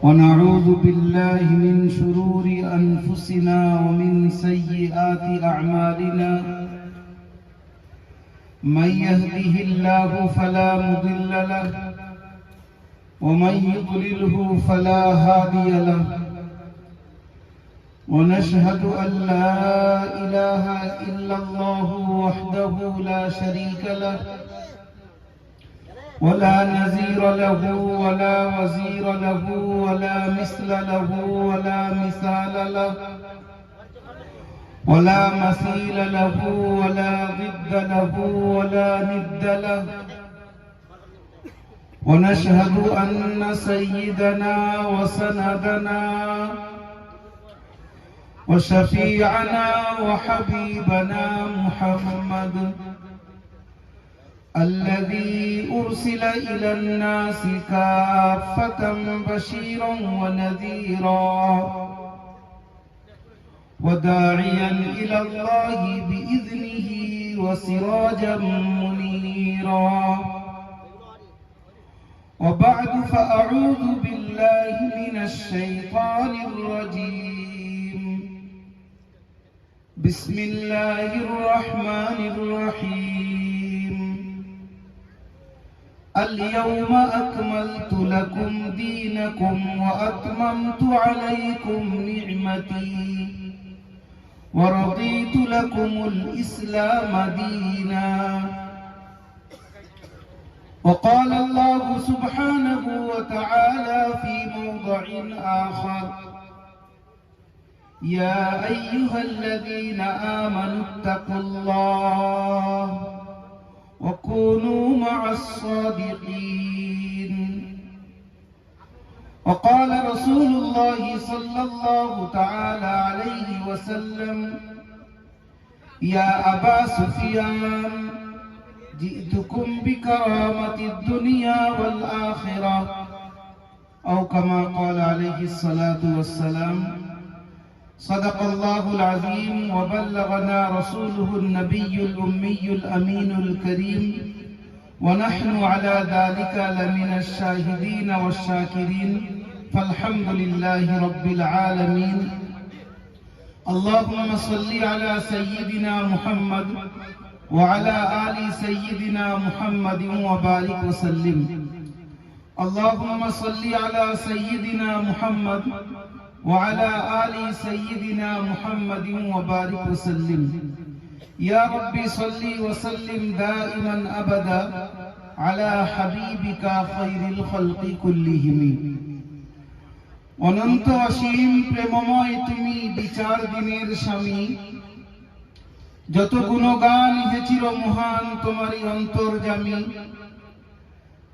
ونعوذ بالله من شرور أنفسنا ومن سيئات أعمالنا من يهده الله فلا مضل له ومن يضلله فلا هادي له ونشهد أن لا إله إلا الله وحده لا شريك له ولا نظير له ولا وزير له ولا مثل له ولا مثال له ولا مثيل له ولا ضد له ولا ند له ونشهد أن سيدنا وسندنا وشفيعنا وحبيبنا محمد الذي أرسل إلى الناس كافة بشيرا ونذيرا وداعيا إلى الله بإذنه وسراجا منيرا وبعد فأعوذ بالله من الشيطان الرجيم بسم الله الرحمن الرحيم اليوم أكملت لكم دينكم وأتممت عليكم نعمتي ورضيت لكم الإسلام دينا وقال الله سبحانه وتعالى في موضع آخر يا أيها الذين آمنوا اتقوا الله وكونوا مع الصادقين وقال رسول الله صلى الله تعالى عليه وسلم يا أبا سفيان جئتكم بكرامة الدنيا والآخرة أو كما قال عليه الصلاة والسلام صدق الله العظيم وبلغنا رسوله النبي الأمي الأمين الكريم ونحن على ذلك لمن الشاهدين والشاكرين فالحمد لله رب العالمين اللهم صل على سيدنا محمد وعلى آل سيدنا محمد وبارك وسلم اللهم صل على سيدنا محمد وعلى آل سيدنا محمد وبارك وسلم يا رب صل وسلم دائما أبدا على حبيبك خير الخلق كلهم অনন্ত অসীম প্রেমময় তুমি বিচার দিনের স্বামী যত গুণগান হেচির মহান তোমারই অন্তর্যামী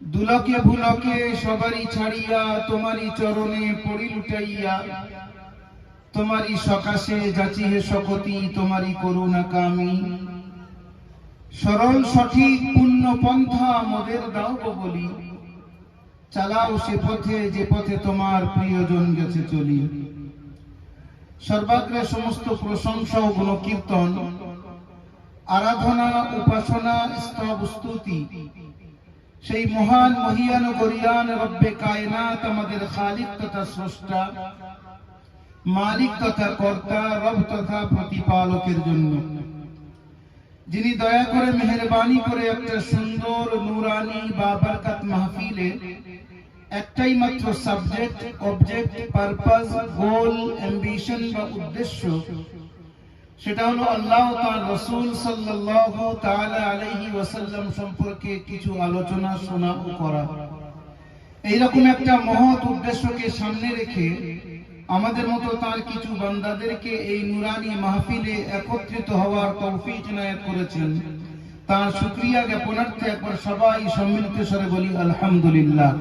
দুলকে ভুলকে সবারই ছাড়িয়া তোমারই চরণে পড়ি লুটাইয়া তোমারই সকাশে যাচিহে শকতি তোমারই করুণা কামি সরল সঠিক পূর্ণ পন্থা মোদের দাও বলি চালাও সে পথে যে পথে তোমার প্রিয়জন গেছে চলি সর্বাগ্রে সমস্ত প্রশংসা ও গুণকীর্তন আরাধনা উপাসনা স্তব স্তুতি সেই মহান মহিয়ান গরিয়ান রব্বে কায়নাত আমাদের খালিক তথা স্রষ্টা মালিক তথা কর্তা রব তথা প্রতিপালকের জন্য যিনি দয়া করে মেহেরবানি করে একটা সুন্দর নুরানি বা বরকত মাহফিলে একটাই মাত্র সাবজেক্ট অবজেক্ট পারপাস গোল অ্যাম্বিশন বা উদ্দেশ্য সেটা হলো আল্লাহ তার রাসূল সাল্লাল্লাহু তাআলা আলাইহি ওয়াসাল্লাম সম্পর্কে কিছু আলোচনা শোনা ও করা এইরকম একটা মহৎ উদ্দেশ্যকে সামনে রেখে আমাদের মতো তার কিছু বান্দাদেরকে এই নুরানি মাহফিলে একত্রিত হওয়ার তৌফিক ইনায়াত করেছেন তার শুকরিয়া জ্ঞাপনার্থে একবার সবাই সম্মিলিত স্বরে বলি আলহামদুলিল্লাহ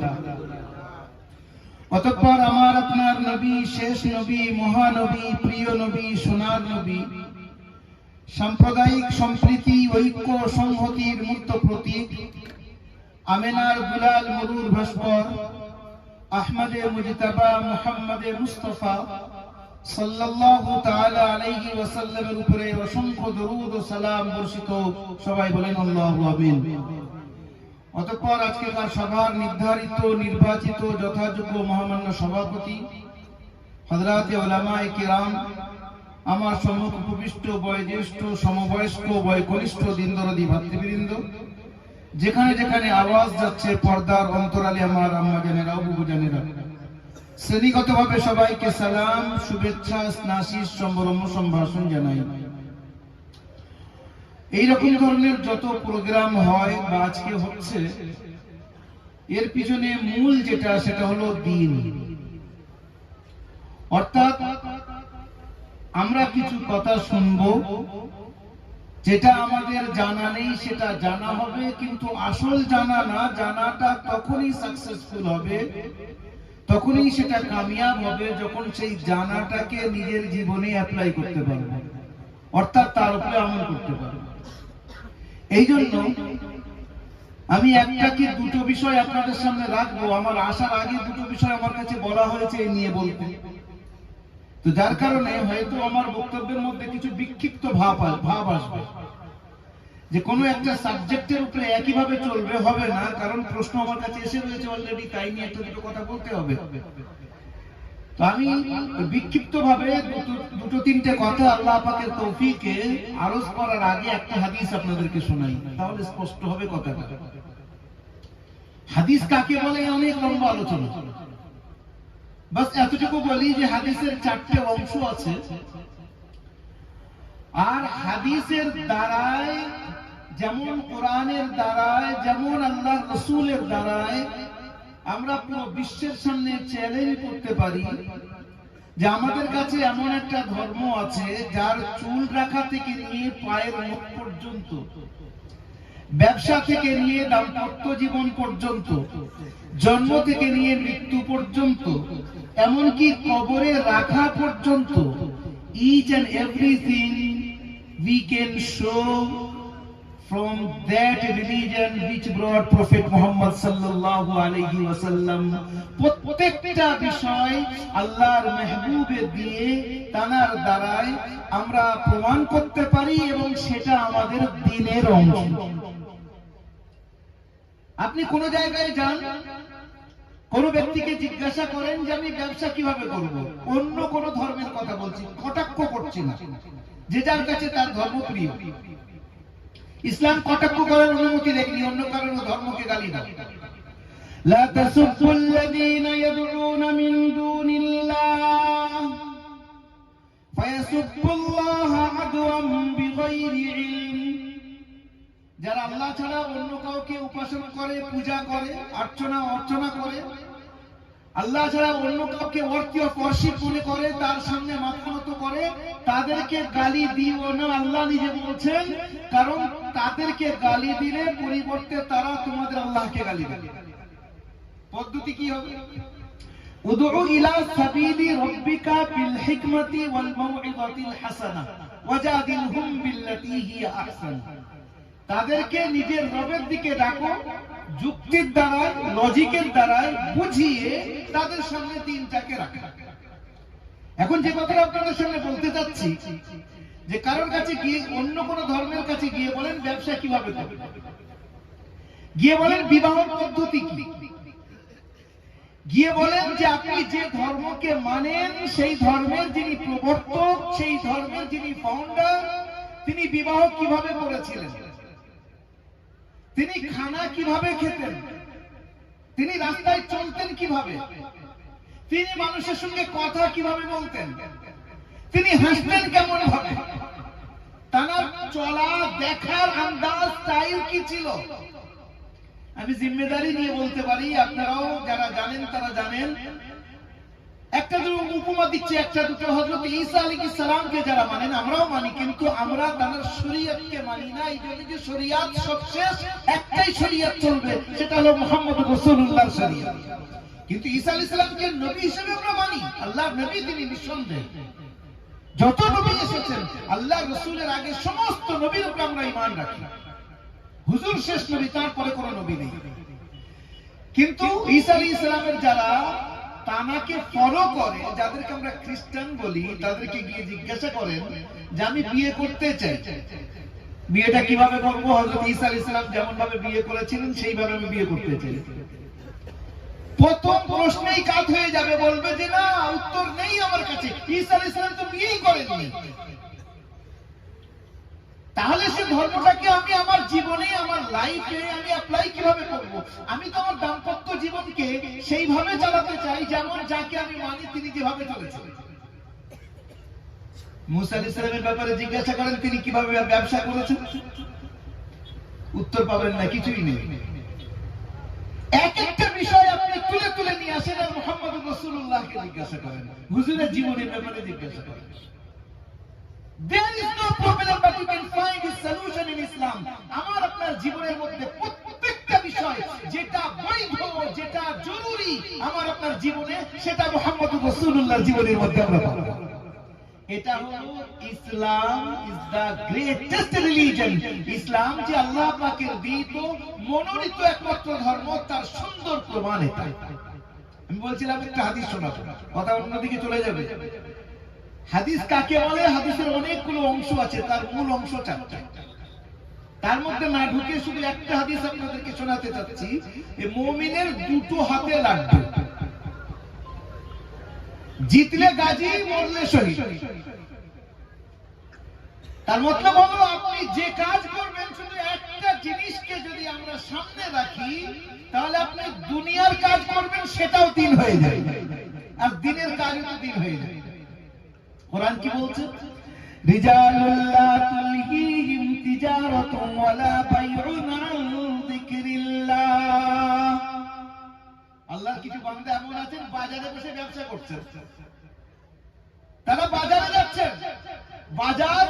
অতঃপর আমার আপনার নবী শেষ নবী মহানবী প্রিয় নবী সোনার নবী সাম্প্রদায়িক সম্প্রীতি ঐক্য সংহতির মূর্ত প্রতীক আমেনার দুলাল মরুর ভাস্কর আহমদে মুজতাবা মুহাম্মদে মুস্তাফা সাল্লাল্লাহু তাআলা আলাইহি ওয়াসাল্লামের উপরে অসংখ্য দরুদ ও সালাম বর্ষিত সবাই বলেন আল্লাহু আমিন অতঃপর আজকের সভার নির্ধারিত নির্বাচিত যথাযোগ্য মহামান্য সভাপতি হযরতে উলামায়ে কিরাম, আমার সম্মুখ উপবিষ্ট বয়োজ্যেষ্ঠ সমবয়স্ক বয়কনিষ্ঠ দিনদরদি ভাতৃবৃন্দ, যেখানে যেখানে আওয়াজ যাচ্ছে পর্দার অন্তরালে আমার আম্মা জানেরা, বুবু জানেরা, শ্রেণীগতভাবে সবাইকে সালাম, শুভেচ্ছা, স্নাশিস, সম্ভ্রম সম্ভাষণ জানাই। এইরকম ধরনের যত প্রোগ্রাম হয় বা আজকে হচ্ছে, এর পিছনে মূল যেটা সেটা হলো দ্বীন। অর্থাৎ আমরা কিছু কথা শুনবো, যেটা আমাদের জানা নেই সেটা জানা হবে, কিন্তু আসল জানা না, জানাটা তখনই সাকসেসফুল হবে, তখনই সেটা কামিয়াব হবে যখন সেই জানাটাকে নিজের জীবনে অ্যাপ্লাই করতে পারবে, অর্থাৎ তার উপরে আমল করতে পারবে। এই জন্য আমি একটা কি দুটো বিষয় আপনাদের সামনে রাখবো। আমার আসার আগে দুটো বিষয় আমার কাছে বলা হয়েছে এই নিয়ে বলতে, তো যার কারণে হয়তো আমার বক্তব্যের মধ্যে কিছু বিক্ষিপ্ত ভাব আসবে, যে কোনো একটা সাবজেক্টের উপরে একইভাবে চলবে হবে না, কারণ প্রশ্ন আমার কাছে এসে রয়েছে অলরেডি, তাই নিয়ে একটা দুটো কথা বলতে হবে। তো আমি বিক্ষিপ্ত ভাবে দুটো তিনটে কথা আল্লাহ পাকের তৌফিকে আরজ করার আগে একটা হাদিস আপনাদেরকে শোনাই, তাহলে স্পষ্ট হবে কথাটা। হাদিস কাকে বলে অনেক লম্বা আলোচনা, বাস এতটুকু বলি যে হাদিসের চারটে অংশ আছে, আর হাদিসের দ্বারায় যেমন কোরআনের দ্বারায় যেমন আল্লাহর রাসূলের দ্বারায় আমরা পুরো বিশ্বের সামনে চ্যালেঞ্জ করতে পারি যে আমাদের কাছে এমন একটা ধর্ম আছে যার চুল রাখা থেকে নিয়ে পায়ের নখ পর্যন্ত, ব্যবসা থেকে নিয়ে দাম্পত্য জীবন পর্যন্ত, জন্ম থেকে নিয়ে মৃত্যু পর্যন্ত, এমনকি কবরে রাখা পর্যন্ত, each and everything we can show from that religion which brought Prophet Muhammad sallallahu alaihi wasallam. প্রত্যেকটা বিষয় আল্লাহর মেহবুবের দিয়ে তানার দ্বারাই আমরা প্রমাণ করতে পারি এবং সেটা আমাদের দ্বীনের অংশ। আপনি কোন জায়গায় যান, কোন ব্যক্তিকে জিজ্ঞাসা করেন যে আমি ব্যবসা কিভাবে করব, অন্য কোন ধর্মের কথা বলছি, কটাক্ষ করছি না, যে যার কাছে তার ধর্ম প্রিয়। ইসলাম কটাক্ষ করার অনুমতি দেয়নি, অন্য কারণ ধর্মকে গালি দাও। লা তাসুবুল্লাযীনা ইয়াদউনা মিন দুনিল্লাহ ফায়াসুবুল্লাহা আদওয়াম বিগাইরি ইলম। যারা আল্লাহ ছাড়া অন্য কাউকে উপাসনা করে, পূজা করে, অর্চনা করে, আল্লাহ ছাড়া অন্য কাউকে ওয়ার্শিপ মনে করে, তার সামনে মাথা নত করে, তাদেরকে গালি দিও না, আল্লাহ নিজে বলছেন, কারণ তাদেরকে গালি দিলে পরিবর্তে তারা তোমাদের আল্লাহকে গালি দেবে। পদ্ধতি কি হবে? উদউ ইলা সাবিলি রাব্বিকা বিল হিকমাতি ওয়াল মাউইযাতিল হাসানাহ ওয়াজাদিলহুম বিল্লাতী হিয়া আহসান। তাদেরকে নিজের রবের দিকে ডাকো, যুক্তির দ্বারা, লজিকের দ্বারা বুঝিয়ে তাদের সামনে দিনটাকে রাখা। এখন যে কথাটা আপনাদের সামনে বলতে যাচ্ছি, যে কারোর কাছে গিয়ে, অন্য কোন ধর্মের কাছে গিয়ে বলেন ব্যবসা কিভাবে করবে, গিয়ে বলেন বিবাহ পদ্ধতি কি, গিয়ে বলেন যে আপনি যে ধর্মকে মানেন সেই ধর্মের যিনি প্রবর্তক, সেই ধর্মের যিনি ফাউন্ডার, তিনি বিবাহ কিভাবে করেছিলেন, তিনি খানা কিভাবে খেতেন, তিনি রাস্তায় চলতেন কিভাবে, তিনি মানুষের সঙ্গে কথা কিভাবে বলতেন, তিনি হাসতেন কেমন ভাবে, তার চলা দেখার আন্দাজ স্টাইল কি ছিল। আমি জিম্মেদারি নিয়ে বলতে পারি, আপনারাও যারা জানেন তারা জানেন, একটা উপমা দিচ্ছে, একটা দুটো, হযরত ঈসা আলাইহিস সালামকে যারা মানেন, আমরাও মানি, কিন্তু আমরা তার শরীয়তকে মানি না। এই জন্য যে শরীয়ত সবশেষ, একটাই শরীয়ত চলবে, সেটা হলো মুহাম্মদ রাসূলুল্লাহর শরীয়ত। কিন্তু ঈসা আলাইহিস সালামকে নবী হিসেবে আমরা মানি, আল্লাহর নবী তিনি নিঃসন্দেহে। যত নবী এসেছেন আল্লাহর রাসূলের আগে সমস্ত নবীর উপর আমরা ঈমান রাখি, হুজুর শেষ নবী, তারপরে কোনো নবী নেই। কিন্তু ঈসা আলাইহিস সালামের যারা তানাকে ফলো করে, যাদেরকে আমরা খ্রিস্টান বলি, তাদেরকে গিয়ে জিজ্ঞাসা করেন যে আমি বিয়ে করতে চাই, বিয়েটা কিভাবে করবো? হযরত ঈসা আলাইহিস সালাম যেমন ভাবে বিয়ে করেছিলেন সেইভাবে আমি বিয়ে করতে চাই। প্রথম প্রশ্নেই কাট হয়ে যাবে, বলবে যে না, উত্তর নেই আমার কাছে, ঈসা আলাইহিস সালাম তো বিয়েই করেননি। তাহলে সে ধর্মটাকে আমি আমার জীবনে, আমার লাইফে আমি অ্যাপ্লাই কিভাবে করব? আমি তো আমার দাম্পত্য জীবনকে সেইভাবে চালাতে চাই যেমন যাকে আমি মানি তিনি যেভাবে চলেছেন। মুসা আলাইহিস সালামের ব্যাপারে জিজ্ঞাসা করেন তিনি কিভাবে ব্যবসা করেছেন, উত্তর পাবেন না, কিছুই নেই। এক একটা বিষয় আপনি তুলে তুলে নিয়ে আসেন আর মুহাম্মদুর রাসূলুল্লাহকে জিজ্ঞাসা করেন, হুজুরের জীবনের ব্যাপারে জিজ্ঞাসা করেন। There is no problem but you can find a solution in Islam. আমার আপনার জীবনের মধ্যে প্রত্যেকটা বিষয় যেটা বৈধ, যেটা জরুরি আমার আপনার জীবনে, সেটা মুহাম্মদুর রাসূলুল্লাহর জীবনের মধ্যে আমরা পাবো। এটা হলো ইসলাম ইজ দা গ্রেটেস্ট রিলিজিয়ন। ইসলাম যে আল্লাহ পাকের দিত মনোনীত একমাত্র ধর্ম, তার সুন্দর প্রমাণ এটা। আমি বলছিলাম একটা হাদিস শোনাবো, কথা অন্যদিকে চলে যাবে। হাদিস কাকে বলে? হাদিসের অনেকগুলো অংশ আছে, তার মূল অংশ চারটা। তার মধ্যে না ঢুকে শুধু একটা হাদিস আপনাদেরকে শোনাতে চাচ্ছি। এই মুমিনের দুটো হাতে লাগবে, জিতলে গাজী, মরলে শহীদ। তার মতলব হলো আপনি যে কাজ করবেন শুধু একটা জিনিসকে যদি আমরা সামনে রাখি, তাহলে আপনি দুনিয়ার কাজ করবেন সেটাও দিন হয়ে যায়, আর দিনের কাজও তো দিন হয়ে যায়। কোরআন কি বলছে? রিজালুল লা তুলহিহিম তিজারাতুন ওয়ালা বাইউন আন যিকরিল্লাহ। আল্লাহর কিছু বান্দা এমন আছেন বাজারে বসে ব্যবসা করছেন, তারা বাজারে যাচ্ছেন। বাজার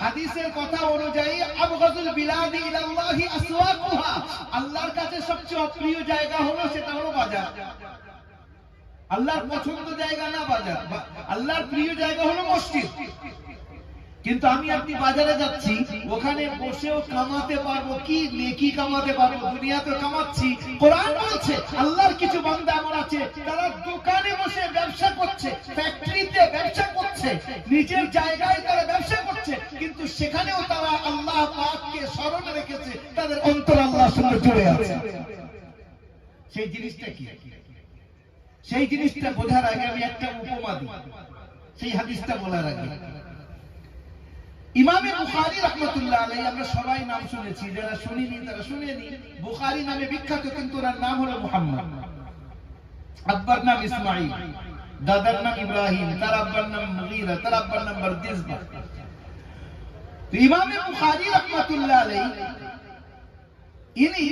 হাদিসের কথা অনুযায়ী আবগাযুল বিলাদি ইলাল্লাহি আসওয়াকুহা, আল্লাহর কাছে সবচেয়ে অপ্রিয় জায়গা হলো সেটা হলো বাজার। আল্লাহর পছন্দ জায়গা না বাজার, আল্লাহর প্রিয় জায়গা হলো মসজিদ। কিন্তু আমি আপনি বাজারে যাচ্ছি, ওখানে বসেও কামাতে পারবো কি? নেকি কামাতে পারবো, দুনিয়াতে কামাচ্ছি। কোরআন বলছে আল্লাহর কিছু বান্দা এমন আছে তারা দোকানে বসে ব্যবসা করছে, ফ্যাক্টরিতে ব্যবসা করছে, নিজের জায়গায় তারা ব্যবসা করছে, কিন্তু সেখানেও তারা আল্লাহ পাককে স্মরণ রেখেছে, তাদের অন্তর আল্লাহর সঙ্গে জুড়ে আছে। সেই জিনিসটা কি? সেই জিনিসটা বোঝার আগে আমি একটা উপমা দিই, সেই হাদিসটা বলার আগে। ইমামে বুখারী রাহমাতুল্লাহ আলাইহি, আমরা সবাই নাম শুনেছি, যারা শুনিনি তারা শুনেনি। বুখারী নামে বিখ্যাত, কিন্তু ওনার নাম হলো মুহাম্মদ। আব্বার নাম ইসমাঈল, দাদার নাম ইব্রাহিম, তার আব্বার নাম মুগীরা, তার আব্বার নাম বারদিজবা। তো ইমামে বুখারী রাহমাতুল্লাহ আলাইহি ইনি,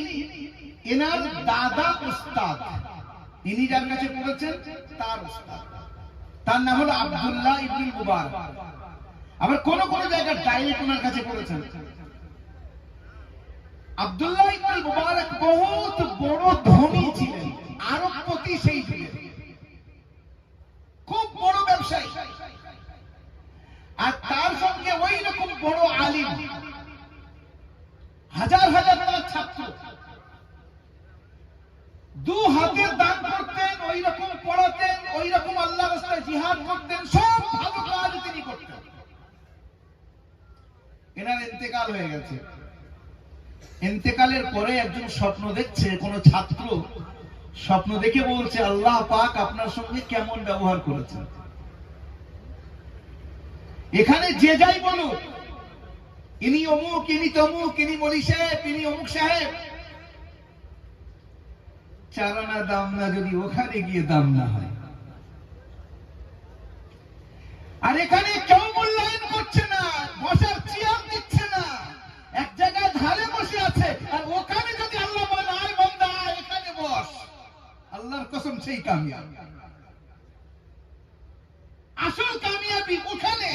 এনার দাদা উস্তাদ, ইনি যার কাছে পড়েছেন তার উস্তাদ, তার নাম হলো আব্দুল্লাহ ইবনে মুবারক। আবার কোন কোন জায়গায় ডাইরেক্ট ওনার কাছে পড়েছেন। আব্দুল্লাহ ইবনে মুবারক বহুত বড় ধনী ছিলেন, আরবপতি সেই যুগে, খুব বড় ব্যবসায়ী। আর তার সঙ্গে ওই রকম বড় আলিম, হাজার হাজার তার ছাত্র, দু হাতে দান করতেন, ওই রকম পড়াতেন, ওই রকম আল্লাহর রাস্তায় জিহাদ করতেন, সব ভালো কাজ তিনি করতেন। এনার ইন্তেকাল হয়ে গেছে। ইন্তেকালের পরে একজন স্বপ্ন দেখছে, কোন ছাত্র স্বপ্ন দেখে বলছে আল্লাহ পাক আপনার সঙ্গে কেমন ব্যবহার করেছেন। এখানে যে যাই বলুক, ইনি অমুক, ইনি তমুক, ইনি মলি সাহেব, ইনি অমুক সাহেব, চারানা দাম না যদি ওখানে গিয়ে দাম না হয়। আর এখানে কেউ মূল্যায়ন করছে না, বসার চেয়ার দিচ্ছে না, এক জায়গায় ধারে বসে আছে, আর ওখানে যদি আল্লাহ বলে আয় বান্দা এখানে বস, আল্লাহর কসম সেই কামিয়াব। আসল কামিয়াবি ওখানে।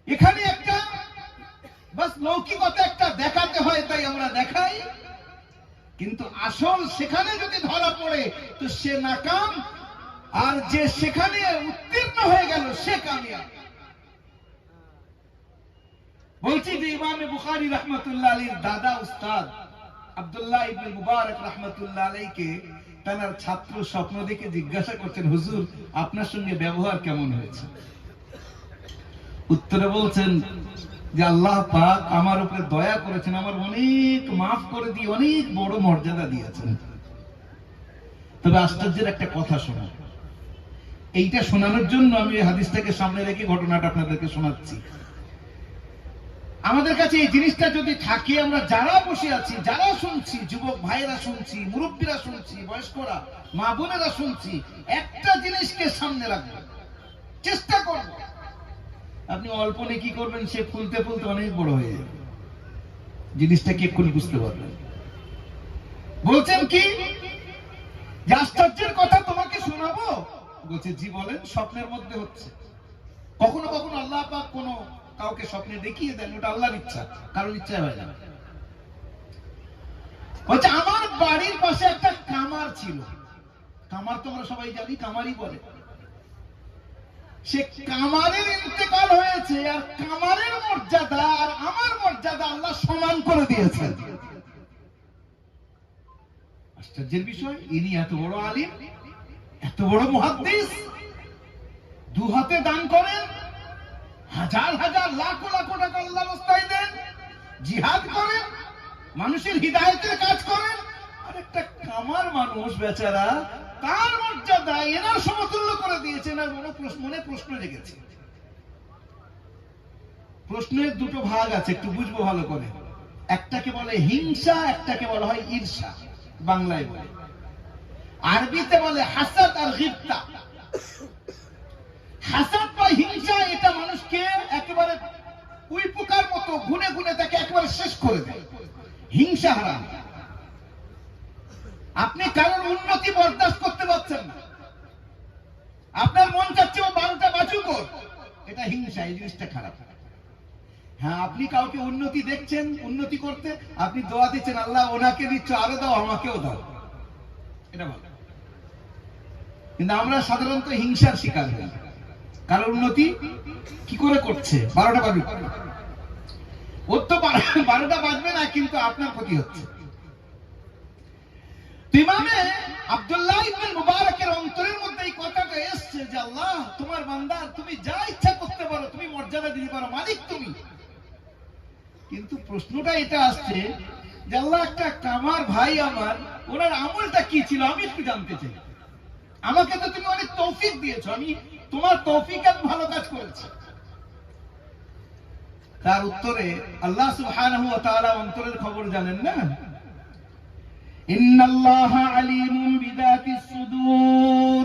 এখানে একটা বাস লৌকিকতা একটা দেখাতে হয়, তাই আমরা দেখাই, কিন্তু আসল সেখানে যদি ধরা পড়ে তো সে নাকাম, আর যে সেখানে উত্তীর্ণ হয়ে গেল সে কামিয়াব। বলছি যে ইমামে বুখারী রাহমাতুল্লাহ আলাইহির দাদা উস্তাদ আব্দুল্লাহ ইবনে মুবারক রাহমাতুল্লাহ আলাইহিকে তার ছাত্র স্বপ্ন দেখে জিজ্ঞাসা করছেন, হুজুর আপনার সঙ্গে ব্যবহার কেমন হয়েছে? উত্তরে বলছেন যে আল্লাহ পাক আমার উপরে দয়া করেছেন, আমার অনেক মাফ করে দিয়ে অনেক বড় মর্যাদা দিয়েছেন। তবে আশ্চর্যের একটা কথা শোনা, এইটা শোনানোর জন্য আমি এই হাদিসটাকে সামনে রেখে ঘটনাটা আপনাদেরকে শোনাচ্ছি। আমাদের কাছে এই জিনিসটা যদি থাকে, আমরা যারা বসে আছি, যারা শুনছি, যুবক ভাইয়েরা শুনছি, মুরব্বীরা শুনছি, বয়স্করা, মা বোনেরা শুনছি, একটা জিনিসকে সামনে রাখবেন, চেষ্টা করব। আপনি অল্প নেকি করবেন, সে ফুলতে ফুলতে অনেক বড় হয়ে যাবে। জিনিসটা কি এক্ষুনি বুঝতে পারবেন। বলছেন কি যে আশ্চর্যের কথা তোমাকে শোনাবো? বলছে জি বলেন। স্বপ্নের মধ্যে হচ্ছে। কখনো কখনো আল্লাহ পাক কোনো কাউকে স্বপ্নে দেখিয়ে দেন, ওটা আল্লাহর ইচ্ছা, কারোর ইচ্ছা হয় না। বলছে আমার বাড়ির পাশে একটা কামার ছিল। কামার তোমরা সবাই জানি, কামারই বলে। সে কামারের ইন্তেকাল হয়েছে, আর কামারের মর্যাদা আর আমার মর্যাদা আল্লাহ সমান করে দিয়েছেন। আশ্চর্যের বিষয়, ইনি এত বড় আলিম, এত বড় মুহাদ্দিস, দু হাতে দান করেন, হাজার হাজার লাখ লাখ টাকা আল্লাহর রাস্তায় দেন, জিহাদ করেন, মানুষের হিদায়াতের কাজ করেন। আর একটা কামার মানুষ বেচারা, তার মর্যাদা এনার সমতুল্য করে দিয়েছেন। আর মনে প্রশ্ন জেগেছে। প্রশ্নের দুটো ভাগ আছে, একটু বুঝবো ভালো করে। একটাকে বলে হিংসা, একটাকে বলা হয় ঈর্ষা, বাংলায় বলে। আরবিতে বলে হাসাদ আর গিবতা। হাসাদ বা হিংসা, এটা মানুষকে একেবারে উই পোকার মতো গুনে গুনে তাকে একেবারে শেষ করে দেয়। হিংসা হারাম। আপনি কারোর উন্নতি বরদাস্ত করতে পারছেন না, আপনার মন চাচ্ছে ও 12টা বাজুক, এটা হিংসা। এই জিনিসটা খারাপ। হ্যাঁ, আপনি কাউকে উন্নতি দেখছেন, উন্নতি করতে আপনি দোয়া দিচ্ছেন, আল্লাহ ওনাকে দিচ্ছ, আরো দাও, আমাকেও দাও, এটা ভালো। কিন্তু আমরা সাধারণত হিংসার শিকার হই। কারোর উন্নতি কি করে করছে, 12টা বাজুক, ওর তো 12টা বাজবে না, কিন্তু আপনার ক্ষতি হচ্ছে। ইমামে আব্দুল্লাহ ইবনে মুবারকের অন্তরের মধ্যে এই কথাটা এসেছে যে আল্লাহ তোমার বান্দা, তুমি যা ইচ্ছা করতে পারো, তুমি মর্যাদা দিতে পারো, মালিক তুমি। কিন্তু প্রশ্নটা এটা আসছে যে আল্লাহ, একটা কামার ভাই আমার, ওনার আমলটা কি ছিল আমি একটু জানতে চাই। আমাকে তো তুমি অনেক তৌফিক দিয়েছো, আমি তোমার তৌফিকে ভালো কাজ করেছি। তার উত্তরে আল্লাহ সুবহানাহু ওয়া তাআলা অন্তরের খবর জানেন না। ইন্নাল্লাহা আলিমুম বিযাতিস সুদূর।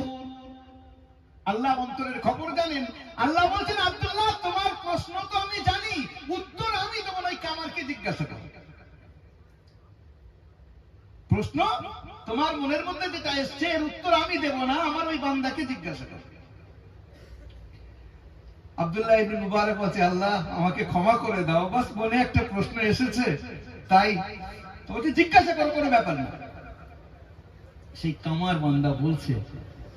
আল্লাহ অন্তরের খবর জানেন। আল্লাহ বলছেন, আব্দুল্লাহ তোমার প্রশ্ন তো আমি জানি, উত্তর আমি দেব না, কামারকে জিজ্ঞাসা করো। প্রশ্ন তোমার মনের মধ্যে যেটা এসছে, এর উত্তর আমি দেব না, আমার ওই বান্দাকে জিজ্ঞাসা করো। আব্দুল্লাহ ইবনে মুবারক বলছে, আল্লাহ আমাকে ক্ষমা করে দাও, বাস মনে একটা প্রশ্ন এসেছে, তাই তোমাকে জিজ্ঞাসা করো, কোনো ব্যাপার না। সেই কামার বান্দা বলছে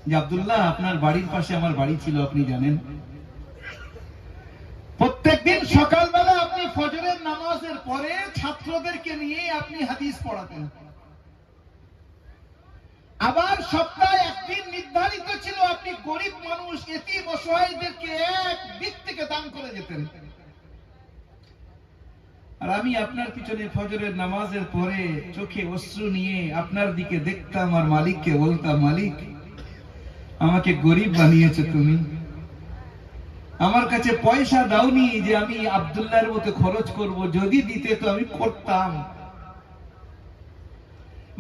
যে আব্দুল্লাহ, আপনার বাড়ির পাশে আমার বাড়ি ছিল, আপনি জানেন। প্রত্যেকদিন সকালবেলা আপনি ফজরের নামাজের পরে ছাত্রদেরকে নিয়ে আপনি হাদিস পড়াতেন। আবার সপ্তাহে একদিন নির্ধারিত ছিল, আপনি গরিব মানুষ, এতিম অসহায়দেরকে এক দিক থেকে দান করে যেতেন। আর আমি আপনার পিছনে ফজরের নামাজের পরে চোখে অশ্রু নিয়ে আপনার দিকে দেখতাম, আর মালিককে বলতাম, মালিক আমাকে গরিব বানিয়েছো তুমি, আমার কাছে পয়সা দাওনি যে আমি আব্দুল্লাহর মতো খরচ করব, যদি দিতে তো আমি করতাম।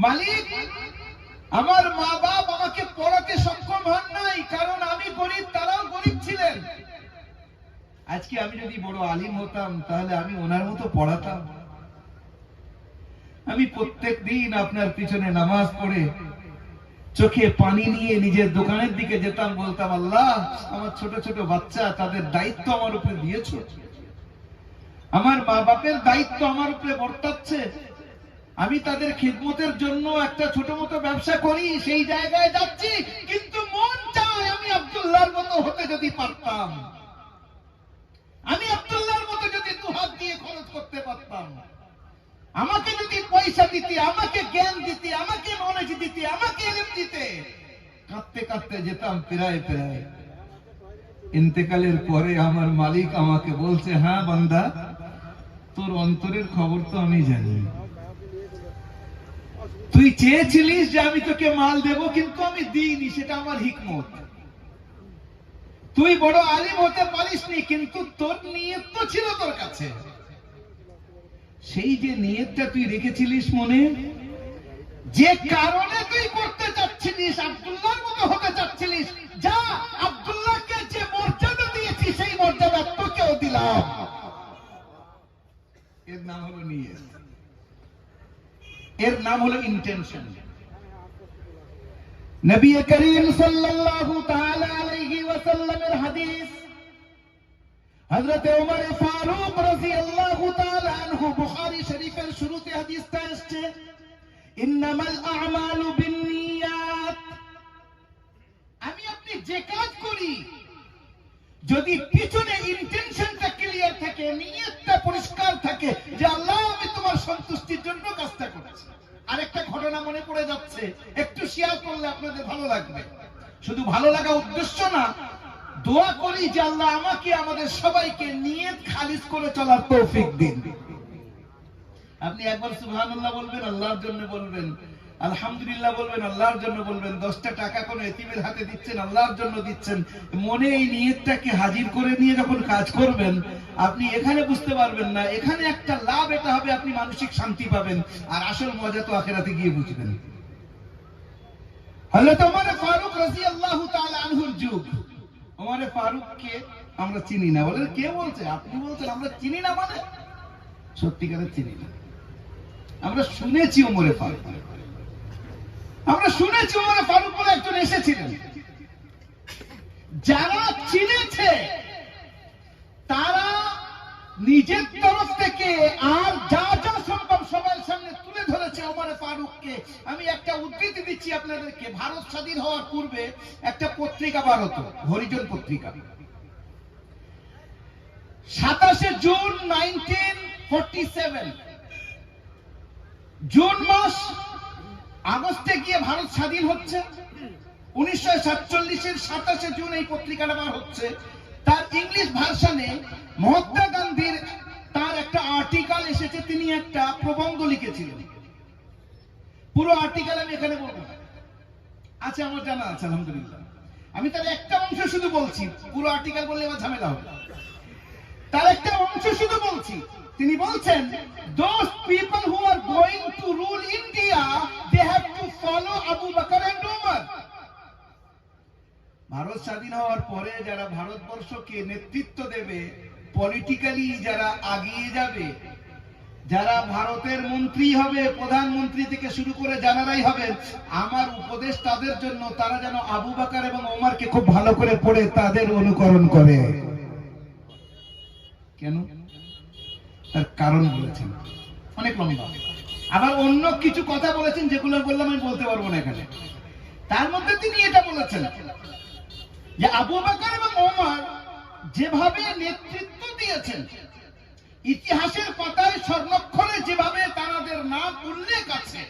মালিক, আমার মা বাপ আমাকে পড়াতে সক্ষম হন নাই, কারণ আমি গরিব, তারাও গরিব ছিলেন। আজকে আমি যদি বড় আলিম হতাম, তাহলে আমি ওনার মতো পড়াতাম। আমি প্রত্যেক দিন আপনার পিছনে নামাজ পড়ে চোখে পানি নিয়ে নিজের দোকানের দিকে যেতাম, বলতাম, আল্লাহ আমার ছোট ছোট বাচ্চা, তাদের দায়িত্ব আমার উপরে দিয়েছো, আমার মা বাপের দায়িত্ব আমার উপরে বর্তাচ্ছে, আমি তাদের খিদমতের জন্য একটা ছোট মতো ব্যবসা করি, সেই জায়গায় যাচ্ছি, কিন্তু মন চায় আমি আব্দুল্লাহর মতো হতে যদি পারতাম, আমি আব্দুল্লাহর মতো যদি দুহাত দিয়ে খরচ করতে পারতাম, আমাকে যদি পয়সা দিতে, আমাকে জ্ঞান দিতে, আমাকে নলেজ দিতে, আমাকে ইলম দিতে। কাঁদতে কাঁদতে যেতাম প্রায় প্রায়। ইন্তেকালের পরে আমার মালিক আমাকে বলছে, হ্যাঁ বান্দা, তোর অন্তরের খবর তো আমি জানি। তুই চেয়েছিলিস যে আমি তোকে মাল দেব, কিন্তু আমি দিইনি, সেটা আমার হিকমত। তুই বড় আলিম হতে পারিসনি, কিন্তু তোর নিয়ত তো ছিল তোর কাছে। সেই যে নিয়তটা তুই রেখেছিলিস মনে, যে কারণে তুই করতে চাচ্ছিলিস, আব্দুল্লাহর মতো হতে চাচ্ছিলিস, যা আব্দুল্লাহকে যে মর্যাদা দিয়েছি সেই মর্যাদা তোকেও দিলাম। এর নাম হলো নিয়ত, এর নাম হলো ইন্টেনশন। নবী করিম সাল্লাল্লাহু তাআলা আলাইহি ওয়াসাল্লামের হাদিস, হযরত ওমর ফারুক রাদিয়াল্লাহু তাআলা আনহু, বুখারী শরীফের শুরুতে হাদিসটা এসেছে, ইন্নামাল আ'মালু বিন্নিয়াত। আমি আপনি যে কাজ করি, যদি পিছনে ইন্টেনশনটা ক্লিয়ার থাকে, নিয়তটা পরিষ্কার থাকে যে আল্লাহ আমি তোমার সন্তুষ্টির জন্য কাজটা করছি। আরেকটা ঘটনা মনে পড়ে যাচ্ছে, একটু শেয়ার করলে আপনাদের ভালো লাগবে। শুধু ভালো লাগা উদ্দেশ্য না, দোয়া করি যে আল্লাহ আমাকে আমাদের সবাইকে নিয়ত খালিস করে চলার তৌফিক দিন। আপনি একবার সুবহানাল্লাহ বলবেন, আল্লাহর জন্য বলবেন, আলহামদুলিল্লাহ বলবেন, আল্লাহর জন্য বলবেন। 10টা টাকা কোন এতিমের হাতে দিচ্ছেন, আল্লাহর জন্য দিচ্ছেন। মনে এই নিয়তটাকে হাজির করে নিয়ে যখন কাজ করবেন, আপনি এখানে বুঝতে পারবেন না, এখানে একটা লাভ এটা হবে, আপনি মানসিক শান্তি পাবেন, আর আসল মজা তো আখিরাতে গিয়ে বুঝবেন। হযরত ওমর ফারুক রাদিয়াল্লাহু তাআলা আনহুর যুগ। ওমর ফারুককে আমরা চিনি না। বলেন কে বলছে? আপনি বলছেন আমরা চিনি না, মানে সত্যিকারের চিনি না। আমরা শুনেছি ওমর ফারুক, আমরা শুনেছি ওমর ফারুক বলে একজন এসেছিলেন। যারা চিনেছে তারা নিজের তরফ থেকে আর যা যা সম্ভব সবার সামনে তুলে ধরেছে ওমর ফারুককে। আমি একটা উদ্ধৃতি দিচ্ছি আপনাদেরকে। ভারত স্বাধীন হওয়ার পূর্বে একটা পত্রিকা বার হতো, হরিজন পত্রিকা। 27 জুন 1947, জুন মাস, আগস্টে গিয়ে ভারত স্বাধীন হচ্ছে। 1947-এর 27 জুন এই পত্রিকাটা বার হচ্ছে। তার ইংলিশ ভার্সনে মহাত্মা গান্ধীর তার একটা আর্টিকেল এসেছে, তিনি একটা প্রবন্ধ লিখেছিলেন। পুরো আর্টিকেল আমি এখানে বলবো না, আচ্ছা আমার জানা আছে আলহামদুলিল্লাহ। আমি তার একটা অংশ শুধু বলছি, পুরো আর্টিকেল বললে আবার ঝামেলা হবে। তার একটা অংশ শুধু বলছি। তিনি বলছেন, those people who are going to rule India, they have to follow Abu Bakr and Umar. Bharat স্বাধীন হওয়ার পরে যারা ভারতবর্ষকে নেতৃত্ব দেবে, পলিটিক্যালি যারা আগিয়ে যাবে, যারা ভারতের মন্ত্রী হবে, প্রধানমন্ত্রী থেকে শুরু করে যারাই হবে, আমার উপদেশ তাদের জন্য, তারা যেন আবু বকর এবং ওমরকে খুব ভালো করে পড়ে তাদের অনুকরণ করে। কেন? তার কারণ বলেছেন, অনেক লম্বা। আবার অন্য কিছু কথা বলেছেন যেগুলো বললাম আমি বলতে পারবো না এখানে। তার মধ্যে তিনি এটা বলেছেন যে আবু বকর এবং ওমর যেভাবে নেতৃত্ব দিয়েছেন, ইতিহাসের পাতায় স্বর্ণাক্ষরে যেভাবে তাদের নাম উল্লেখ আছে,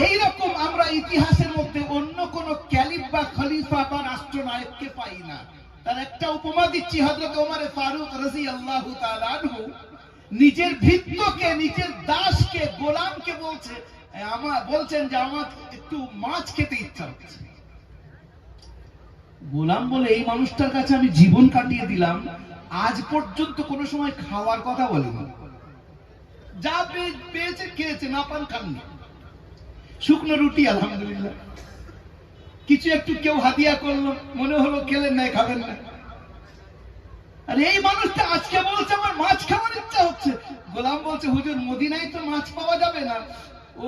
এইরকম আমরা ইতিহাসের মধ্যে অন্য কোন ক্যালিফ বা খলিফা বা রাষ্ট্রনায়ককে পাই না। তার একটা উপমা দিচ্ছি। হযরত ওমর ফারুক রাদিয়াল্লাহু তাআলা আনহু নিজের ভৃত্যকে, নিজের দাসকে, গোলামকে বলছেন যে আমার একটু মাছ খেতে ইচ্ছা হচ্ছে। গোলাম বলে, এই মানুষটার কাছে আমি জীবন কাটিয়ে দিলাম, আজ পর্যন্ত কোন সময় খাওয়ার কথা বলেনি। যা পেয়েছে খেয়েছে, না পান খাননি। শুকনো রুটি আলহামদুলিল্লাহ, কিছু একটু কেউ হাদিয়া করলো, মনে হলো খেলেন না, খাবেন না। আর এই মানুষটা আজকে বলছে আমার মাছ খাওয়ার ইচ্ছা হচ্ছে। গোলাম বলছে, হুজুর মদিনায় তো মাছ পাওয়া যাবে না,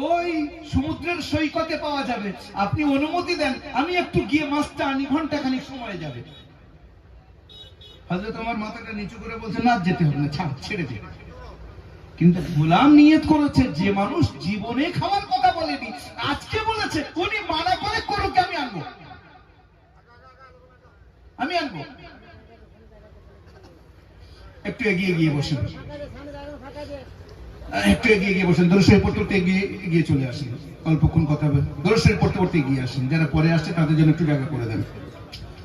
ওই সমুদ্রের সৈকতে পাওয়া যাবে, আপনি অনুমতি দেন আমি একটু গিয়ে মাছটা আনি, ঘন্টাখানিক সময় যাবে। হযরত ওমর মাথাটা নিচু করে বলছে, না যেতে হবে না, ছেড়ে দিন। কিন্তু গোলাম নিয়ত করেছে, যে মানুষ জীবনে খাওয়ার কথা বলেনি আজকে বলেছে, উনি মানা করে করুক, আমি আনবো, আমি আনবো। একটু এগিয়ে গিয়ে বসেন, একটু এগিয়ে গিয়ে বসেন। দরুদ শরীফ পড়তে এগিয়ে চলে আসেন, অল্পক্ষণ কথা বলে দরুদ শরীফ পড়তে এগিয়ে আসেন। যারা পরে আসছে তাদের জন্য একটু জায়গা করে দেন।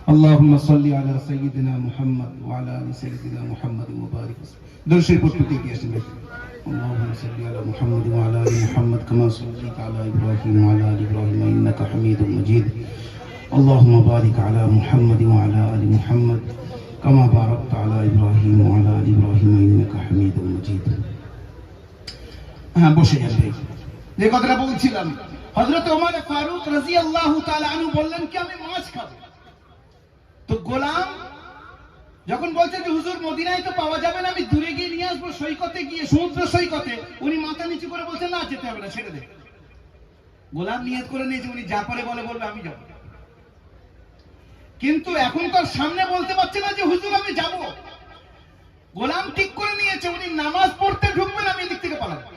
اللهم صل على سيدنا محمد وعلى ال سيدنا محمد وبارك وسلم درشي পড়তে গিয়েছেন اللهم صل على محمد وعلى ال محمد كما صليت على ابراهيم وعلى ال ابراهيم انك حميد مجيد اللهم بارك على محمد وعلى ال محمد كما باركت على ابراهيم وعلى ال ابراهيم انك حميد مجيد হ্যাঁ বসে যান ভাই যে কথাটা বলছিলাম হযরত ওমর ফারুক রাদিয়াল্লাহু তাআলা আনহু বললেন কি আমি মাছ খাবো তো গোলাম যখন বলছে যে হুজুর মদিনায় তো পাওয়া যাবে না আমি দূরে গিয়ে নিয়ে আসবো সৈকতে গিয়ে সমুদ্র সৈকতে উনি মাথা নিচু করে বলছেন না যেতে হবে না ছেড়ে দে গোলাম নিয়ত করে নিয়েছে উনি যা পারে বলবে আমি যাব কিন্তু এখন তার সামনে বলতে পারছে না যে হুজুর আমি যাব গোলাম ঠিক করে নিয়েছে উনি নামাজ পড়তে ঢুকবেন আমি এদিক থেকে পালাবো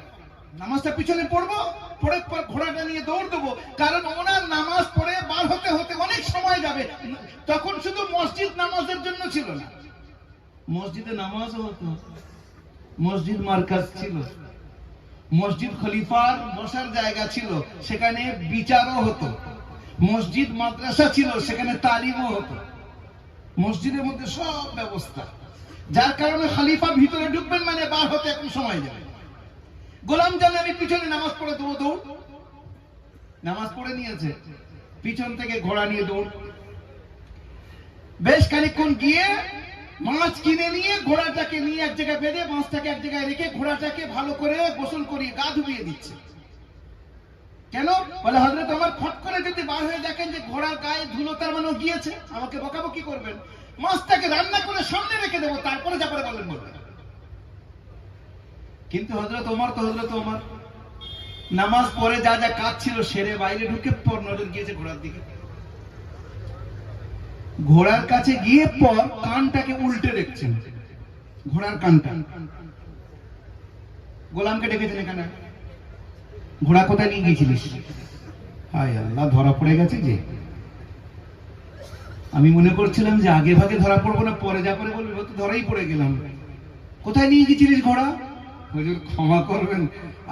নামাজটা পিছনে পড়বো পড়ে ঘোড়াটা নিয়ে দৌড় দেবো কারণ ওনার নামাজ পড়ে বার হতে হতে অনেক সময় যাবে তখন শুধু মসজিদ নামাজের জন্য ছিল না মসজিদে নামাজও হতো মসজিদ মার্কাজ ছিল মসজিদ খলিফার বসার জায়গা ছিল সেখানে বিচারও হতো মসজিদ মাদ্রাসা ছিল সেখানে তালিমও হতো মসজিদের মধ্যে সব ব্যবস্থা যার কারণে খলিফা ভিতরে ঢুকবেন মানে বার হতে এখন সময় যাবে গোলাম জানে আমি পিছনে নামাজ পড়ে দেবো দৌড় নামাজ পড়ে নিয়েছে পিছন থেকে ঘোড়া নিয়ে দৌড় বেশ খানিকক্ষণ গিয়ে মাছ কিনে নিয়ে ঘোড়াটাকে নিয়ে এক জায়গায় বেঁধে মাছটাকে এক জায়গায় রেখে ঘোড়াটাকে ভালো করে গোসল করিয়ে গা ধুবিয়ে দিচ্ছে কেন বলে হযরত ওমর ফট করে যদি বার হয়ে দেখেন যে ঘোড়ার গায়ে ধুলো তার মানে গিয়েছে আমাকে বকাবকি করবেন মাছটাকে রান্না করে সামনে রেখে দেবো তারপরে যা করে বলেন বলবেন কিন্তু হযরত ওমর তো হযরত ওমর নামাজ পড়ে যা যা কাজ ছিল সেরে বাইরে ঢুকে পর নজর গিয়েছে ঘোড়ার দিকে ঘোড়ার কাছে গিয়ে পর কানটাকে উল্টে দেখছেন ঘোড়ার কানটা গোলামকে ডেকেছেন এখানে ঘোড়া কোথায় নিয়ে গিয়েছিলিস হায় আল্লাহ ধরা পড়ে গেছে যে আমি মনে করছিলাম যে আগে ভাগে ধরা পড়বো না পরে যা করে বলবো তো ধরাই পড়ে গেলাম কোথায় নিয়ে গেছিলিস ঘোড়া হুজুর ক্ষমা করবেন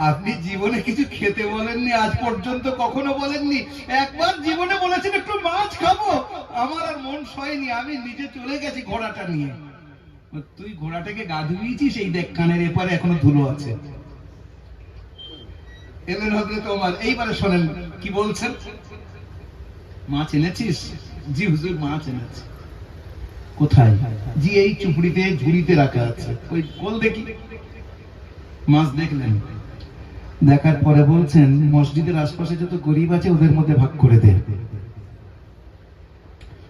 আপনি জীবনে কিছু খেতে বলেননি আজ পর্যন্ত কখনো বলেননি একবার জীবনে বলেছেন একটু মাছ খাবো আমার আর মন সয়নি আমি নিজে চলে গেছি ঘোড়াটা নিয়ে তুই ঘোড়াটাকে গা ধুইয়েছিস এই দেখ কানের এপারে এখনো ধুলো আছে এলেন হযরত ওমর এইবারে শোনেন কি বলছেন মাছ এনেছিস জি হুজুর মাছ এনেছি কোথায় জি এই চুপড়িতে ঝুড়িতে রাখা আছে ওই কোল দেখি মাছ দেখলেন দেখার পরে বলছেন মসজিদের আশপাশে যত গরিব আছে ওদের মধ্যে ভাগ করে দে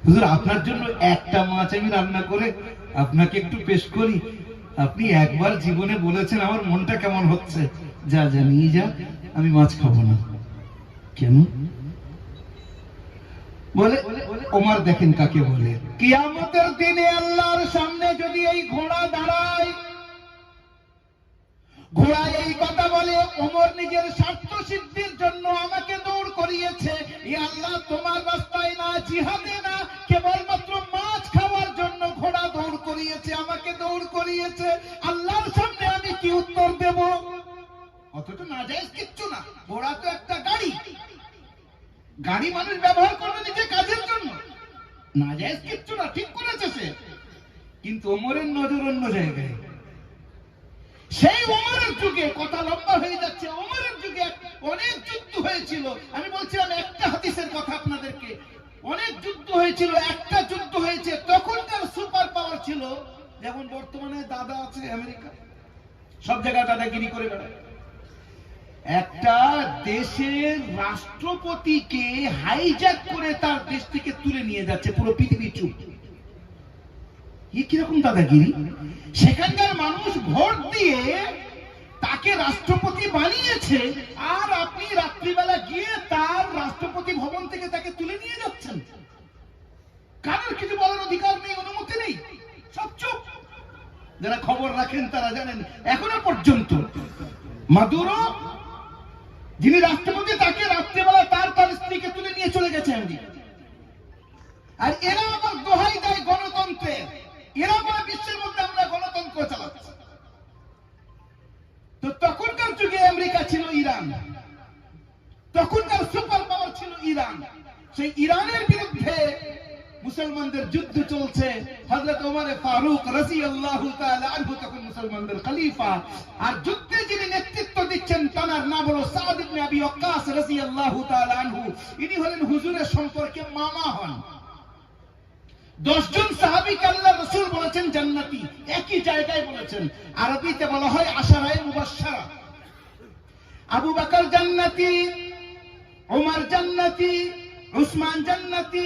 হুজুর আপনার জন্য একটা মাছ আমি রান্না করে আপনাকে একটু পেশ করি আপনি একবার জীবনে বলেছেন আমার মনটা কেমন হচ্ছে যা যা নিয়ে যা আমি মাছ খাবো না কেন বলে ওমর দেখেন কাকে বলে কিয়ামতের দিনে আল্লাহর সামনে যদি এই ঘোড়া দাঁড়ায় ঘোড়া এই কথা বলে ওমর নিজের স্বার্থ সিদ্ধির জন্য আমাকে দৌড় করিয়েছে এ আল্লাহ তোমার রাস্তায় না জিহাদে না কেবলমাত্র মাছ খাওয়ার জন্য ঘোড়া দৌড় করিয়েছে আমাকে দৌড় করিয়েছে আল্লাহর সামনে আমি কি উত্তর দেব অথচ নাজায়েজ কিচ্ছু না ঘোড়া তো একটা গাড়ি গাড়ি মানুষ ব্যবহার করবে নিজের কাজের জন্য নাজায়েজ কিচ্ছু না ঠিক করেছে সে কিন্তু ওমরের নজর অন্য জায়গায় সেই ওমরের যুগে কথা লম্বা হয়ে যাচ্ছে ওমরের যুগে অনেক যুদ্ধ হয়েছিল আমি বলছিলাম একটা হাদিসের কথা আপনাদেরকে অনেক যুদ্ধ হয়েছিল একটা যুদ্ধ হয়েছে তখনকার সুপার পাওয়ার ছিল যেমন বর্তমানে দাদা আছে আমেরিকা সব জায়গায় দাদাগিরি করে বেড়ায় একটা দেশের রাষ্ট্রপতিকে হাইজ্যাক করে তার দেশ থেকে তুলে নিয়ে যাচ্ছে পুরো পৃথিবী চুপ কিরকম দাদাগিরি সেখানকার মানুষ ভোট দিয়ে তাকে রাষ্ট্রপতি বানিয়েছে আর আপনি রাত্রিবেলা গিয়ে তার রাষ্ট্রপতি ভবন থেকে তাকে তুলে নিয়ে যাচ্ছেন কারোর কিছু বলার অধিকার নেই অনুমতি নেই সব চুপ যারা খবর রাখেন তারা জানেন এখনো পর্যন্ত মাদুরো যিনি রাষ্ট্রপতি তাকে রাত্রিবেলা তার স্ত্রীকে তুলে নিয়ে চলে গেছে আর এরা আবার দোহাই দেয় গণতন্ত্রের এরা বলে বিশ্বের মধ্যে আমরা গণতন্ত্র চালাচ্ছি তো তখনকার যুগে আমেরিকা ছিল ইরান তখনকার সুপার পাওয়ার ছিল ইরান সেই ইরানের বিরুদ্ধে মুসলমানদের যুদ্ধ চলছে, হযরত ওমর ফারুক রাদিয়াল্লাহু তাআলা আনহু তখন মুসলমানদের খলিফা, আর যুদ্ধে যিনি নেতৃত্ব দিচ্ছেন তার নাম হলো সাদ ইবনে আবি ওয়াক্কাস রাদিয়াল্লাহু তাআলা আনহু। ইনি হলেন হুজুরের সম্পর্কে মামা হন। 10 জন সাহাবীকে আল্লাহ রাসূল বলেছেন জান্নাতি, একই জায়গায় বলেছেন। আরবিতে বলা হয় আশারায়ে মুবাশশারা। আবু বকর জান্নাতি, উমর জান্নাতি, উসমান জান্নাতি,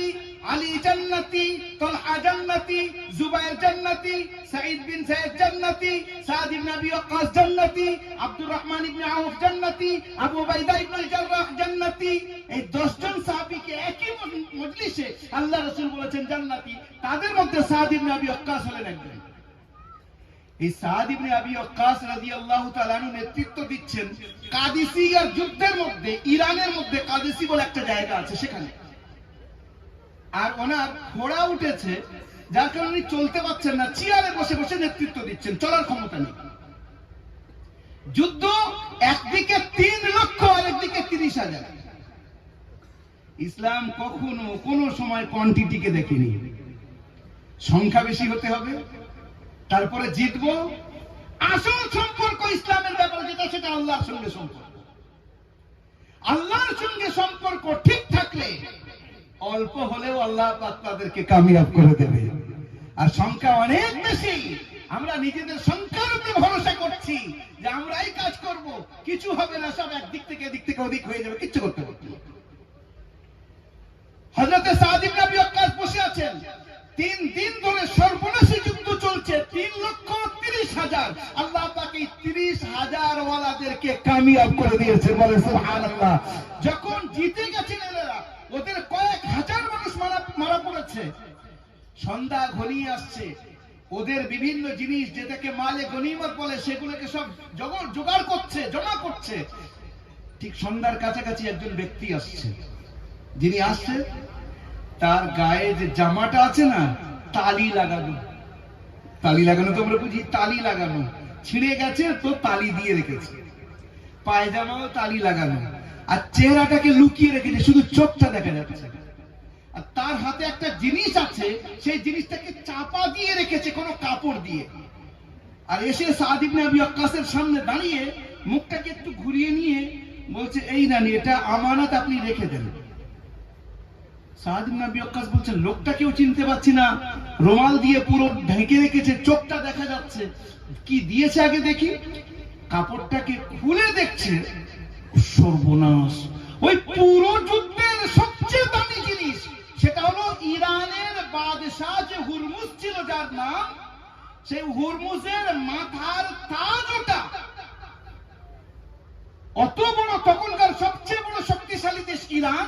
আলী জান্নাতি, তালহা জান্নাতি, জুবাইর জান্নাতি, সাঈদ বিন যায়েদ জান্নাতি, সাদ ইবনে আবি ওয়াক্কাস জান্নাতি, আব্দুর রহমান ইবনে আউফ জান্নাতি, আবু উবাইদা ইবনে জাররাহ জান্নাতি। এই 10 জন সাহাবীকে একই মজলিসে আল্লাহ রাসূল বলেছেন জান্নাতি। তাদের মধ্যে সাদ ইবনে আবি ওয়াক্কাস হলেন একজন। এই সাদ ইবনে আবি ওয়াক্কাস রাদিয়াল্লাহু তাআলা আনহু নেতৃত্ব দিচ্ছেন কাদিসিয়ার যুদ্ধের মধ্যে। ইরানের মধ্যে কাদিসি বলে একটা জায়গা আছে সেখানে। আর ওনার ঘোড়া উঠেছে, যার কারণে উনি চলতে পারছেন না, চেয়ারে বসে বসে নেতৃত্ব দিচ্ছেন, চলার ক্ষমতা নেই। যুদ্ধ একদিকে 3 লক্ষ আর একদিকে 30,000। ইসলাম কখনো কোনো সময় কোয়ান্টিটিকে দেখেনি। সংখ্যা বেশি হতে হবে, তারপরে জিতবো। আসল সম্পর্ক ইসলামের ব্যাপারে যেটা, সেটা আল্লাহর সঙ্গে সম্পর্ক। আল্লাহর সঙ্গে সম্পর্ক ঠিক থাকলে অল্প হলেও আল্লাহ পাক তাদেরকে কামিয়াব করে দেবে। আর সংখ্যা অনেক বেশি, আমরা নিজেদের সংখ্যার উপরে ভরসা করছি যে আমরা এই কাজ করব, কিছু হবে না, সব একদিক থেকে এদিক থেকে ওদিক হয়ে যাবে, কিচ্ছু করতে পারবে না। হযরত সাদ ইবনে আবি ওয়াক্কাস বসে আছেন, 3 দিন ধরে সর্বনাশী যুদ্ধ চলছে, 3,30,000। আল্লাহ পাক এই 30,000 ওয়ালাদেরকে কামিয়াব করে দিয়েছেন, বলে সুবহানাল্লাহ। যখন জিতে গেছেন এরা, ওদের কয়েক হাজার মানুষ মারা পড়েছে। সন্ধ্যা ঘনিয়ে আসছে, ওদের বিভিন্ন জিনিস যেটাকে মালে গনিমত বলে সেগুলোকে সব জোগাড় করছে, জমা করছে। ঠিক সন্ধ্যার কাছাকাছি একজন ব্যক্তি আসছে। যিনি আসছে তার গায়ে যে জামাটা আছে না, তালি লাগানো। তালি লাগানো তো আমরা বুঝি, তালি লাগানো ছিঁড়ে গেছে তো তালি দিয়ে রেখেছে, পায়জামাও তালি লাগানো, আর চেহারাটাকে লুকিয়ে রেখেছে, শুধু চোখটা দেখা যাচ্ছে। আর তার হাতে একটা জিনিস আছে, সেই জিনিসটাকে চাপা দিয়ে রেখেছে কোনো কাপড় দিয়ে। আর এসে সাদ ইবনে আবি ওয়াক্কাসের সামনে দাঁড়িয়ে মুখটাকে একটু ঘুরিয়ে নিয়ে বলছে, এই না, এটা আমানত, আপনি রেখে দেন। সাদ ইবনে আবি ওয়াক্কাস বলছেন, লোকটা কেউ চিনতে পারছি না, রুমাল দিয়ে পুরো ঢেকে রেখেছে, চোখটা দেখা যাচ্ছে, কি দিয়েছে আগে দেখি। কাপড়টাকে খুলে দেখছে, সর্বনাশ, ওই পুরো যুদ্ধের সবচেয়ে দামি জিনিস, সেটা হলো ইরানের বাদশাহ যে হুরমুজ ছিল যার নাম, সেই হুরমুজের মাথার তাজ ওটা। অত বড়, তখনকার সবচেয়ে বড় শক্তিশালী দেশ ইরান,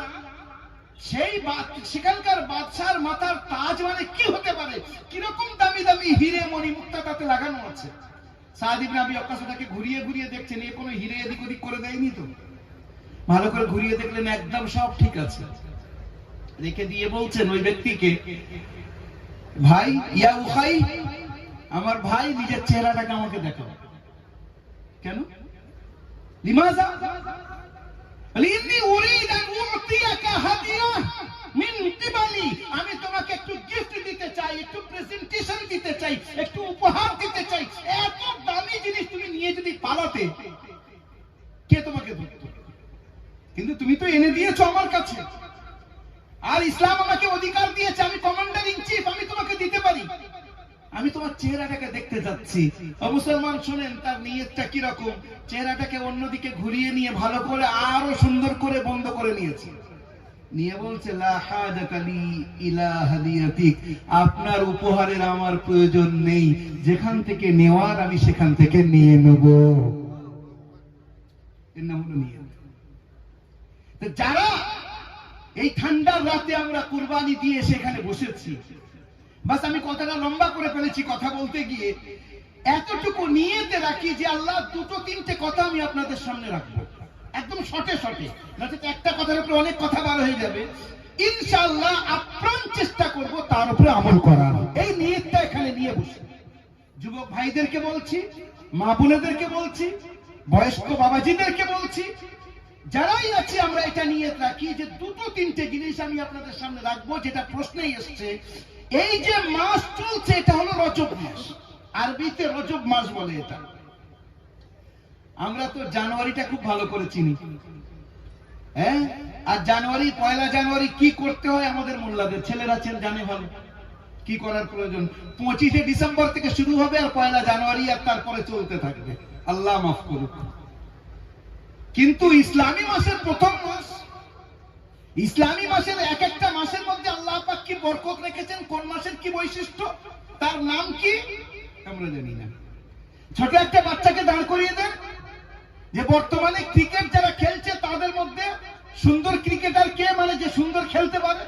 সেখানকার বাদশার মাথার তাজ মানে কি হতে পারে, কিরকম দামি দামি হিরে মণি মুক্তা তাতে লাগানো আছে। সাদ ইবনে আবি ওয়াক্কাস ওটাকে ঘুরিয়ে ঘুরিয়ে দেখছেন, এ কোনো হিরে এদিক ওদিক করে দেয়নি তো। ভালো করে ঘুরিয়ে দেখলেন একদম সব ঠিক আছে। রেখে দিয়ে বলছেন ওই ব্যক্তিকে, ভাই, ইয়া উখাই, আমার ভাই, নিজের চেহারাটাকে আমাকে দেখাও। কেন? লিমাযা? লিন্নি উরিদ আন উতিয়াকা হাদিয়া মিন কিবালি। আমি তোমাকে একটু গিফট দিতে চাই, একটু প্রেজেন্টেশন দিতে চাই, একটু উপহার দিতে চাই। এত দামি জিনিস তুমি নিয়ে যদি পালাতে, কে তোমাকে ধরতো? কিন্তু তুমি তো এনে দিয়েছো আমার কাছে, আর ইসলাম আমাকে অধিকার দিয়েছে, আমি কমান্ডার ইন চিফ, আমি তোমাকে দিতে পারি। আমি তোমার চেহারাটাকে দেখতে যাচ্ছি। ও মুসলমান শুনেন তার নিয়তটা কি রকম। চেহারাটাকে অন্যদিকে ঘুরিয়ে নিয়ে ভালো করে আরো সুন্দর করে বন্ধ করে নিয়েছে, নিয়ে বলছে, লা হাজাতা লি ইলা হাদিয়াতিক, আপনার উপহারের আমার প্রয়োজন নেই, যেখান থেকে নেওয়ার আমি সেখান থেকে নিয়ে নেব। এর নাম হলো নিয়ত। যারা এই ঠান্ডার রাতে আমরা কুরবানি দিয়ে সেখানে বসেছি, বাস আমি কথাটা লম্বা করে ফেলেছি কথা বলতে গিয়ে, এতটুকু নিয়েতে রাখি যে আল্লাহ 2-3টে কথা আমি আপনাদের সামনে রাখবো, একদম শর্টে শর্টে, নয়তো একটা কথার উপরে অনেক কথা বার হয়ে যাবে। ইনশাআল্লাহ আপ্রাণ চেষ্টা করব তার উপরে আমল করার, এই নিয়তটা এখানে নিয়ে বসে। যুবক ভাইদেরকে বলছি, মা বোনেদেরকে বলছি, বয়স্ক বাবাজিদেরকে বলছি, যারাই আছি আমরা এটা নিয়ে রাখি যে দুটো তিনটে জিনিস আমি আপনাদের সামনে রাখবো, যেটা প্রশ্নেই এসছে। এই যে মাস চলছে এটা হলো রজব মাস, আরবিতে রজব মাস বলে এটা। আমরা তো জানুয়ারিটা খুব ভালো করে চিনি, হ্যাঁ? আর জানুয়ারি, পয়লা জানুয়ারি কি করতে হয় আমাদের মোল্লাদের ছেলেরা জানে ভালো কি করার প্রয়োজন। 25শে ডিসেম্বর থেকে শুরু হবে আর পয়লা জানুয়ারি আর তারপরে চলতে থাকবে, আল্লাহ মাফ করুক। কিন্তু ইসলামী মাসের প্রথম মাস, ইসলামী মাসের এক একটা মাসের মধ্যে আল্লাহ পাক কি বরকত রেখেছেন, কোন মাসের কি বৈশিষ্ট্য, তার নাম কি আমরা জানি না। ছোট একটা বাচ্চাকে দাঁড় করিয়ে দেন যে বর্তমানে ক্রিকেট যারা খেলছে তাদের মধ্যে সুন্দর ক্রিকেটার কে, মানে যে সুন্দর খেলতে পারে,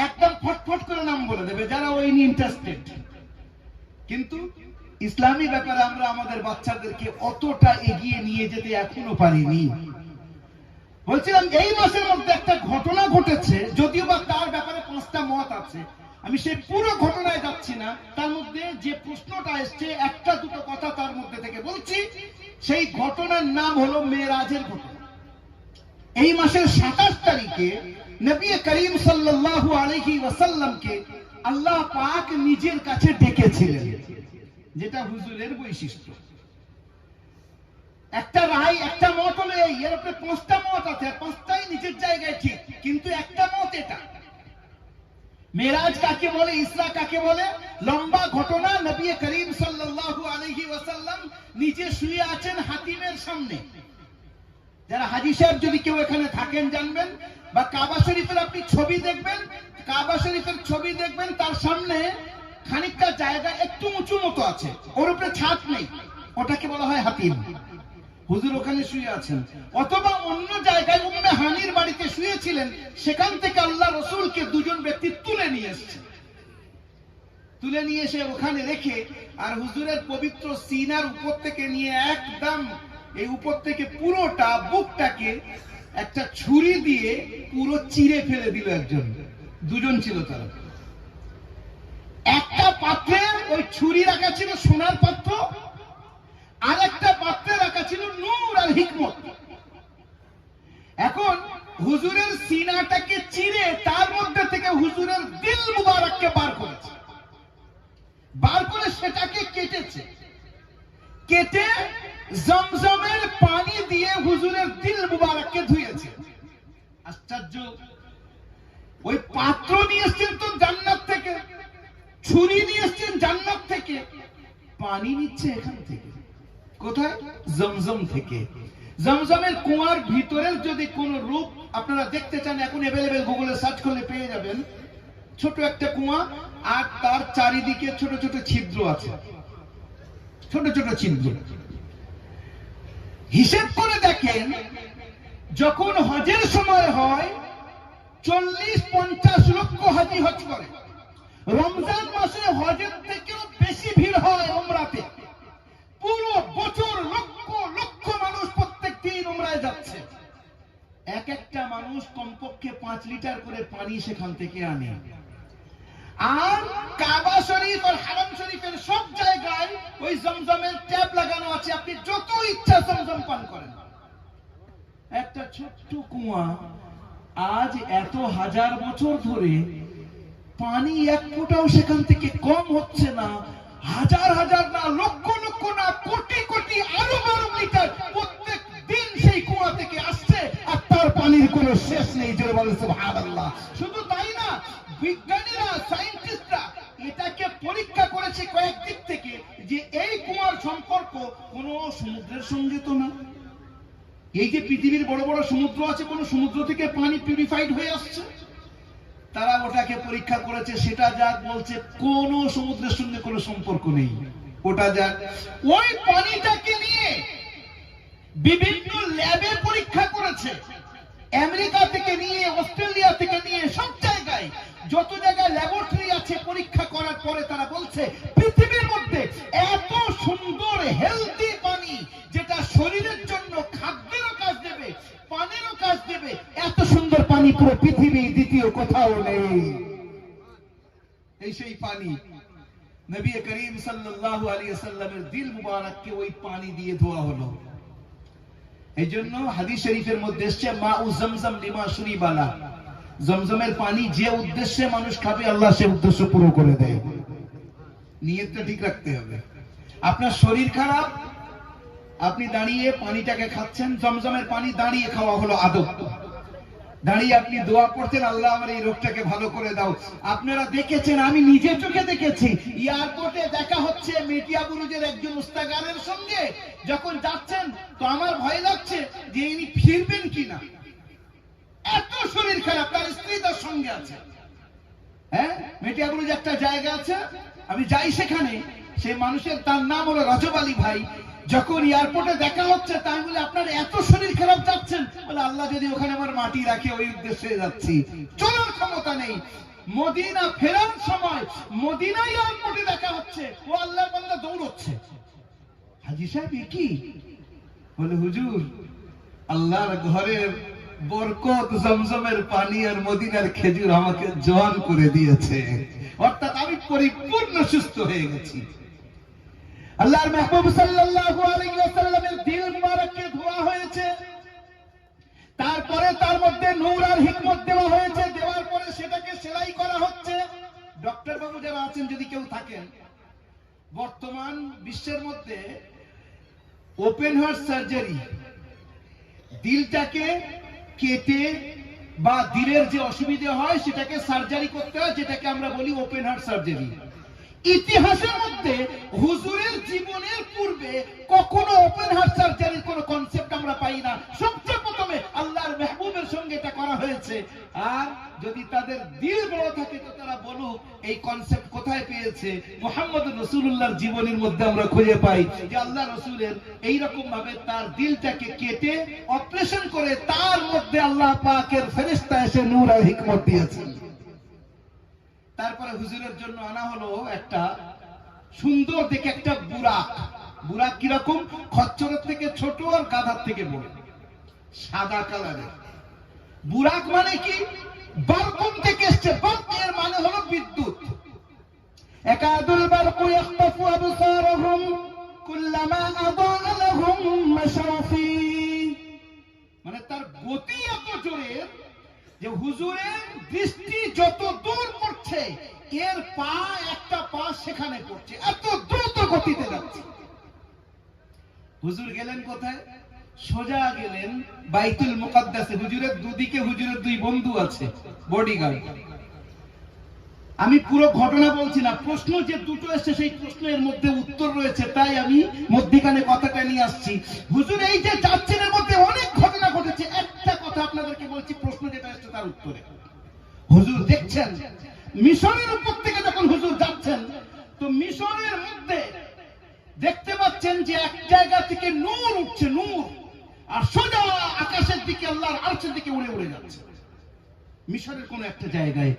একদম ফটফট করে নাম বলে দেবে যারা ওই নিয়ে ইন্টারেস্টেড। কিন্তু ইসলামী ব্যাপারে আমরা আমাদের বাচ্চাদেরকে অতটা এগিয়ে নিয়ে যেতে এখনো পারিনি। বলছিলাম এই মাসের মধ্যে একটা ঘটনা ঘটেছে, যদিও বা তার ব্যাপারে 5টা মত আছে, আমি সেই পুরো ঘটনায় যাচ্ছি না। তার মধ্যে যে প্রশ্নটা এসছে একটা দুটো কথা তার মধ্যে থেকে বলছি। সেই ঘটনার নাম হলো মেরাজের ঘটনা। এই মাসের 27 তারিখে নবী করিম সাল্লাল্লাহু আলাইহি ওয়াসাল্লামকে আল্লাহ পাক নিজের কাছে ডেকেছিলেন, যেটা হুজুরের বৈশিষ্ট্য। একটা রায়, একটা মত হলো এই, এর উপরে 5টা মত আছে, 5টাই নিজের জায়গায় ঠিক, কিন্তু একটা মত এটা। মেরাজ কাকে বলে, ইসরা কাকে বলে, লম্বা ঘটনা। নবী করিম সাল্লাল্লাহু আলাইহি ওয়াসাল্লাম নিজে শুয়ে আছেন হাতিমের সামনে। যারা হাজী সাহেব যদি কেউ এখানে থাকেন জানবেন, বা কাবা শরীফের আপনি ছবি দেখবেন, কাবা শরীফের ছবি দেখবেন, তার সামনে খানিকটা জায়গা একটু উঁচু মতো আছে, ওর উপরে ছাদ নেই, ওটাকে বলা হয় হাতিম। হুজুর ওখানে শুয়ে আছেন। অথবা অন্য জায়গায় উম্মে হানির বাড়িতে শুয়েছিলেন, সেখান থেকে আল্লাহ রসুলকে দুজন ব্যক্তি তুলে নিয়ে এসেছে, তুলে নিয়ে এসে ওখানে রেখে, আর হুজুরের পবিত্র সিনার উপর থেকে নিয়ে একদম এই উপর থেকে পুরোটা বুকটাকে একটা ছুরি দিয়ে পুরো চিরে ফেলে দিল একজন। দুজন ছিল তারা। একটা পাত্রে ওই ছুরি রাখা ছিল সোনার পাত্র, আর একটা পাত্রে রাখা ছিল নূর আর হিকমত। এখন হুজুরের সিনাটাকে চিরে তার মধ্যে থেকে হুজুরের দিল মুবারককে বার করেছে, বার করে সেটাকে কেটেছে, কেটে জমজমের পানি দিয়ে হুজুরের দিল মুবারককে ধুয়েছে। আশ্চর্য! ওই পাত্র নিয়ে এসছেন তো জান্নাত থেকে, ছুরি নিয়ে এসছেন জান্নাত থেকে, পানি নিচ্ছে এখান থেকে। কোথায়? জমজম থেকে। জমজমের কুয়ার ভিতরের যদি কোন রূপ আপনারা দেখতে চান, এখন অ্যাভেলেবেল, গুগলে সার্চ করলে পেয়ে যাবেন। ছোট একটা কুয়া, আর তার চারিদিকে ছোট ছোট ছিদ্র আছে, ছোট ছোট ছিদ্র। হিসেব করে দেখেন, যখন হজের সময় হয় 40-50 লক্ষ হাজি হজ করে। রমজান মাসে হজের থেকেও বেশি ভিড় হয় উমরাতে। পুরো বছর লক্ষ লক্ষ মানুষ প্রত্যেক দিন উমরায় যাচ্ছে। এক একটা মানুষ কমপক্ষে 5 লিটার করে পানি সেখান থেকে আনে। আর কাবা শরীফ আর হারাম শরীফের সব জায়গায় ওই জমজমের ট্যাপ লাগানো আছে, আপনি যত ইচ্ছা জমজম পান করেন। একটা ছোট্ট কুয়া, আজ এত হাজার বছর ধরে পানি এক ফোঁটাও সেখান থেকে কম হচ্ছে না। হাজার হাজার না, লক্ষ লক্ষ না, কোটি কোটি, আরো আরব লিটার প্রত্যেক দিন সেই কুয়া থেকে আসছে, আর তার পানির কোনো শেষ নেই। জোরে বলেন সুবহানাল্লাহ। শুধু তাই না, বিজ্ঞানীরা, সায়েন্টিস্টরা এটাকে পরীক্ষা করেছে কয়েক দিক থেকে, যে এই কুয়ার সম্পর্ক কোন সমুদ্রের সঙ্গে তো না। এই যে পৃথিবীর বড় বড় সমুদ্র আছে, কোন সমুদ্র থেকে পানি পিউরিফাইড হয়ে আসছে? তারা ওটাকে পরীক্ষা করেছে, সেটা যা বলছে কোন সমুদ্রের সঙ্গে কোনো সম্পর্ক নেই। ওটা যা, ওই পানিটাকে নিয়ে বিভিন্ন ল্যাবে পরীক্ষা করেছে, আমেরিকা থেকে নিয়ে, অস্ট্রেলিয়া থেকে নিয়ে, সব জায়গায় যত জায়গায় ল্যাবরেটরি আছে, পরীক্ষা করার পরে তারা বলছে পৃথিবীর মধ্যে এত সুন্দর হেলদি পানি, যেটা শরীরের জন্য খাদ্যেরও কাজ দেবে, পানিরও কাজ দেবে, এত সুন্দর পানি পুরো পৃথিবী দ্বিতীয় কোথাও নেই। এই সেই পানি নবী করিম সাল্লাল্লাহু আলাইহি ওয়াসাল্লামের দিল মুবারককে ওই পানি দিয়ে ধোয়া হলো। এই জন্য হাদিস শরীফের মধ্যে এসছে মা উ জমজম লিমা শুরিবালা, জমজমের পানি যে উদ্দেশ্যে মানুষ খাবে আল্লাহ সে উদ্দেশ্য পুরো করে দেয়। নিয়তটা ঠিক রাখতে হবে। আপনার শরীর খারাপ, আপনি দাঁড়িয়ে পানিটাকে খাচ্ছেন, জমজমের পানি দাঁড়িয়ে খাওয়া হলো আদব। দাঁড়িয়ে আপনি দোয়া করতেন, আল্লাহ আমার এই রোগটাকে ভালো করে দাও। আপনারা দেখেছেন, আমি নিজে চোখে দেখেছি, এয়ারপোর্টে দেখা হচ্ছে মেটিয়া বুরুজের একজন উস্তাগারের সঙ্গে, যখন যাচ্ছেন তো আমার ভয় লাগছে যে ইনি ফিরবেন কিনা, এত শরীর খারাপ, তার স্ত্রী তার সঙ্গে আছে। হ্যাঁ, মেটিয়া বুরুজ একটা জায়গা আছে, আমি যাই সেখানে, সেই মানুষের তার নাম হলো রজব আলী ভাই। যখন এয়ারপোর্টে দেখা হচ্ছে তাই বলে আপনার এত শরীর খারাপ যাচ্ছেন, বলে আল্লাহ যদি ওখানে আমার মাটি রাখে ওই উদ্দেশ্যে যাচ্ছি, চলার ক্ষমতা নেই। মদিনা ফেরার সময় মদিনায় এয়ারপোর্টে দেখা হচ্ছে, ও আল্লাহর বান্দা দৌড়চ্ছে। হাজী সাহেব কি বলে, হুজুর আল্লাহর ঘরের বরকত জমজমের পানি আর মদিনার খেজুর আমাকে জোয়ান করে দিয়েছে, অর্থাৎ আমি পরিপূর্ণ সুস্থ হয়ে গেছি। আল্লাহর মেহবুব সাল্লাল্লাহু আলাইহি ওয়াসাল্লামের দিল মুবারককে ধোয়া হয়েছে, তারপরে তার মধ্যে নূর আর হিকমত দেওয়া হয়েছে, দেওয়ার পরে সেটাকে সেলাই করা হচ্ছে। ডক্টর বাবু যারা আছেন, যদি কেউ থাকেন, বর্তমান বিশ্বের মধ্যে ওপেন হার্ট সার্জারি, দিলটাকে কেটে বা দিলের যে অসুবিধা হয় সেটাকে সার্জারি করতে হয়, যেটাকে আমরা বলি ওপেন হার্ট সার্জারি। ইতিহাসের মধ্যে হুজুরের জীবনের পূর্বে কখনো ওপেন হার্ট সার্জারির কোনো কনসেপ্ট আমরা পাই না। সবচেয়ে প্রথমে আল্লাহর মেহবুবের সঙ্গে এটা করা হয়েছে। আর যদি তাদের দিল বড় থাকে তো তারা বলুক এই কনসেপ্ট কোথায় পেয়েছে। মুহাম্মদ রাসূলুল্লাহর জীবনের মধ্যে আমরা খুঁজে পাই যে আল্লাহ রাসূলের এইরকম ভাবে তার দিলটাকে কেটে অপারেশন করে তার মধ্যে আল্লাহ পাকের ফেরেশতা এসে নূর আর হিকমত দিয়েছেন। তারপরে হুজুরের জন্য আনা হলো একটা সুন্দর দেখে একটা বুরাক। বুরাক কিরকম? খচ্চরের থেকে ছোট আর গাধার থেকে বড়, সাদা কালারের। বুরাক মানে কি? বারকুন থেকে এসছে। বারক এর মানে হলো বিদ্যুৎ। একাদুল বারকু ইয়াখতাফু আবসারহুম কুল্লামা আদাআ লাহুম মাশরাফি, মানে তার গতি এত জোরে যে হুজুরের দৃষ্টি যত দূর পড়ছে এর পা একটা পা সেখানে পড়ছে, এত দ্রুত গতিতে যাচ্ছে। হুজুর গেলেন কোথায়? সোজা গেলেন বাইতুল মুকাদ্দাসে। হুজুরের দুদিকে হুজুরের দুই বন্ধু আছে, বডিগার্ড। আমি পুরো ঘটনা বলছি না, প্রশ্ন যে দুটো এসছে সেই প্রশ্নের মধ্যে উত্তর রয়েছে, তাই আমি মধ্যখানে কথাটা নিয়ে আসছি। হুজুর এই যে যাচ্ছেন এর মধ্যে অনেক ঘটনা ঘটেছে, একটা কথা আপনাদেরকে বলছি, প্রশ্ন যেটা এসছে তার উত্তরে। হুজুর দেখছেন মিশরের উপর থেকে যখন হুজুর যাচ্ছেন তো মিশরের মধ্যে দেখতে পাচ্ছেন যে এক জায়গা থেকে নূর উঠছে, নূর, আর সোজা আকাশের দিকে আল্লাহর আরশের দিকে উড়ে উড়ে যাচ্ছে। মিশরের কোন একটা জায়গায়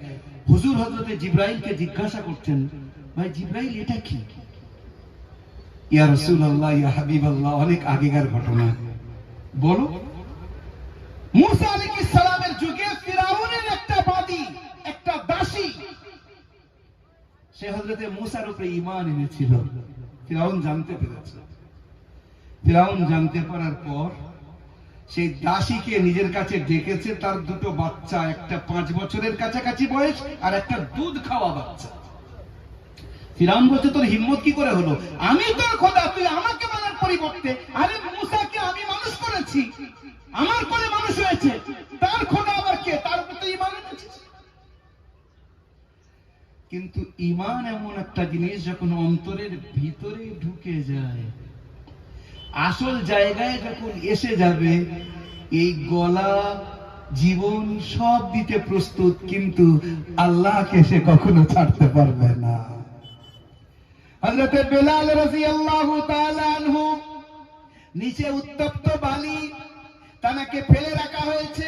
হুজুর হযরতে জিবরাইলকে জিজ্ঞাসা করছেন, ভাই জিবরাইল এটা কি? ইয়া রাসূলুল্লাহ, ইয়া হাবিবাল্লাহ, অনেক আগেকার ঘটনা, বলো। মুসা আলাইহিস সালামের যুগে ফিরাউনের একটা বাদী, একটা দাসী, সে হযরতে মুসার উপরে ঈমান এনেছিল। ফিরাউন জানতে পেরেছে। ফিরাউন জানতে পারার পর সেই দাসীকে নিজের কাছে ডেকেছে। তার দুটো বাচ্চা, একটা 5 বছরের কাছাকাছি বয়স আর একটা দুধ খাওয়া বাচ্চা। ফিরাউন বলছে, তোর হিম্মত কি করে হলো? আমি তোর খোদা, তুই আমাকে মানার পরিবর্তে, আরে মুসাকে আমি মানুষ করেছি, আমার কোলে মানুষ হয়েছে, তার খোদা আবার কে? তার উপর তো ঈমান এনেছিস। কিন্তু ঈমান এমন একটা জিনিস, যখন অন্তরের ভিতরে ঢুকে যায়, আসল জায়গায় যখন এসে যাবে, এই গলা জীবন সব দিতে প্রস্তুত, কিন্তু আল্লাহকে সে কখনো ছাড়তে পারবে না। হযরতে বেলাল রাদিয়াল্লাহু তাআলা আনহু, নিচে উত্তপ্ত বালি, তাকে ফেলে রাখা হয়েছে,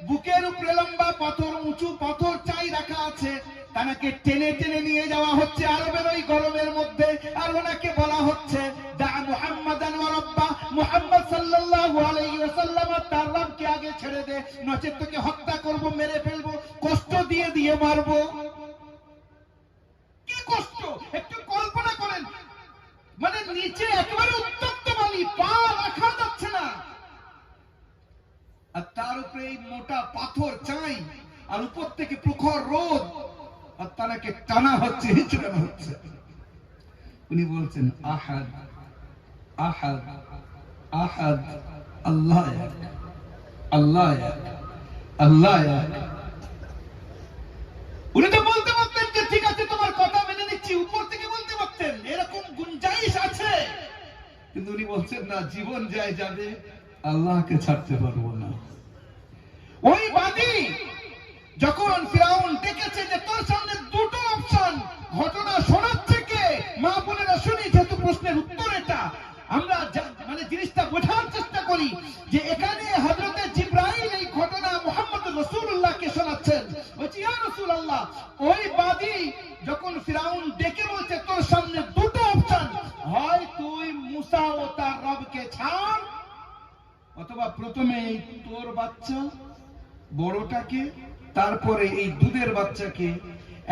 বুকের উপরে লম্বা পাথর, উঁচু পাথর চাই রাখা আছে, তাকে টেনে টেনে নিয়ে যাওয়া হচ্ছে আরবের ওই গরমের মধ্যে। আর ওনাকে বলা হচ্ছে, দা মুহাম্মাদান ওয়া রাব্বা, মুহাম্মদ সাল্লাল্লাহু আলাইহি ওয়াসাল্লাম তার রবকে আগে ছেড়ে দে, নচেত তোকে হত্যা করব, মেরে ফেলবো, কষ্ট দিয়ে দিয়ে মারবো। কি কষ্ট একটু কল্পনা করেন। মানে নিচে একেবারে উত্তপ্ত বালি, পা রাখা যাচ্ছে না, তার উপরে এই মোটা পাথর চাই, আর উপর থেকে প্রখর রোদ, আর তাকে টানা হচ্ছে, হিচড়ানো হচ্ছে। উনি বলছেন আহাদ আহাদ আহাদ, আল্লাহ আল্লাহ আল্লাহ। উনি তো বলতে পারতেন যে ঠিক আছে তোমার কথা মেনে নিচ্ছি, উপর থেকে বলতে পারতেন, এরকম গুঞ্জাইশ আছে, কিন্তু উনি বলছেন না, জীবন যায় যাবে, আল্লাহকে ছাড়তে পারবো না। ওই বাদী যখন ফিরাউন ডেকেছে যে তোর সামনে দুটো অপশন, ঘটনা শোনাচ্ছে কে, মা বোনেরা শুনি, যেহেতু প্রশ্নের উত্তর এটা, আমরা মানে জিনিসটা বোঝার চেষ্টা করি যে এখানে হযরতে জিবরাইল এই ঘটনা মুহাম্মদ রাসূলুল্লাহকে শোনাচ্ছেন। বলছি ইয়া রাসূলুল্লাহ, ওই বাদী যখন ফিরাউন ডেকে বলছে তোর সামনে দুটো অপশন, হয় তুই মুসা ও তার রবকে ছাড়, অথবা প্রথমে তোর বাচ্চা বড়টাকে, তারপরে এই দুধের বাচ্চাকে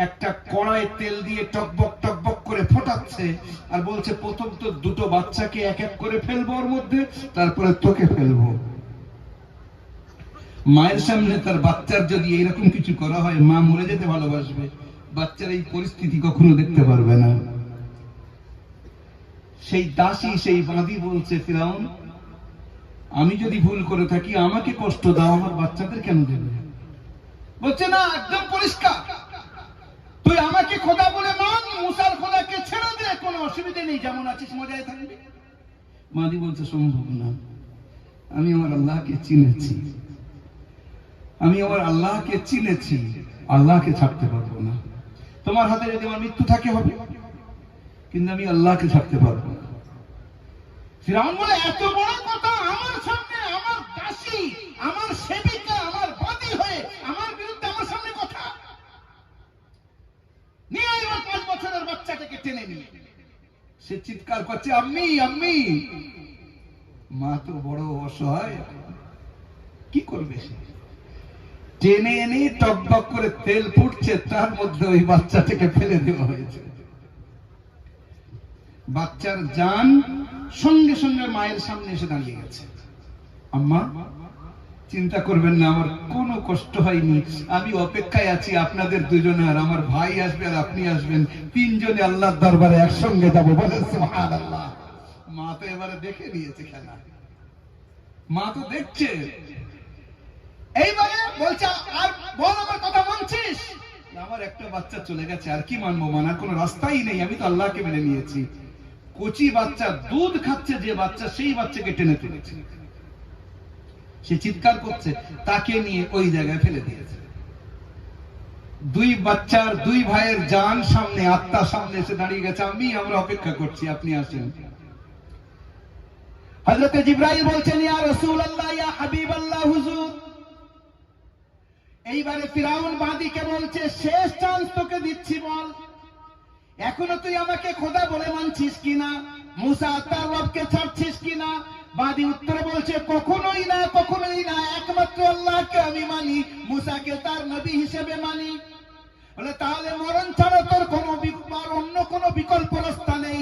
একটা কড়াই তেল দিয়ে টকবক টকবক করে ফোটাচ্ছে, আর বলছে প্রথম তো দুটো বাচ্চাকে এক এক করে ফেলবো ওর মধ্যে, তারপরে তোকে ফেলবো। মায়ের সামনে তার বাচ্চার যদি এইরকম কিছু করা হয়, মা মরে যেতে ভালোবাসবে, বাচ্চার এই পরিস্থিতি কখনো দেখতে পারবে না। সেই দাসী, সেই বাঁদী বলছে ফিরাউন, আমি যদি ভুল করে থাকি আমাকে কষ্ট দাও, আমার বাচ্চাদের কেন দেবে? বলছে না, একদম পরিষ্কার, তুই আমাকে খোদা বলে মান, মুসার খোদাকে ছেড়ে দে, কোনো অসুবিধা নেই, যেমন আছিস মজায় থাকবি। মাদি বলছে সম্ভব না, আমি আমার আল্লাহকে চিনেছি, আমি আমার আল্লাহকে চিনেছি, আল্লাহকে ছাড়তে পারবো না। তোমার হাতে যদি আমার মৃত্যু থাকে হবে, কিন্তু আমি আল্লাহকে ছাড়তে পারবো না। ফিরাউন বলে এত বড় কথা আমার সামনে, আমার দাসী, আমার সেবিকা, আমার বাদী হয়ে আমার বিরুদ্ধে আমার সামনে কথা নিয়ে, এবার 5 বছরের বাচ্চাটাকে টেনে নিয়ে সে চিৎকার করছে আম্মি আম্মি। মা তো বড় অসহায়, কি করবে সে? টেনে এনে টকবক করে তেল ফুটছে, তার মধ্যে ওই বাচ্চাটাকে ফেলে দেওয়া হয়েছে। বাচ্চার জান সঙ্গে সঙ্গে মায়ের সামনে এসে দাঁড়িয়ে গেছে। আম্মা চিন্তা করবেন না, আমার কোনো কষ্ট হয়নি, আমি অপেক্ষায় আছি আপনাদের দুজনের, আমার ভাই আসবে আর আপনি আসবেন, 3 জনে আল্লাহর দরবারে একসঙ্গে যাবো। বলেন সুবহানাল্লাহ। মা তো এবারে দেখে নিয়েছে খেলা, মা তো দেখছে। এইবারে বলছে আর বল, আমার কথা মানছিস? আমার একটা বাচ্চা চলে গেছে, আর কি মানবো, মানার কোনো রাস্তাই নেই, আমি তো আল্লাহকে মেনে নিয়েছি। কচি বাচ্চা দুধ খাচ্ছে, যে বাচ্চা, সেই বাচ্চাকে টেনে ফেলেছে, সে চিৎকার করছে, তাকে নিয়ে ওই জায়গায় ফেলে দিয়েছে। 2 বাচ্চার 2 ভাইয়ের জান সামনে, আত্মা সামনে এসে দাঁড়িয়ে গেছে, আমরা অপেক্ষা করছি, আপনি আসেন। হযরতে জিবরাইল বলছেন ইয়া রাসূলুল্লাহ, ইয়া হাবিবাল্লাহ, হুজুর। এইবারে ফিরাউন বাদীকে বলছে শেষ চান্স তোকে দিচ্ছি, বল এখনো তুই আমাকে খোদা বলে মানছিস কিনা, মুসা তার রবকে ছাড়ছিস কিনা? বাদী উত্তরে বলছে কখনোই না, কখনোই না, একমাত্র আল্লাহকে আমি মানি, মুসাকে তার নবী হিসেবে মানি। বলে তাহলে মরণ ছাড়া তোর কোনো অন্য কোনো বিকল্প রাস্তা নেই,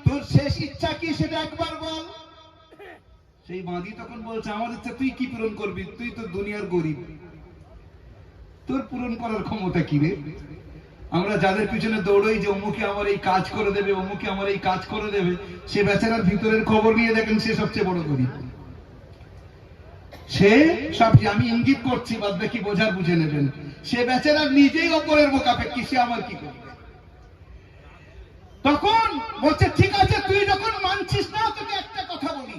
তোর শেষ ইচ্ছা কি সেটা একবার বল। সেই বাদী তখন বলছে আমার ইচ্ছা তুই কি পূরণ করবি, তুই তো দুনিয়ার গরিব, তোর পূরণ করার ক্ষমতা কি রে? আমরা যাদের পিছনে দৌড়ই যে অমুকে আমার এই কাজ করে দেবে, অমুকে আমার এই কাজ করে দেবে, সে বেচারার ভিতরের খবর নিয়ে দেখেন সে সবচেয়ে বড় গরিব। সে সব, আমি ইঙ্গিত করছি, বাদ বাকি বোঝার বুঝে নেবেন, সে বেচারা নিজেই অপরের মোকাপেক্ষী, সে আমার কি করবে? তখন বলছে ঠিক আছে, তুই যখন মানছিস না, তোকে একটা কথা বলি,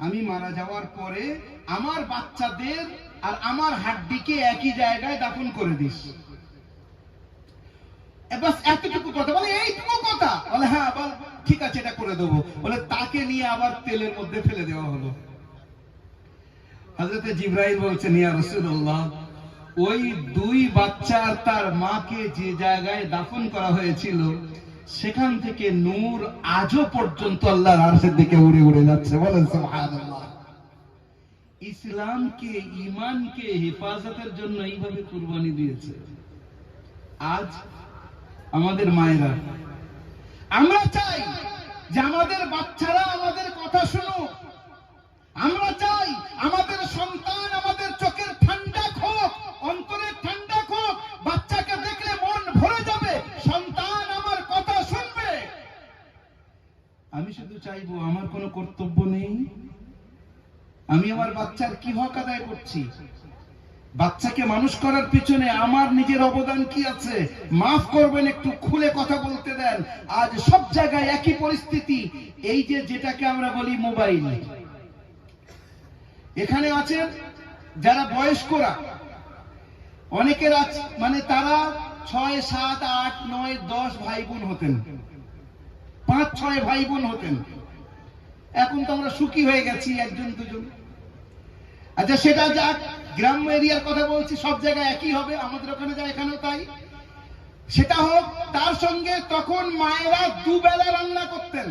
আমি মারা যাওয়ার পরে আমার বাচ্চাদের আর আমার হাড্ডিকে একই জায়গায় দাফন করে দিস, বাস এতটুকু কথা। বলে এইটুকু কথা? বলে হ্যাঁ, বল ঠিক আছে, এটা করে দেবো। বলে তাকে নিয়ে আবার তেলের মধ্যে ফেলে দেওয়া হলো। হযরতে জিবরাইল বলছেন ইয়া রাসূলুল্লাহ, ওই 2 বাচ্চা আর তার মাকে যে জায়গায় দাফন করা হয়েছিল, সেখান থেকে নূর আজও পর্যন্ত আল্লাহর আরশের দিকে উড়ে উড়ে যাচ্ছে। বলেন সুবহানাল্লাহ। ইসলামকে, ঈমানকে হেফাজতের জন্য এইভাবে কুরবানি দিয়েছে। আজ আমাদের মায়েরা, আমরা চাই যে আমাদের বাচ্চারা আমাদের কথা শুনুক, আমরা চাই আমাদের সন্তান আমাদের চোখে আমার বাচ্চার কি হক আদায় করছি? বাচ্চাকে মানুষ করার পিছনে আমার নিজের অবদান কি আছে? মাফ করবেন, একটু খুলে কথা বলতে দেন। আজ সব জায়গায় একই পরিস্থিতি। এই যে যেটাকে আমরা বলি মোবাইল, এখানে আছেন যারা বয়স্করা, অনেকের মানে তারা 6, 7, 8, 9, 10 ভাই বোন হতেন, 5, 6 ভাই বোন হতেন। এখন তো আমরা সুখী হয়ে গেছি, 1, 2 আচ্ছা সেটা যাক, গ্রাম্য এরিয়ার কথা বলছি, সব জায়গায় একই হবে, আমাদের ওখানে যা এখানেও তাই। সেটা হোক, তার সঙ্গে তখন মায়েরা দুবেলা রান্না করতেন,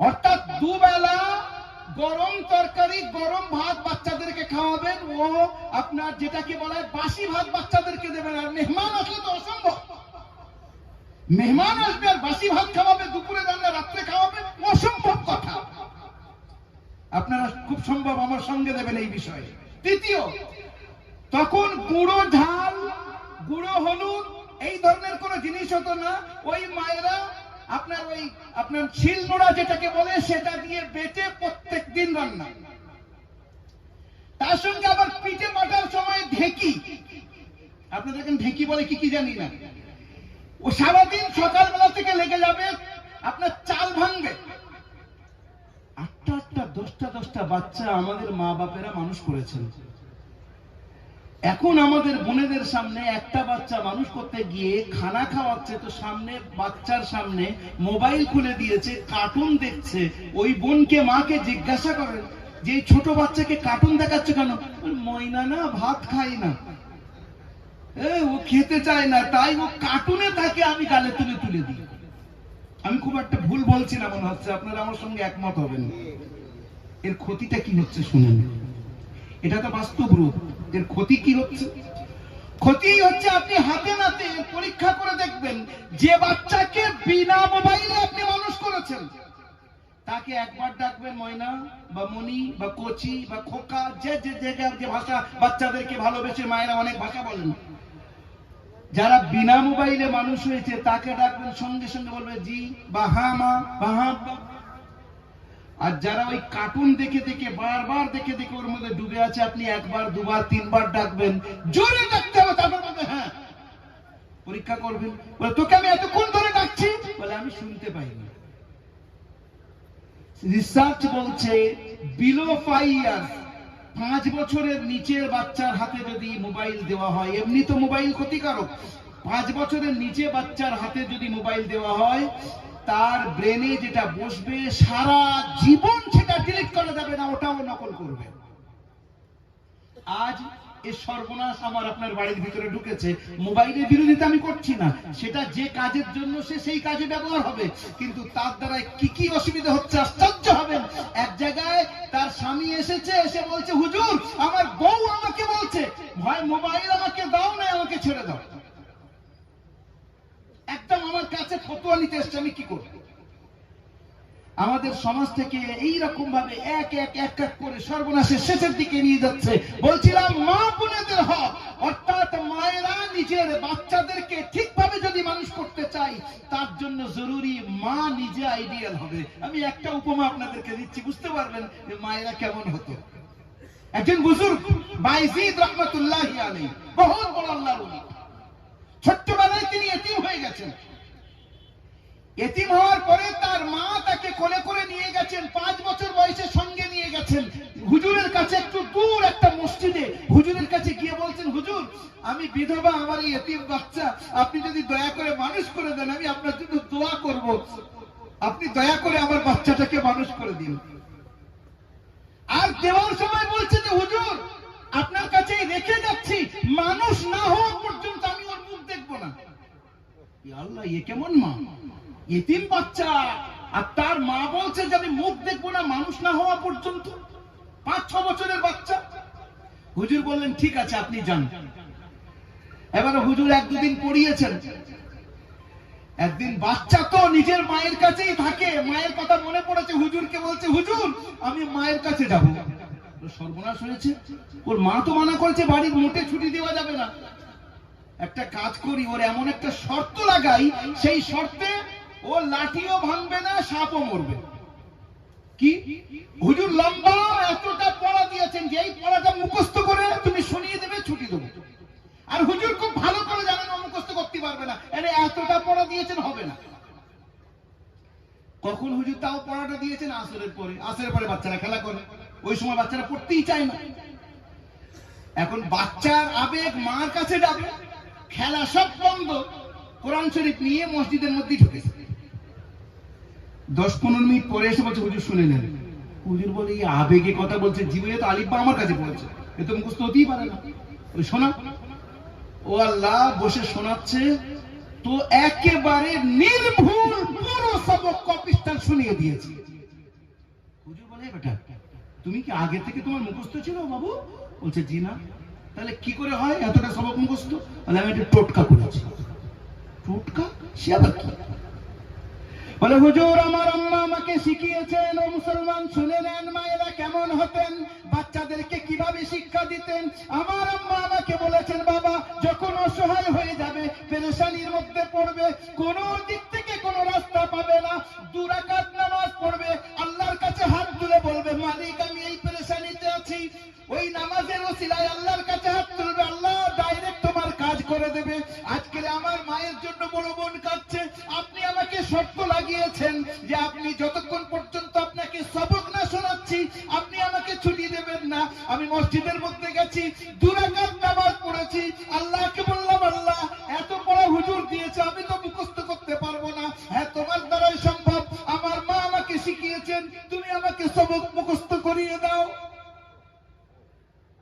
অর্থাৎ দুবেলা গরম তরকারি, গরম ভাত বাচ্চাদেরকে খাওয়াবেন। ও আপনার যেটাকে বলা হয় বাসি ভাত বাচ্চাদেরকে দেবেন। আর মেহমান আসলে তো অসম্ভব, মেহমান আসবে আর বাসি ভাত খাওয়াবে, দুপুরে রান্না রাত্রে খাওয়াবে, অসম্ভব কথা। আপনারা খুব সম্ভব আমার সঙ্গে দেবেন এই বিষয়ে। তৃতীয়, তখন গুঁড়ো ঝাল, গুঁড়ো হলুদ এই ধরনের কোন জিনিস হতো না। ওই মায়েরা আপনার শিলনোড়া যেটাকে বলে সেটা দিয়ে বেটে প্রত্যেক দিন রান্না। তার সঙ্গে আবার পিঠে পাঠার সময় ঢেকি, আপনাদের এখানে ঢেকি বলে কি জানি না, ও সারাদিন সকালবেলা থেকে লেগে যাবে, আপনার চাল ভাঙবে। 8টা 10টা বাচ্চা আমাদের মা বাপেরা মানুষ করেছেন। এখন আমাদের বোনেদের সামনে একটা বাচ্চা মানুষ করতে গিয়ে খানা খাওয়াচ্ছে, তো সামনে বাচ্চার সামনে মোবাইল খুলে দিয়েছে, কার্টুন দেখছে। ওই বোনকে মাকে জিজ্ঞাসা করেন যে ছোট বাচ্চাকে কার্টুন দেখাচ্ছে কেন? ময়না না ভাত খাই না, ও খেতে চায় না, তাই ও কার্টুনে তাকে আমি গালে তুলে তুলে দিই। আমি খুব একটা ভুল বলছি না মনে হচ্ছে, আপনারা আমার সঙ্গে একমত হবেন। এর ক্ষতিটা কি হচ্ছে শুনুন, এটা তো বাস্তব রূপ। এর ক্ষতি কি হচ্ছে? ক্ষতি হচ্ছে আপনি হাতে নাতে পরীক্ষা করে দেখবেন, যে বাচ্চাকে বিনা মোবাইলে আপনি মানুষ করেছেন, তাকে একবার ডাকবেন ময়না বা মনি বা কচি বা খোকা, যে জায়গার যে ভাষা বাচ্চাদেরকে ভালোবেসে মায়েরা অনেক ভাষা বলেন। যারা বিনা মোবাইলে মানুষ হয়েছে তাকে ডাকবেন, সঙ্গে সঙ্গে বলবে জি বা হ্যাঁ মা বা হ্যাঁ। আর যারা ওই কার্টুন দেখে দেখে বারবার দেখে দেখে ওর মধ্যে ডুবে আছে, আপনি একবার, দুবার, 3বার ডাকবেন, জোরে ডাকতে হবে, তারপর বলবে হ্যাঁ। পরীক্ষা করবেন, বলে তোকে আমি এতক্ষণ ধরে ডাকছি, বলে আমি শুনতে পাইনি। রিসার্চ বলছে বিলো 5 ইয়ার্স, 5 বছরের নিচের বাচ্চার হাতে যদি মোবাইল দেওয়া হয়, এমনি তো মোবাইল ক্ষতিকারক, 5 বছরের নিচে বাচ্চার হাতে যদি মোবাইল দেওয়া হয়, তার ব্রেনে যেটা বসবে সারা জীবন সেটা ডিলিট করা যাবে না, ওটাও নকল করবে। আজ এই সর্বনাশ আমার আপনার বাড়ির ভিতরে ঢুকেছে। মোবাইলের বিরোধিতা আমি করছি না, সেটা যে কাজের জন্য সে সেই কাজে ব্যবহার হবে, কিন্তু তার দ্বারা কি কি অসুবিধা হচ্ছে আশ্চর্য হবেন। এক জায়গায় তার স্বামী এসেছে, এসে বলছে হুজুর আমার বউ আমাকে বলছে ভাই মোবাইল আমাকে দাও না আমাকে ছেড়ে দাও। একদম আমার কাছে ফতোয়া নিতে এসছে, আমি কি করব? আমাদের সমাজ থেকে এইরকম ভাবে এক এক করে সর্বনাশের শেষের দিকে নিয়ে যাচ্ছে। বলছিলাম মা বোনেদের হক, অর্থাৎ মায়েরা নিজের বাচ্চাদেরকে ঠিকভাবে যদি মানুষ করতে চাই, তার জন্য জরুরি মা নিজে আইডিয়াল হবে। আমি একটা উপমা আপনাদেরকে দিচ্ছি, বুঝতে পারবেন যে মায়েরা কেমন হতো। একজন বুজুর্গ বাইজিদ রহমাতুল্লাহি আলাইহি, বহুত বড় আল্লাহর ওলি, ছোট্টবেলায় তিনি এতিম হয়ে গেছেন। এতিম হওয়ার পরে তার মা তাকে কোলে করে নিয়ে গেছেন, 5 বছর বয়সে সঙ্গে নিয়ে গেছেন হুজুরের কাছে, একটু দূর একটা মসজিদে। হুজুরের কাছে গিয়ে বলছেন হুজুর আমি বিধবা, আমার এই এতিম বাচ্চা আপনি যদি দয়া করে মানুষ করে দেন, আমি আপনার জন্য দোয়া করব, আপনি দয়া করে আমার বাচ্চাটাকে মানুষ করে দিন। আর দেওয়ার সময় বলছে যে হুজুর আপনার কাছে রেখে যাচ্ছি, মানুষ না হওয়া পর্যন্ত আমি ওর মুখ দেখবো না। আল্লাহ, এ কেমন মা? এতিম বাচ্চা, আর তার মা বলছে যে আমি মুখ দেখবো না মানুষ না হওয়া পর্যন্ত। 5-6 বছরের বাচ্চা। হুজুর বললেন ঠিক আছে আপনি যান। এবারে হুজুর 1-2 দিন পড়িয়েছেন। একদিন বাচ্চা তো নিজের মায়ের কাছেই থাকে, মায়ের কথা মনে পড়েছে, হুজুরকে বলছে হুজুর আমি মায়ের কাছে যাব। সর্বনাশ হয়েছে, ওর মা তো মানা করেছে বাড়ির মোটে ছুটি দেওয়া যাবে না। একটা কাজ করি, ওর এমন একটা শর্ত লাগাই, সেই শর্তে ও লাঠিও ভাঙবে না, সাপও মরবে। কি হুজুর লম্বা এতটা পড়া দিয়েছেন যে এই পড়াটা মুখস্থ করে তুমি শুনিয়ে দেবে, ছুটি দেবো। আর হুজুর খুব ভালো করে জানেন ও মুখস্থ করতে পারবে না, এতটা পড়া দিয়েছেন, হবে না। কখন হুজুর তাও পড়াটা দিয়েছেন? আসরের পরে। আসরের পরে বাচ্চারা খেলা করে, ওই সময় বাচ্চারা পড়তেই চায় না। এখন বাচ্চার আবেগ মার কাছে যাবে, খেলা সব বন্ধ, কোরআন শরীফ নিয়ে মসজিদের মধ্যে ঢুকেছে। 10-15 মিনিট পরে এসে বলছে হুজুর শুনে নেন। হুজুর বলে এই আবেগে কথা বলছে, জীবনে তো আলিফ বা আমার কাছে পড়েছে, এ তো মুখস্থ হতেই পারে না। ওই শোনা, ও আল্লাহ বসে শোনাচ্ছে তো একেবারে নির্ভুল পুরো সবক কপিস্তান শুনিয়ে দিয়েছে। হুজুর বলে বেটা তুমি কি আগে থেকে তোমার মুখস্থ ছিল বাবু? বলছে জি না। তাহলে কি করে হয় এতটা সবক মুখস্থ? বলে আমি একটা টোটকা করেছি। টোটকা? সে আবার কি? বলে হুজুর আমার আম্মা আমাকে শিখিয়েছেন, ও মুসলমান শুনে নেন, মায়েরা কেমন হতেন, বাচ্চাদেরকে কিভাবে শিক্ষা দিতেন। আমার আম্মা আমাকে বলেছেন বাবা যখন অসহায় হয়ে যাবে, পেরেশানির মধ্যে পড়বে, কোন দিক থেকে কোন রাস্তা পাবে না, 2 রাকাত নামাজ পড়বে, আল্লাহর কাছে হাত তুলে বলবে মালিক আমি এই পেরেশানিতে আছি। ওই নামাজের ওসিলায় আল্লাহর কাছে হাত তুলবে, আল্লাহ ডাইরেক্ট তোমার কাজ করে দেবে। আজকে আমার মায়ের জন্য বড় বোন কাঁদছে, আপনি আমাকে শর্ত লাগিয়েছেন যে আপনি যতক্ষণ পর্যন্ত আপনাকে সবক না শোনাচ্ছি আপনি আমাকে ছুটি দেবেন না। আমি মসজিদের মধ্যে গেছি, 2 রাকাত নামাজ পড়েছি, আল্লাহকে বললাম আল্লাহ এত পড়া হুজুর দিয়েছে আমি তো মুখস্থ করতে পারবো না, হ্যাঁ তোমার দ্বারাই সম্ভব, আমার মা আমাকে শিখিয়েছেন, তুমি আমাকে সবক মুখস্থ করিয়ে দাও।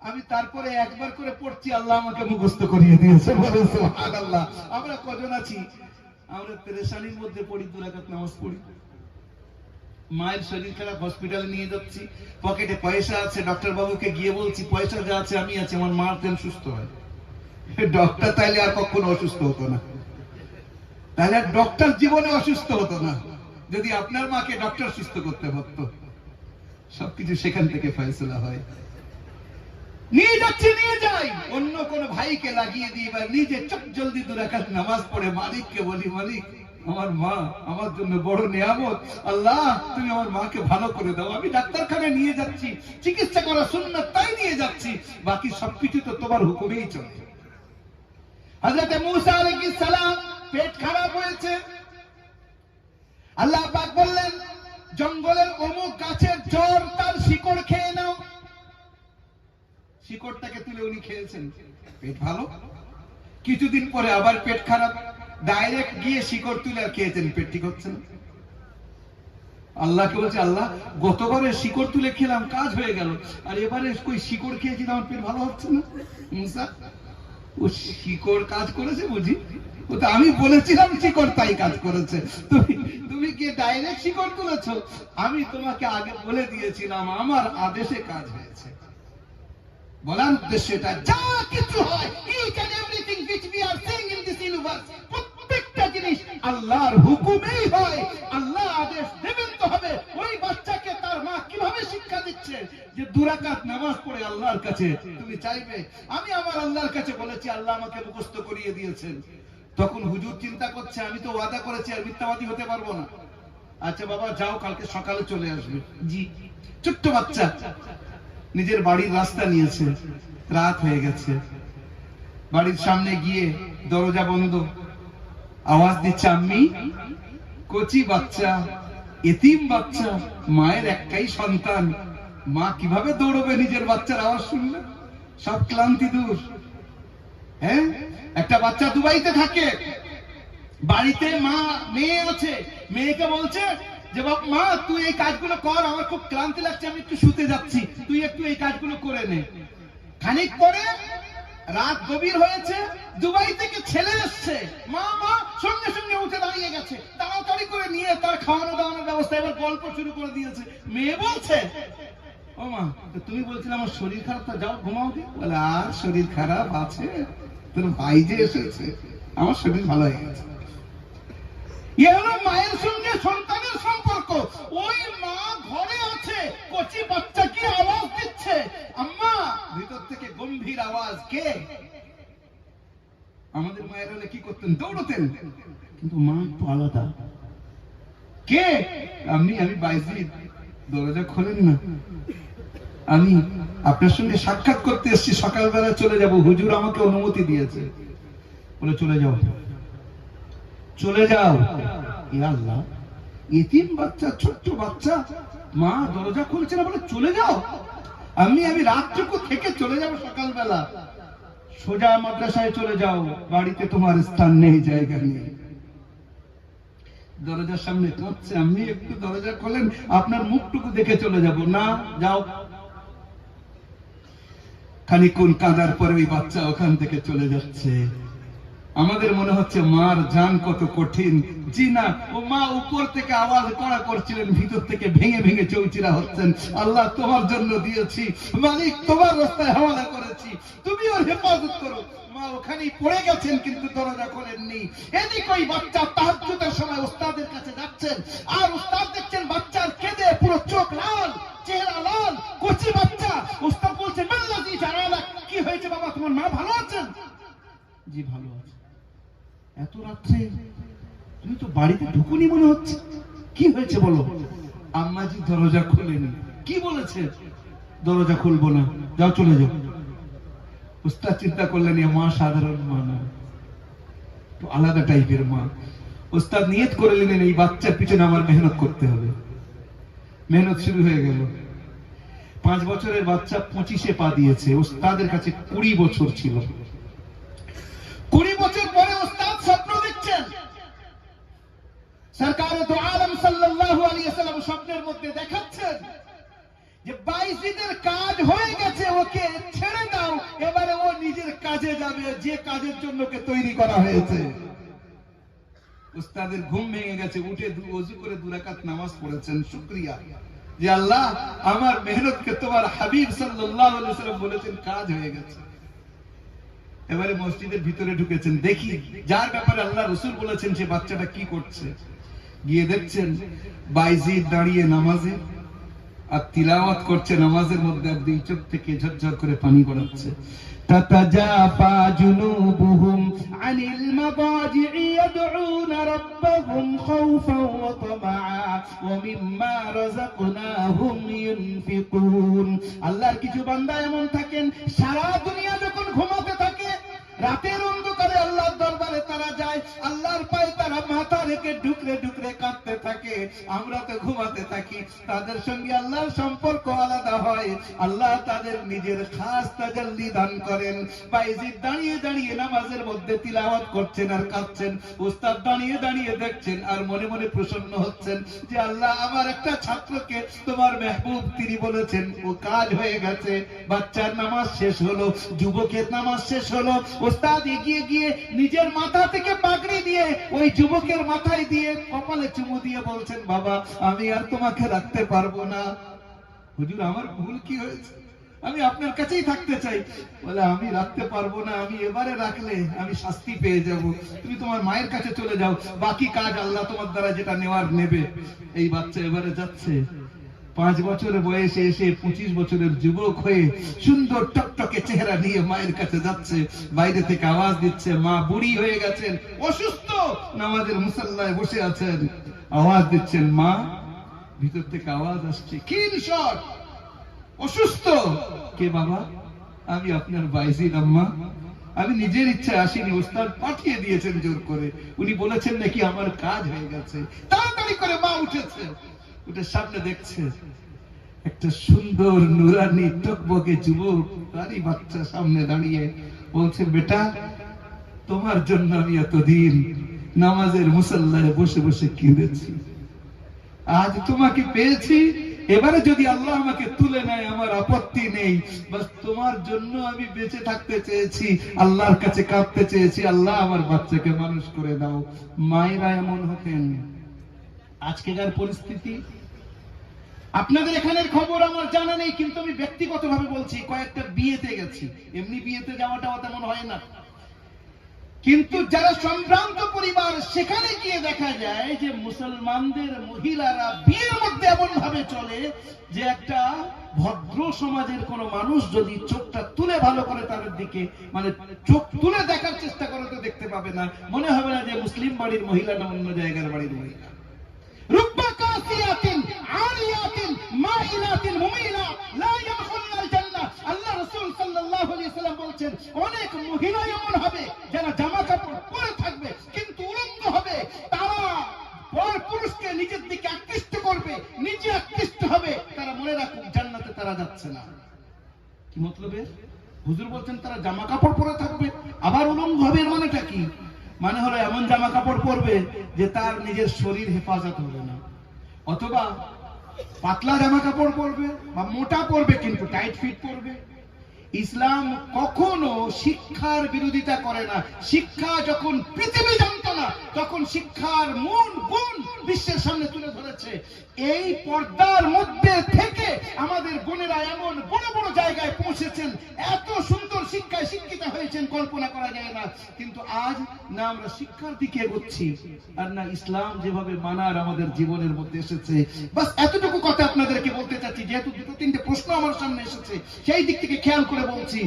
আমি তারপরে একবার করে পড়ছি, আল্লাহ আমাকে মুখস্থ করিয়ে দিয়েছে। বলেন সুবহানাল্লাহ। আমরা কজন আছি আমরা পেরেশানির মধ্যে পড়ি, 2 রাকাত নামাজ পড়ি, মায়ের শরীর খারাপ, হসপিটালে নিয়ে যাচ্ছি, পকেটে পয়সা আছে, ডক্টর বাবুকে গিয়ে বলছি পয়সা যা আছে আমি আছি, আমার মা যেন সুস্থ হয়। ডক্টর তাইলে আর কখনো অসুস্থ হতো না, তাহলে আর ডক্টর জীবনে অসুস্থ হতো না যদি আপনার মাকে ডক্টর সুস্থ করতে পারতো। সবকিছু সেখান থেকে ফয়সালা হয়। নিয়ে যাচ্ছি, নিয়ে যাই, অন্য কোন ভাইকে লাগিয়ে দিই বা নিজে চট জলদি 2 রাকাত নামাজ পড়ে মালিককে বলি মালিক আমার মা আমার জন্য বড় নিয়ামত, আল্লাহ তুমি আমার মাকে ভালো করে দাও। আমি ডাক্তারখানায় নিয়ে যাচ্ছি, চিকিৎসা করা সুন্নাত তাই নিয়ে যাচ্ছি, বাকি সবকিছু তো তোমার হুকুমেই চলে। হযরত মূসা আলাইহিস সালাম পেট খারাপ হয়েছে, আল্লাহ পাক বললেন জঙ্গলের অমুক গাছের জড় তার শিকড় খেয়ে নাও। শিকড়টাকে তুলে উনি খেয়েছেন, পেট ভালো। কিছুদিন পরে আবার পেট খারাপ, ডাইরেক্ট গিয়ে শিকড় তুলে আর খেয়েছেন, পেট ঠিক হচ্ছে না। আল্লাহকে বলছে আল্লাহ গতবারে শিকড় তুলে খেলাম কাজ হয়ে গেল, আর এবারে কই শিকড় খেয়েছি আমার পেট ভালো হচ্ছে না। মুসা ও শিকড় কাজ করেছে বুঝি? ও তো আমি বলেছিলাম শিকড় তাই কাজ করেছে, তুমি কি ডাইরেক্ট শিকড় তুলেছো? আমি তোমাকে আগে বলে দিয়েছিলাম আমার আদেশে কাজ হয়েছে। বলার উদ্দেশ্য এটা, যা কিছু হয় each and everything which we are seeing in this universe, প্রত্যেকটা জিনিস আল্লাহর হুকুমেই হয়। আল্লাহ আদেশ দেবেন তো হবে। ওই বাচ্চাকে তার মা কিভাবে শিক্ষা দিচ্ছে যে 2 রাকাত নামাজ পড়ে আল্লাহর কাছে তুমি চাইবে। আমি আমার আল্লাহর কাছে বলেছি, আল্লাহ আমাকে মুখস্থ করিয়ে দিয়েছেন। তখন হুজুর চিন্তা করছে আমি তো ওয়াদা করেছি আর মিথ্যাবাদী হতে পারবো না। আচ্ছা বাবা যাও, কালকে সকালে চলে আসবে। জি। ছোট্ট বাচ্চা নিজের বাড়ির রাস্তা নিয়েছে, রাত হয়ে গেছে, বাড়ির সামনে গিয়ে দরজা বন্ধ, আওয়াজ দিচ্ছে আম্মি। কচি বাচ্চা, এতিম বাচ্চা, মায়ের একটাই সন্তান, মা কিভাবে দৌড়বে নিজের বাচ্চার আওয়াজ শুনলে? সব ক্লান্তি দূর। হ্যাঁ, একটা বাচ্চা দুবাইতে থাকে, বাড়িতে মা মেয়ে আছে, মেয়েকে বলছে যে মা তুই এই কাজগুলো কর, আমার খুব ক্লান্তি লাগছে, আমি একটু শুতে যাচ্ছি, তুই একটু এই কাজগুলো করে নে। খানিক পরে রাত গভীর হয়েছে, দুবাই থেকে ছেলে এসছে, মা মা সঙ্গে সঙ্গে উঠে দাঁড়িয়ে গেছে, তাড়াতাড়ি করে নিয়ে তার খাওয়ানো দাওয়ানোর ব্যবস্থা, এবার গল্প শুরু করে দিয়েছে। মেয়ে বলছে ও মা তুমি বলছিলে আমার শরীর খারাপ, তা যাও ঘুমাও। বলে আর শরীর খারাপ আছে, তোর ভাই যে এসেছে, আমার শরীর ভালো হয়ে গেছে। এ হলো মায়ের সঙ্গে সন্তানের সম্পর্ক। ওই মা ঘরে আছে, কচি বাচ্চা কি আওয়াজ দিচ্ছে আম্মা, ভিতর থেকে গম্ভীর আওয়াজ, কে? আমাদের মায়ের হলে কি করতেন? দৌড়তেন। কিন্তু মা একটু আলাদা। কে? আমি বাইজিদ। দরজা খোলেন না। আমি আপনার সঙ্গে সাক্ষাৎ করতে এসেছি, সকালবেলা চলে যাব, হুজুর আমাকে অনুমতি দিয়েছে। বলে চলে যাও, চলে যাও। ইয়া আল্লাহ, এতিম বাচ্চা, ছোট্ট বাচ্চা, মা দরজা খুলছে না, বলে চলে যাও। আমি রাতটুকু থেকে চলে যাব সকালবেলা। সোজা মাদ্রাসায় চলে যাও, বাড়িতে তোমার স্থান নেই, জায়গা নেই। দরজার সামনে কাঁদছে, আমি একটু দরজা খোলেন, আপনার মুখটুকু দেখে চলে যাব। না, যাও। খানিকক্ষণ কাঁদার পরে ওই বাচ্চা ওখান থেকে চলে যাচ্ছে। আমাদের মনে হচ্ছে মার জান কত কঠিন। জি না, ও মা উপর থেকে আওয়াজ করা করছিলেন, ভিতর থেকে ভেঙে ভেঙে চৌচিরা হচ্ছেন। আল্লাহ তোমার জন্য দিয়েছি, মালিক তোমার রাস্তায় হাওয়ালা করেছি, তুমি ওর হেফাজত করো। মা ওখানেই পড়ে গেছেন, কিন্তু দরজা খোলেননি। এদিক ওই বাচ্চা তাহাজ্জুদের সময় উস্তাদের কাছে যাচ্ছেন, আর উস্তাদ দেখছেন বাচ্চার কেঁদে পুরো চোখ লাল, চেহারা লাল, কচি বাচ্চা। উস্তাদ বলছেন, মাল্লাযী জানালা, কি হয়েছে বাবা, তোমার মা ভালো আছেন? জি ভালো আছে। এত রাত্রে তুমি তো বাড়িতে ঢুকুনি মনে হচ্ছে, কি হয়েছে বলো? আম্মাজি দরজা খোলেনি। কি বলেছে? দরজা খুলবো না, যাও চলে যাও। উস্তাদ চিন্তা করলেন, এ মা সাধারণ মা না, তো আলাদা টাইপের মা। উস্তাদ নিয়ত করে নিলেন, এই বাচ্চার পিছনে আমার মেহনত করতে হবে। মেহনত শুরু হয়ে গেল। 5 বছরের বাচ্চা 25-এ পা দিয়েছে। উস্তাদের কাছে 20 বছর ছিল। 20 বছর পরে উস্তাদ স্বপ্ন দেখছেন। সরকারে তো আলম সাল্লাল্লাহু আলাইহি ওয়াসাল্লাম স্বপ্নের মধ্যে দেখাচ্ছেন যে বাইজিদের কাজ হয়ে গেছে, ওকে ছেড়ে দাও, এবারে ও নিজের কাজে যাবে, যে কাজের জন্য ওকে তৈরি করা হয়েছে। উস্তাদের ঘুম ভেঙে গেছে, উঠে ওযু করে 2 রাকাত নামাজ পড়েছেন। শুকরিয়া যে আল্লাহ, আমার মেহনতকে তোমার হাবিব সাল্লাল্লাহু আলাইহি ওয়াসাল্লাম বলেছেন কাজ হয়ে গেছে। এবারে মসজিদের ভিতরে ঢুকেছেন, দেখি যার ব্যাপারে আল্লাহ রাসূল বলেছেন সে বাচ্চাটা কি করছে। গিয়ে দেখছেন বাইজিদ দাঁড়িয়ে নামাজে আর তিলাওয়াত করছে, নামাজের মধ্যে আর 2 চোখ থেকে ঝরঝর করে পানি গড়াচ্ছে। তাতাজাফা জুনুবুহুম আনিল মাদাজি'i ইয়াদউনা রাব্বাহুম খাওফান ওয়া তামাআ ওয়া মিম্মা রাযাকনাহুম ইউনফিকুন। আল্লাহর কিছু বান্দা এমন থাকেন, সারা দুনিয়া যখন ঘুমাতে থাকে, রাতের অন্ধকারে আল্লাহর দরবারে তারা যায়, আল্লাহর পায়ে তারা মাথা রেখে ডুকরে ডুকরে কাঁদতে থাকে। আমরা তো ঘুমাতে থাকি, তাদের সঙ্গে আল্লাহর সম্পর্ক আলাদা হয়। আল্লাহ তাদের নিজের খাস তাজাল্লি দান করেন। বাইজিদ দাঁড়িয়ে দাঁড়িয়ে নামাজের মধ্যে তিলাওয়াত করছেন আর কাঁদছেন। উস্তাদ দাঁড়িয়ে দাঁড়িয়ে দেখছেন আর মনে মনে প্রসন্ন হচ্ছেন যে আল্লাহ, আমার একটা ছাত্রকে তোমার মেহবুব তিনি বলেছেন ও কাজ হয়ে গেছে। বাচ্চার নামাজ শেষ হলো, যুবকের নামাজ শেষ হলো। উস্তাদ এগিয়ে গিয়ে নিজের মাথা থেকে পাগড়ি দিয়ে ওই যুবকের মাথায় দিয়ে কপালে চুমু দিয়ে বলছেন, বাবা আমি আর তোমাকে রাখতে পারবো না। হুজুর আমার ভুল কি হয়েছে? আমি আপনার কাছেই থাকতে চাই। বলে আমি রাখতে পারবো না, আমি এবারে রাখলে আমি শাস্তি পেয়ে যাব। তুমি তোমার মায়ের কাছে চলে যাও, বাকি কাজ আল্লাহ তোমার দ্বারা যেটা নেওয়ার নেবে। এই বাচ্চা এবারে যাচ্ছে। 5 বছরের বয়সে এসে 25 বছরের যুবক হয়ে সুন্দর টকটকে চেহারা নিয়ে মায়ের কাছে যাচ্ছে। বাইরে থেকে আওয়াজ দিচ্ছে, মা বুড়ি হয়ে গেছেন, অসুস্থ, নামাজের মুসাল্লায় বসে আছেন। আওয়াজ দিচ্ছেন মা, ভিতর থেকে আওয়াজ আসছে, কিন শট, অসুস্থ। কে বাবা? আমি আপনার বাইজিদ আম্মা। আমি নিজের ইচ্ছা আসিনি, উস্তাদ পাঠিয়ে দিয়েছেন জোর করে। উনি বলেছেন নাকি আমার কাজ হয়ে গেছে। তাড়াতাড়ি করে মা উঠেছে, উঠে সামনে দেখছে একটা সুন্দর নুরানি টকবকে যুবক, তারই বাচ্চা সামনে দাঁড়িয়ে বলছে, বেটা তোমার জন্য আমি এতদিন নামাজের মুসাল্লায় বসে বসে কেঁদেছি, আজ তোমাকে পেয়েছি। এবারে যদি আল্লাহ আমাকে তুলে নেয় আমার আপত্তি নেই, বাস তোমার জন্য আমি বেঁচে থাকতে চেয়েছি, আল্লাহর কাছে কাঁদতে চেয়েছি, আল্লাহ আমার বাচ্চাকে মানুষ করে দাও। মায়েরা এমন হতেন। আজকেকার পরিস্থিতি আপনাদের এখানের খবর আমার জানা নেই, কিন্তু আমি ব্যক্তিগতভাবে বলছি, কয়েকটা বিয়েতে গেছি। এমনি বিয়েতে যাওয়াটা তেমন হয় না, কিন্তু যারা সম্ভ্রান্ত পরিবার সেখানে গিয়ে দেখা যায় যে মুসলমানদের মহিলারা বিয়ের মধ্যে এমন ভাবে চলে যে একটা ভদ্র সমাজের কোন মানুষ যদি চোখটা তুলে ভালো করে তাদের দিকে, মানে চোখ তুলে দেখার চেষ্টা করে, তো দেখতে পাবে না, মনে হবে না যে মুসলিম বাড়ির মহিলা না অন্য জায়গার বাড়ির মহিলা। রুব্বা কাসিয়াতিন আলিয়াতিন মাইলাতিন মুমিলা লা ইয়াদখুলুল জান্নাহ। আল্লাহ রাসূল সাল্লাল্লাহু আলাইহি ওয়াসাল্লাম বলেন অনেক মহিলা এমন হবে যারা জামা কাপড় পরে থাকবে কিন্তু উলঙ্গ হবে, তারা পর পুরুষকে নিজের দিকে আকৃষ্ট করবে, নিজে আকৃষ্ট হবে, তারা মনে রাখুক জান্নাতে তারা যাচ্ছে না। কি মতলবে? হুজুর বলছেন তারা জামা কাপড় পরে থাকবে আবার উলঙ্গ হবে, এর মানেটা কি? মানে হলো এমন জামা কাপড় পরবে যে তার নিজের শরীর হেফাজত হবে না, অথবা পাতলা জামা কাপড় পরবে বা মোটা পরবে কিন্তু টাইট ফিট পরবে। ইসলাম কখনো শিক্ষার বিরোধিতা করে না। শিক্ষা যখন পৃথিবী জানত না তখন শিক্ষার মূল গুণ বিশ্বের সামনে তুলে ধরেছে। এই পর্দার মধ্যে থেকে আমাদের বোনেরা এমন বড় বড় জায়গায় পৌঁছেছেন, এত সুন্দর শিক্ষায় শিক্ষিত হয়েছেন, কল্পনা করা যায় না। কিন্তু আজ না আমরা শিক্ষার দিকে এগোচ্ছি, আর না ইসলাম যেভাবে মানার আমাদের জীবনের মধ্যে এসেছে। বাস এতটুকু কথা আপনাদেরকে বলতে চাচ্ছি, যেহেতু দুটো তিনটে প্রশ্ন আমার সামনে এসেছে, সেই দিক থেকে খেয়াল করে বলছি।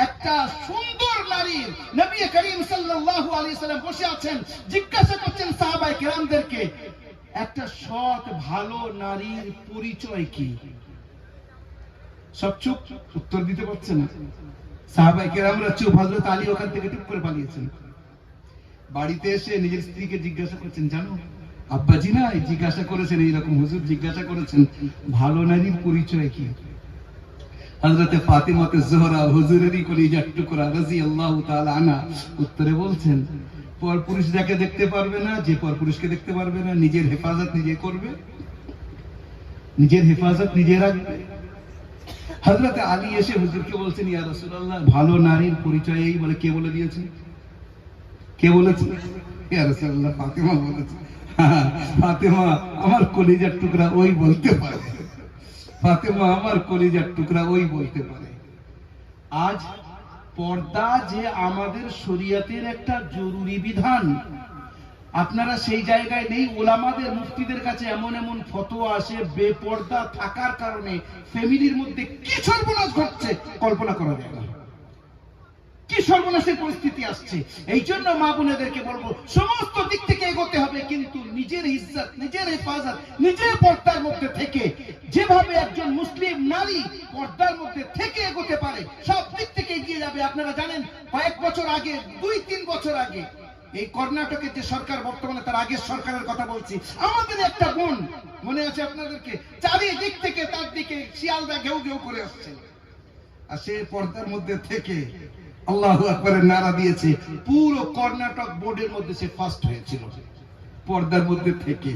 একটা সুন্দর নারী নবী করিম সাল্লাল্লাহু আলাইহি সাল্লাম বসে আছেন, জিজ্ঞাসা করছেন সাহাবায়ে কেরামদেরকে, একটা সৎ ভালো নারীর পরিচয় কি? সব চুপ, উত্তর দিতে পারছে না। সাহাবায়ে কেরামরা চুপ। হযরত আলী ওখান থেকে চুপ করে পালিয়েছেন। বাড়িতে এসে নিজের স্ত্রীকে জিজ্ঞাসা করছেন, জানো আব্বাজি না জিজ্ঞাসা করেছেন, এইরকম হুজুর জিজ্ঞাসা করেছেন ভালো নারীর পরিচয় কি? হযরতে ফাতিমাতে জোহরা হুজুরেরই কলিজার টুকরা রাদিয়াল্লাহু তাআলা আনহা উত্তরে বলছেন, পর পুরুষ যাকে দেখতে পারবে না, যে পর পুরুষকে দেখতে পারবে না, নিজের হেফাজত নিজে করবে, নিজের হেফাজত নিজে রাখবে। হযরতে আলী এসে হুজুরকে বলছেন, ইয়া রাসূলুল্লাহ ভালো নারীর পরিচয় এই বলে কে বলে দিয়েছে? কে বলেছে? ইয়া রাসূলুল্লাহ ফাতিমা বলেছে। ফাতিমা আমার কলিজার টুকরা ওই বলতে পারে, ফাতিমা আমার কলিজার টুকরা ওই বলতে পারে। আজ পর্দা যে আমাদের শরীয়তের একটা জরুরি বিধান, আপনারা সেই জায়গায় নেই। ওলামাদের মুফতিদের কাছে এমন এমন ফতোয়া আসে, বেপর্দা থাকার কারণে ফ্যামিলির মধ্যে কি সর্বনাশ ঘটছে কল্পনা করা যায় না। কি সর্বনাশের পরিস্থিতি আসছে। এই জন্য মা বোনেদেরকে বলবো, সমস্ত দিক থেকে এগোতে হবে, কিন্তু নিজের ইজ্জত, নিজের হেফাজত, নিজের পর্দার মধ্যে থেকে যেভাবে একজন মুসলিম নারী পর্দার মধ্যে থেকে এগোতে পারে, সব দিক থেকে এগিয়ে যাবে। আপনারা জানেন কয়েক বছর আগে, 2-3 বছর আগে, এই কর্ণাটকের যে সরকার বর্তমানে, তার আগের সরকারের কথা বলছি, আমাদের একটা বোন মনে আছে আপনাদেরকে, চারিদিক থেকে তার দিকে শিয়ালদা ঘেউ ঘেউ করে আসছে, আর সে পর্দার মধ্যে থেকে আল্লাহু আকবারের নারা দিয়েছে। পুরো কর্ণাটক বোর্ডের মধ্যে সে ফার্স্ট হয়েছিল পর্দার মধ্যে থেকে।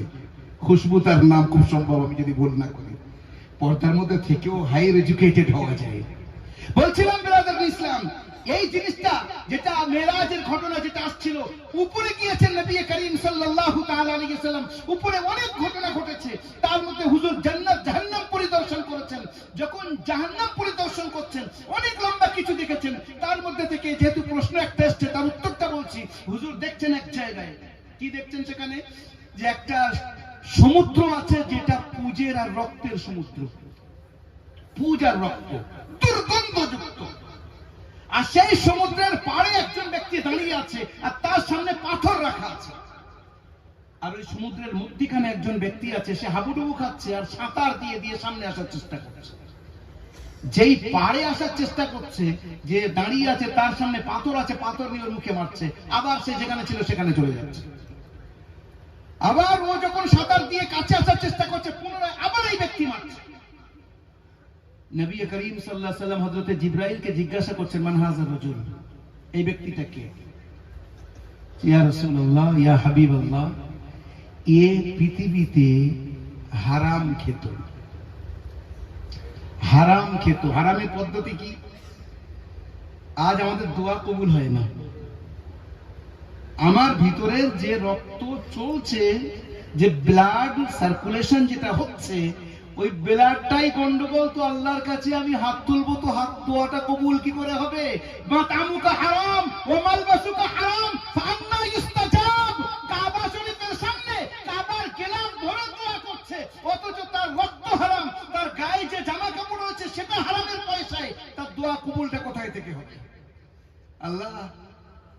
খুশবু তার নাম, খুব সম্ভব, আমি যদি ভুল না করি। পর্দার মধ্যে থেকেও হায়ার এডুকেটেড হওয়া যায়। বলছিলাম ব্রাদার ইসলাম, এই জিনিসটা যেটা মেরাজের ঘটনা যেটা আসছিল, উপরে গিয়েছেন নবী করিম সাল্লাল্লাহু তাআলা আলাইহি ওয়াসাল্লাম, উপরে অনেক ঘটনা ঘটেছে। তার মধ্যে হুজুর জান্নাত জাহান্নাম পরিদর্শন করেছেন। যখন জাহান্নাম পরিদর্শন করছেন অনেক লম্বা কিছু দেখেছেন। তার মধ্যে থেকে যেহেতু প্রশ্ন একটা এসছে, তার উত্তরটা বলছি। হুজুর দেখছেন এক জায়গায়, কি দেখছেন সেখানে, যে একটা সমুদ্র আছে যেটা পুজের আর রক্তের সমুদ্র, পুজ আর রক্ত, দুর্গন্ধযুক্ত। আর সেই সমুদ্রের পাড়ে একজন ব্যক্তি দাঁড়িয়ে আছে, আর তার সামনে পাথর রাখা আছে। আর ওই সমুদ্রের মধ্যখানে একজন ব্যক্তি আছে, সে হাবুডুবু খাচ্ছে আর সাঁতার দিয়ে দিয়ে সামনে আসার চেষ্টা করছে। যেই পাড়ে আসার চেষ্টা করছে, যে দাঁড়িয়ে আছে তার সামনে পাথর আছে, পাথর নিয়ে ওর মুখে মারছে, আবার সে যেখানে ছিল সেখানে চলে যাচ্ছে। আবার ও যখন সাঁতার দিয়ে কাছে আসার চেষ্টা করছে, পুনরায় আবার এই ব্যক্তি মারছে। নবী করিম সাল্লাল্লাহু আলাইহি ওয়াসাল্লাম হযরত জিবরাইলকে জিজ্ঞাসা করছেন, মান হাযার রাজুল, এই ব্যক্তিটা কে? ইয়া রাসূলুল্লাহ, ইয়া হাবিবাল্লাহ, এ পৃথিবীতে হারাম খেত, হারাম খেত। হারামের পদ্ধতি কি? আজ আমাদের দোয়া কবুল হয় না। আমার ভিতরে যে রক্ত চলছে, যে ব্লাড সার্কুলেশন যেটা হচ্ছে, ওই ব্লাডটাই গন্ডগোল। তো আল্লাহর কাছে আমি হাত তুলবো, তো হাত দোয়াটা কবুল কি করে হবে? মাতামুকা হারাম ওয়া মালবাসুকা হারাম ফাআন্না ইস্তাজাব। কাবা শরীফের সামনে কাবার গেলাম ধরে দোয়া করছে, অথচ তার রক্ত হারাম, তার গায়ে যে জামা কাপড় রয়েছে সেটা হারামের পয়সায়, তার দোয়া কবুলটা কোথায় থেকে হবে? আল্লাহ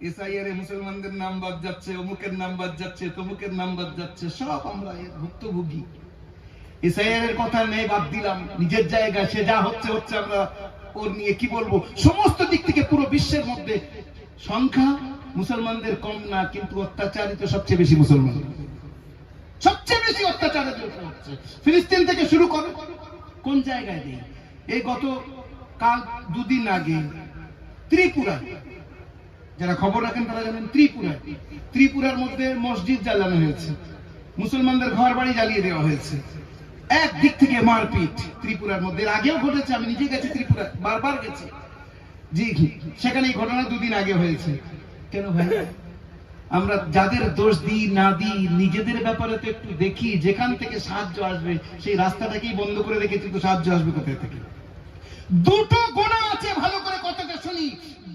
এসআইআর এ মুসলমানদের নাম বাদ যাচ্ছে, অমুকের নাম বাদ যাচ্ছে, তমুকের নাম বাদ যাচ্ছে, সব আমরা এর ভুক্তভোগী। এসআইআর এর কথা নেই, বাদ দিলাম, নিজের জায়গায় সে যা হচ্ছে হচ্ছে, আমরা ওর নিয়ে কি বলবো। সমস্ত দিক থেকে পুরো বিশ্বের মধ্যে সংখ্যা মুসলমানদের কম না, কিন্তু অত্যাচারিত সবচেয়ে বেশি মুসলমান, সবচেয়ে বেশি অত্যাচারিত হচ্ছে। ফিলিস্তিন থেকে শুরু করে কোন জায়গায় নেই। এই গত কাল দুদিন আগে ত্রিপুরা, যারা খবর রাখেন তারা জানেন, ত্রিপুরার মধ্যে মসজিদ জ্বালানো হয়েছে, মুসলমানদের ঘর বাড়ি জ্বালিয়ে দেওয়া হয়েছে। একদিক থেকে মারপিট ত্রিপুরার মধ্যে, আগেও ঘটেছে, আমি নিজে গেছি ত্রিপুরা, বারবার গেছি, জি সেখানে এই ঘটনা দুদিন আগে হয়েছে। কেন ভাই? আমরা যাদের দোষ দিই না দিই, নিজেদের ব্যাপারে তো একটু দেখি, যেখান থেকে সাহায্য আসবে সেই রাস্তাটাকেই বন্ধ করে রেখেছি, তো সাহায্য আসবে কোথায় থেকে? দুটো গোনা আছে, ভালো করে কথাটা শুনি,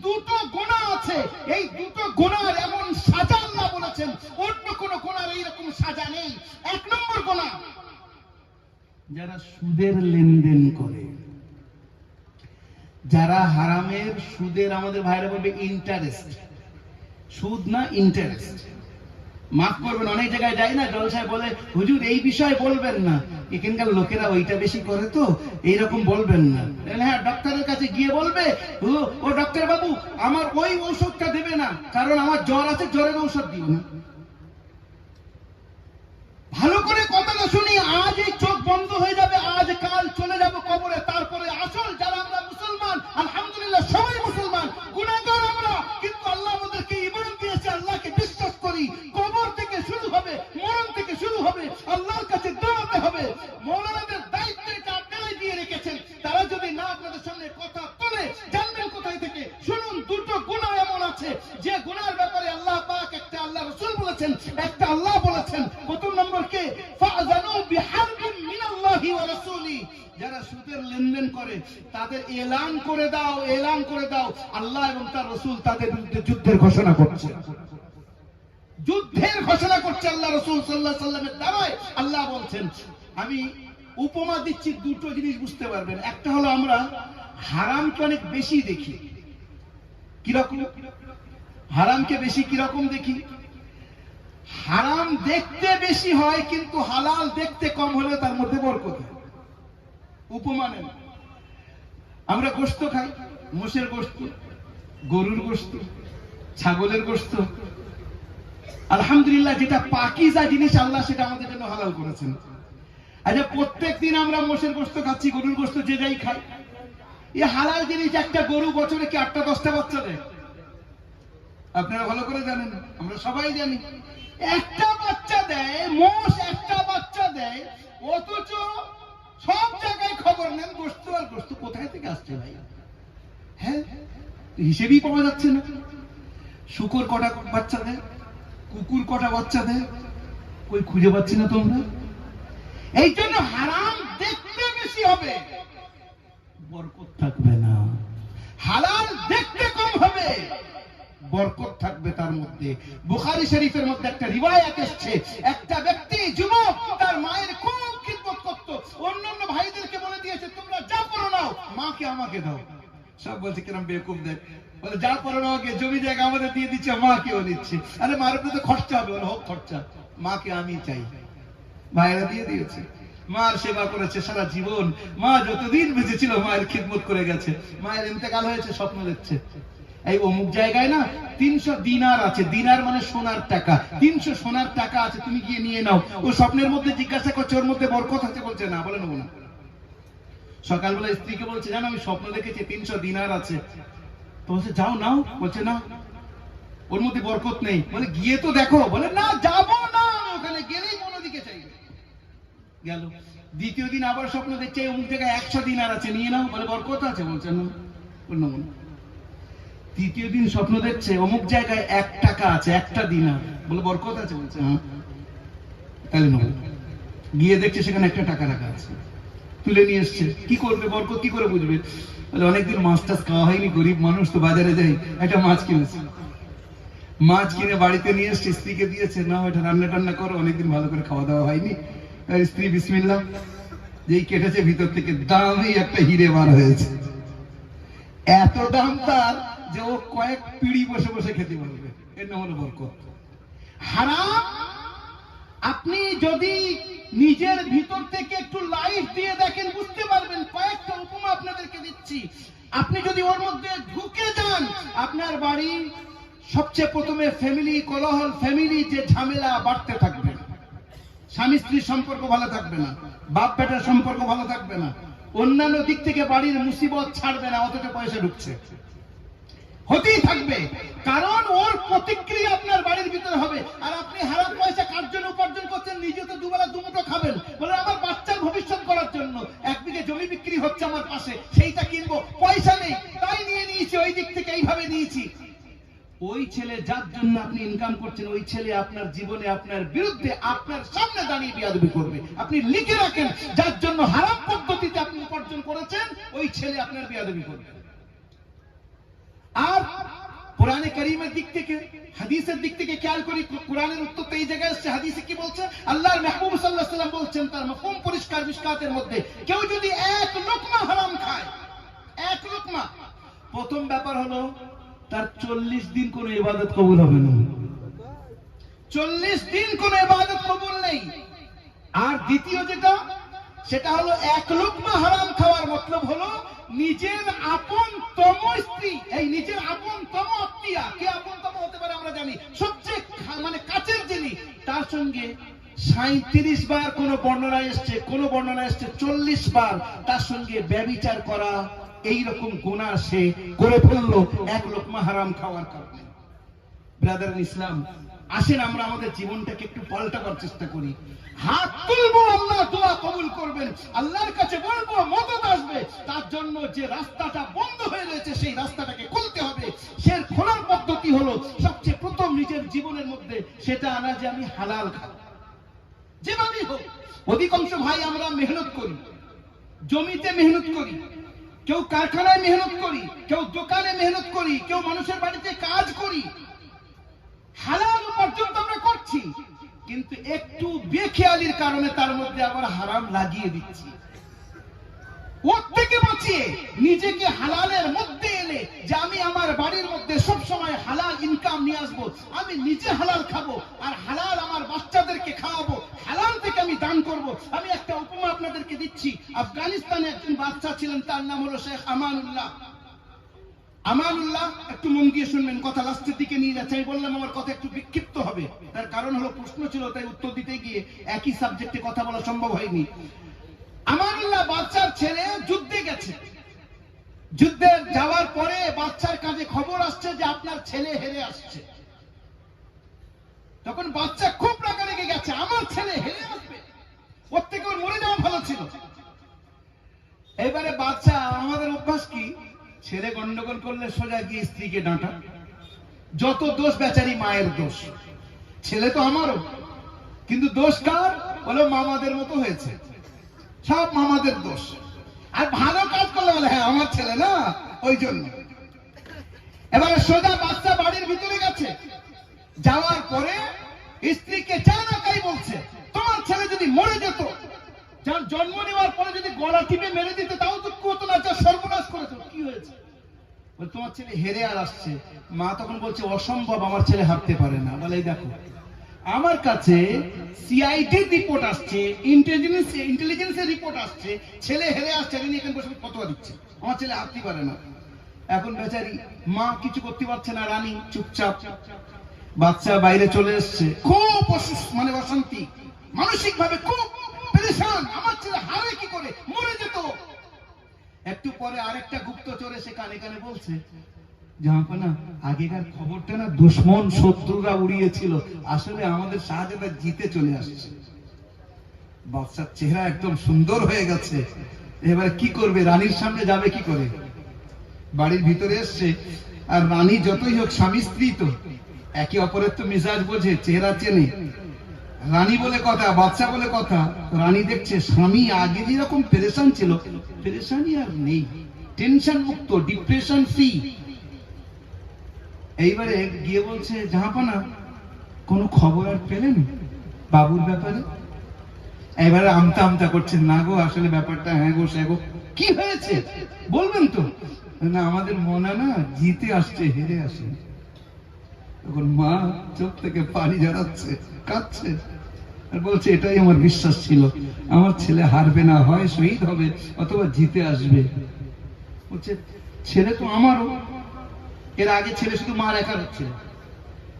দুটো গোনা আছে। এই দুটো গোনার এমন সাজা আল্লাহ বলেছেন, অন্য কোন গোনার এইরকম সাজা নেই। এক নম্বর গোনা, যারা সুদের লেনদেন করে, যারা হারামের সুদের, আমাদের ভাইরা বলবে ইন্টারেস্ট, সুদ না ইন্টারেস্ট। মাফ করবেন, অনেক জায়গায় যাই না, জলসায় বলে হুজুর এই বিষয় বলবেন না, এখানকার লোকেরা ওইটা বেশি করে তো এইরকম বলবেন না। হ্যাঁ, ডক্টরের কাছে গিয়ে বলবে ও ডক্টর বাবু আমার ওই ঔষধটা দেবে না, কারণ আমার জ্বর আছে, জ্বরের ঔষধ দিও না। ভালো করে কথাটা শুনি, আজ এই চোখ বন্ধ হয়ে যাবে, আজ কাল চলে যাব কবরে, তারপরে আসল যারা আমরা মুসলমান, আলহামদুলিল্লাহ সবাই মুসলমান, গুনাহগার আমরা, কিন্তু আল্লাহ আমাদেরকে ঈমান দিয়েছে, আল্লাহকে বিশ্বাস করি। কবর থেকে শুরু হবে, মরণ থেকে শুরু হবে, আল্লাহর কাছে দৌড়াতে হবে। মৌলানাদের দায়িত্ব এটা আপনারাই দিয়ে রেখেছেন, তারা যদি না আপনাদের সামনে কথা তোলে, জানবেন কোথায় থেকে। শুনুন, দুটো গুনাহ এমন আছে যে গুনাহের ব্যাপারে আল্লাহ পাক একটা, আল্লাহ রাসূল বলেছেন একটা, আল্লাহ বলেছেন। প্রথম নম্বর কে? ফাযানু বিহারবিন মিনাল্লাহি ওয়া রাসূলি। যারা সুদের লেনদেন করে তাদের এলান করে দাও, এলান করে দাও, আল্লাহ এবং তার রাসূল তাদের বিরুদ্ধে যুদ্ধের ঘোষণা করছে, যুদ্ধের ঘোষণা করছে আল্লাহ রাসূল সাল্লাল্লাহু আলাইহি ওয়াসাল্লামের দ্বারাই। আল্লাহ বলছেন, আমি উপমা দিচ্ছি, দুটো জিনিস বুঝতে পারবেন। একটা হলো আমরা হারামকে অনেক বেশি দেখি। কিরকম হারামকে বেশি কিরকম দেখি? হারাম দেখতে বেশি হয়, কিন্তু হালাল দেখতে কম হলে তার মধ্যে বরকত হয়। উপমা নেন, আমরা গোশত খাই, মোষের গোশত, গরুর গোশত, ছাগলের গোশত, আলহামদুলিল্লাহ যেটা পাকিজা জিনিস আল্লাহ সেটা আমাদের জন্য হালাল করেছেন। আচ্ছা, প্রত্যেকদিন আমরা মোষের গোশত খাচ্ছি, গরুর গোশত যে যাই খাই, এই হালাল জিনিস। একটা গরু বছরে কি 8টা-10টা বাচ্চা দেয়? আপনারা ভালো করে জানেন, আমরা সবাই জানি একটা বাচ্চা দেয়, মোষ একটা বাচ্চা দেয়, অথচ সব জায়গায় খবর নেন গোশত আর গোশত কোথায় থেকে আসছে ভাই। হ্যাঁ, হিসেবেই পাওয়া যাচ্ছে না। শুকর কটা বাচ্চা দেয়, কুকুর কটা বাচ্চা দেয়, কই খুঁজে পাচ্ছি না তোমরা। এই জন্য হারাম দেখতে বেশি হবে, বরকত থাকবে না। হালাল দেখতে কম হবে, বরকত থাকবে তার মধ্যে। বুখারী শরীফের মধ্যে একটা রিওয়ায়াত এসেছে, একটা ব্যক্তি যুবক তার মায়ের খুব খিদমত করত, অন্যান্য ভাইদেরকে বলে দিয়েছে তোমরা যা পড়ো নাও, মাকে আমাকে দাও। সব বলছে কিরম বেকুব দেখ, বলে যা পড়ো নাও, জমি জায়গা আমাদের দিয়ে দিচ্ছে, মাকেও নিচ্ছে। আরে মার উপরে তো খরচা হবে, বলে হোক খরচা, মাকে আমি চাই। ভাইরা দিয়ে দিয়েছে, মার সেবা করেছে সারা জীবন, মা যতদিন বেঁচে ছিল মায়ের খিদমত করে গেছে। মায়ের ইন্তেকাল হয়েছে, স্বপ্ন দেখছে এই অমুক জায়গায় না 300 দিনার আছে, দিনার মানে সোনার টাকা, 300 সোনার টাকা আছে, তুমি গিয়ে নিয়ে নাও। ও স্বপ্নের মধ্যে জিজ্ঞাসা করছে ওর মধ্যে বরকত আছে, বলছে না, বলে নেবো না। সকালবেলা স্ত্রীকে বলছে জানো আমি স্বপ্ন দেখেছি 300 দিনার আছে, তো বলছে যাও নাও, বলছে না ওর মধ্যে বরকত নেই। বলে গিয়ে তো দেখো, বলে না যাবো না, ওখানে গেলেই অন্যদিকে চাইবে। গেল, দ্বিতীয় দিন আবার স্বপ্ন দেখছে অমুক জায়গায় 100 দিনার আছে, নিয়ে নাও, বলে বরকত আছে, বলছে না, নেবো না। তৃতীয় দিন স্বপ্ন দেখছে অমুক জায়গায় 1 টাকা আছে, 1টা দিনার, বলে বরকত আছে, বলছে হ্যাঁ, তাহলে নেবো। গিয়ে দেখছে সেখানে 1টা টাকা রাখা আছে, তুলে নিয়ে এসছে। কি করবে, বরকত কি করে বুঝবে? বলে অনেকদিন মাছ টাছ খাওয়া হয়নি, গরিব মানুষ তো, বাজারে যাই, একটা মাছ কিনেছে। মাছ কিনে বাড়িতে নিয়ে এসছে, স্ত্রীকে দিয়েছে, না ওটা রান্না টান্না করো, অনেকদিন ভালো করে খাওয়া দাওয়া হয়নি। স্ত্রী বিসমিল্লাহ, যেই কেটেছে ভিতর থেকে দামি একটা হিরে বার হয়েছে। এত দাম তার যে ও কয়েক পিঁড়ি বসে বসে খেতে পারবে, এর নাম হলো বরকত। হারাম আপনি যদি নিজের ভিতর থেকে একটু লাইফ দিয়ে দেখেন বুঝতে পারবেন। কয়েকটা উপমা আপনাদেরকে দিচ্ছি। আপনি যদি ওর মধ্যে ঢুকে যান, আপনার বাড়ি সবচেয়ে প্রথমে ফ্যামিলি কোলাহল, ফ্যামিলি যে ঝামেলা বাড়তে থাকবে, স্বামী স্ত্রীর সম্পর্ক ভালো থাকবে না, বাপ বেটার সম্পর্ক ভালো থাকবে না, অন্যান্য দিক থেকে বাড়ির মুসিবত ছাড়বে না, অথচ পয়সা ঢুকছে, হতেই থাকবে। কারণ ওর প্রতিক্রিয়া আপনার বাড়ির ভিতরে হবে। আর আপনি হারাম পয়সা কার জন্য উপার্জন করছেন? নিজে তো দুবেলা দুমুঠো খাবেন, বলে আমার বাচ্চার ভবিষ্যৎ করার জন্য। 1 বিঘে জমি বিক্রি হচ্ছে আমার পাশে, সেইটা কিনবো, পয়সা নেই তাই নিয়ে নিয়েছি, ওই দিক থেকে এইভাবে নিয়েছি। ওই ছেলে যার জন্য আপনি ইনকাম করছেন, ওই ছেলে আপনার জীবনে আপনার বিরুদ্ধে আপনার সামনে দাঁড়িয়ে বিয়াদবি করবে। আপনি লিখে রাখেন, যার জন্য হারাম পদ্ধতিতে আপনি উপার্জন করেছেন, ওই ছেলে আপনার বিয়াদবি করবে। আর কোরআনে কারীমের দিক থেকে, হাদিসের দিক থেকে খেয়াল করি, কোরআনের উত্তর তো এই জায়গায় আসছে। হাদিসে কি বলছে? আল্লাহর মাহবুব সাল্লাল্লাহু আলাইহি ওয়াসাল্লাম বলছেন, তার মাফহুম পরিষ্কার মিশকাতের মধ্যে, কেউ যদি 1 লোকমা হারাম খায়, 1 লোকমা, প্রথম ব্যাপার হলো তার 40 দিন কোন ইবাদত কবুল হবে না। 40 দিন কোন ইবাদত কবুল নেই। আর দ্বিতীয় যেটা, সেটা হলো 1 লোকমা হারাম খাওয়ার মতলব হলো নিজের আপনতম স্ত্রী, এই নিজের আপনতম আত্মীয়া, কে আপনতম হতে পারে আমরা জানি, সবচেয়ে মানে কাছের যিনি, তার সঙ্গে 37 বার কোন বর্ণনায় এসছে, কোন বর্ণনায় এসছে 40 বার তার সঙ্গে ব্যভিচার করা, এইরকম গুনাহ সে করে ফেললো 1 লোকমা হারাম খাওয়ার কারণে। ব্রাদার ইন ইসলাম, আসেন আমরা আমাদের জীবনটাকে একটু পাল্টাবার চেষ্টা করি। হাত তুলবো, আল্লাহ দোয়া কবুল করবেন, আল্লাহর কাছে বলবো মদদ আসবে। তার জন্য যে রাস্তাটা বন্ধ হয়ে রয়েছে, সেই রাস্তাটাকে খুলতে হবে। সে খোলার পদ্ধতি হলো সবচেয়ে প্রথম নিজের জীবনের মধ্যে সেটা আনা যে আমি হালাল খাবো, যেভাবেই হোক। অধিকাংশ ভাই আমরা মেহনত করি, জমিতে মেহনত করি, কেউ কারখানায় মেহনত করি, কেউ দোকানে মেহনত করি, কেউ মানুষের বাড়িতে কাজ করি, হালাল উপার্জন তো আমরা করছি, কিন্তু একটু বেখেয়ালির কারণে তার মধ্যে আবার হারাম লাগিয়ে দিচ্ছি। ওর থেকে বাঁচিয়ে নিজেকে হালালের মধ্যে এনে যে আমি আমার বাড়ির মধ্যে সব সময় হালাল ইনকাম নিয়ে আসবো, আমি নিজে হালাল খাবো আর হালাল আমার বাচ্চাদেরকে খাওয়াবো, হালাল থেকে আমি দান করব। আমি একটা উপমা আপনাদেরকে দিচ্ছি। আফগানিস্তানে একজন বাচ্চা ছিলেন, তার নাম হলো শেখ আমানুল্লাহ। আমানুল্লাহ, একটু মন দিয়ে শুনবেন, কথা লাস্টের দিকে নিয়ে যাচ্ছে। আমি বললাম আমার কথা একটু বিক্ষিপ্ত হবে, তার কারণ হলো প্রশ্ন ছিল, তাই উত্তর দিতে গিয়ে একই সাবজেক্টে কথা বলা সম্ভব হয়নি। আমানুল্লাহ বাচ্চার ছেলে যুদ্ধে গেছে, যুদ্ধে যাওয়ার পরে বাচ্চার কাছে খবর আসছে যে আপনার ছেলে হেরে আসছে। তখন বাচ্চা খুব রাগে রেগে গেছে, আমার ছেলে হেরে আসবে, ওর থেকে ওর মরে যাওয়া ভালো ছিল। এবারে বাচ্চা, আমাদের অভ্যাস কি, ছেলে গন্ডগোল করলে সোজা গিয়ে স্ত্রীকে ডাঁটা, যত দোষ বেচারি মায়ের দোষ, ছেলে তো আমারও, কিন্তু দোষ কার? বলো মামাদের মতো হয়েছে, সব মামাদের দোষ। আর ভালো কাজ করলে বলে হ্যাঁ আমার ছেলে না, ওই জন্য। এবারে সোজা বাচ্চা বাড়ির ভিতরে গেছে, যাওয়ার পরে স্ত্রীকে যা না তাই বলছে, তোমার ছেলে যদি মরে যেত, যার জন্ম নেওয়ার পরে যদি গলা টিপে মেরে দিত তাও তো হতো না, যা সর্বনাশ করেছো। কি হয়েছে? তোমার ছেলে হেরে আর আসছে। মা তখন বলছে অসম্ভব, আমার ছেলে হারতে পারে না। বলে দেখো আমার কাছে সিআইডির রিপোর্ট আসছে, ইন্টেলিজেন্সের রিপোর্ট আসছে, ছেলে হেরে আসছে, আমি এখানে বসে ফতোয়া দিচ্ছে, আমার ছেলে হারতে পারে না। এখন বেচারি মা কিছু করতে পারছে না, রানী চুপচাপ। বাচ্চা বাইরে চলে এসছে, খুব মানে অশান্তি, মানসিক ভাবে খুব পেরেশান, আমার ছেলে হারে কি করে, মরে যেত। একটু পরে আরেকটা গুপ্তচর এসে কানে কানে বলছে, জাহাপনা আগেকার খবরটা না দুশ্মন শত্রুরা উড়িয়েছিল, আসলে আমাদের শাহজাদা জিতে চলে আসছে। বাচ্চার চেহারা একদম সুন্দর হয়ে গেছে। এবার কি করবে, রানীর সামনে যাবে কি করে? বাড়ির ভিতরে এসছে, আর রানী যতই হোক স্বামী স্ত্রী তো একে অপরের তো মিজাজ বোঝে, চেহারা চেনে। রানী বলে কথা, বাচ্চা বলে কথা। রানী দেখছে স্বামী আগে যেরকম পেরেশান ছিল, পেরেশানি আর নেই, টেনশন মুক্ত, ডিপ্রেশন ফ্রি। এইবারে গিয়ে বলছে, জাহাপানা কোনো খবর আর পেলেন বাবুর ব্যাপারে? এবারে আমতা আমতা করছেন, না গো আসলে ব্যাপারটা হ্যাঁ গো, সে গো, কি হয়েছে বলবেন তো? না আমাদের মনে না জিতে আসছে, হেরে আসে। তখন মা চোখ থেকে পানি ঝরাচ্ছে, কাঁদছে, আর বলছে এটাই আমার বিশ্বাস ছিল, আমার ছেলে হারবে না, হয় শহীদ হবে অথবা জিতে আসবে। বলছে ছেলে তো আমারও, এর আগে ছেলে শুধু মার একার হচ্ছে,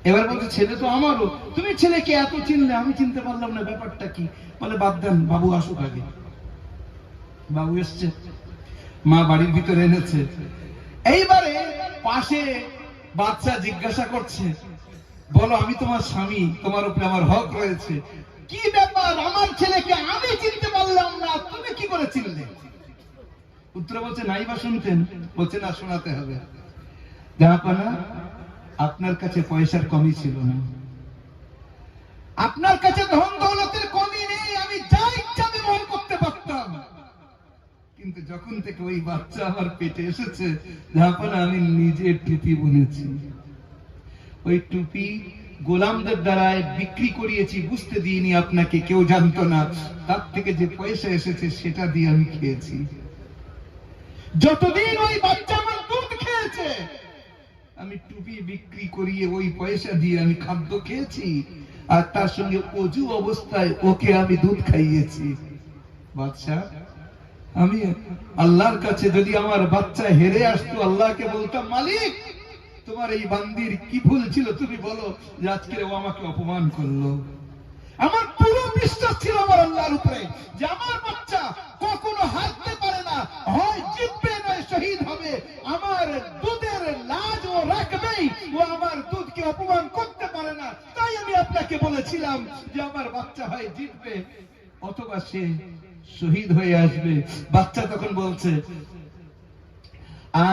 এবার বলছে ছেলে তো আমারও, তুমি ছেলেকে এত চিনলে, আমি চিনতে পারলাম না, ব্যাপারটা কি? বলে বাদ দেন, বাবু আসুক আগে। বাবু এসছে, মা বাড়ির ভিতরে এনেছে। এইবারে পাশে বাচ্চা জিজ্ঞাসা করছে, বলো আমি তোমার স্বামী, তোমার উপরে আমার হক রয়েছে, কি ব্যাপার, আমার ছেলেকে আমি চিনতে পারলাম না, তুমি কি করে চিনলে? উত্তর বলছে নাই বা শুনতেন? বলছে না, শোনাতে হবে। জাহাপানা, আপনার কাছে পয়সার কমি ছিল না, আপনার কাছে ধন দৌলতের কমি নেই, আমি যা ইচ্ছা ব্যবহার করতে পারতাম, কিন্তু যখন থেকে ওই বাচ্চা আমার পেটে এসেছে, জাহাপানা আমি নিজে টুপি বুনেছি। ওই টুপি গোলামদের দ্বারা বিক্রি করিয়েছি, বুঝতে দিইনি আপনাকে, কেউ জানতো না। তার থেকে যে পয়সা এসেছে সেটা দিয়ে আমি খেয়েছি। যতদিন ওই বাচ্চা আমার দুধ খেয়েছে, আমি টুপি বিক্রি করিয়ে ওই পয়সা দিয়ে আমি খাদ্য খেয়েছি, আর তার সঙ্গে অজু অবস্থায় ওকে আমি দুধ খাইয়েছি। বাচ্চা, আমি আল্লাহর কাছে যদি আমার বাচ্চা হেরে আসতো, আল্লাহকে বলতাম মালিক তোমার এই বান্দির কি ভুল ছিল, তুমি বলো যে আজকে ও আমাকে অপমান করলো। আমার পুরো বিশ্বাস ছিল আমার আল্লাহর উপরে যে আমার বাচ্চা কখনো হারতে পারে না, হয় জিতবে নয় শহীদ হবে, আমার দুধের লাজ ও রাখবেই, ও আমার দুধকে অপমান করতে পারে না। তাই আমি আপনাকে বলেছিলাম যে আমার বাচ্চা হয় জিতবে অথবা সে শহীদ হয়ে আসবে। বাচ্চা তখন বলছে,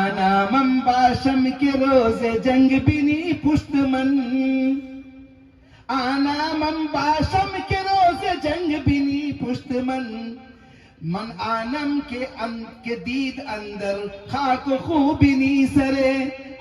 आना मम बाशम के रोजे जंग बिनी पुष्टमन, आना मम बाशम के रोजे जंग बिनी पुष्टमन, मन आनम के दीद अंदर खाक खूबिनी सरे।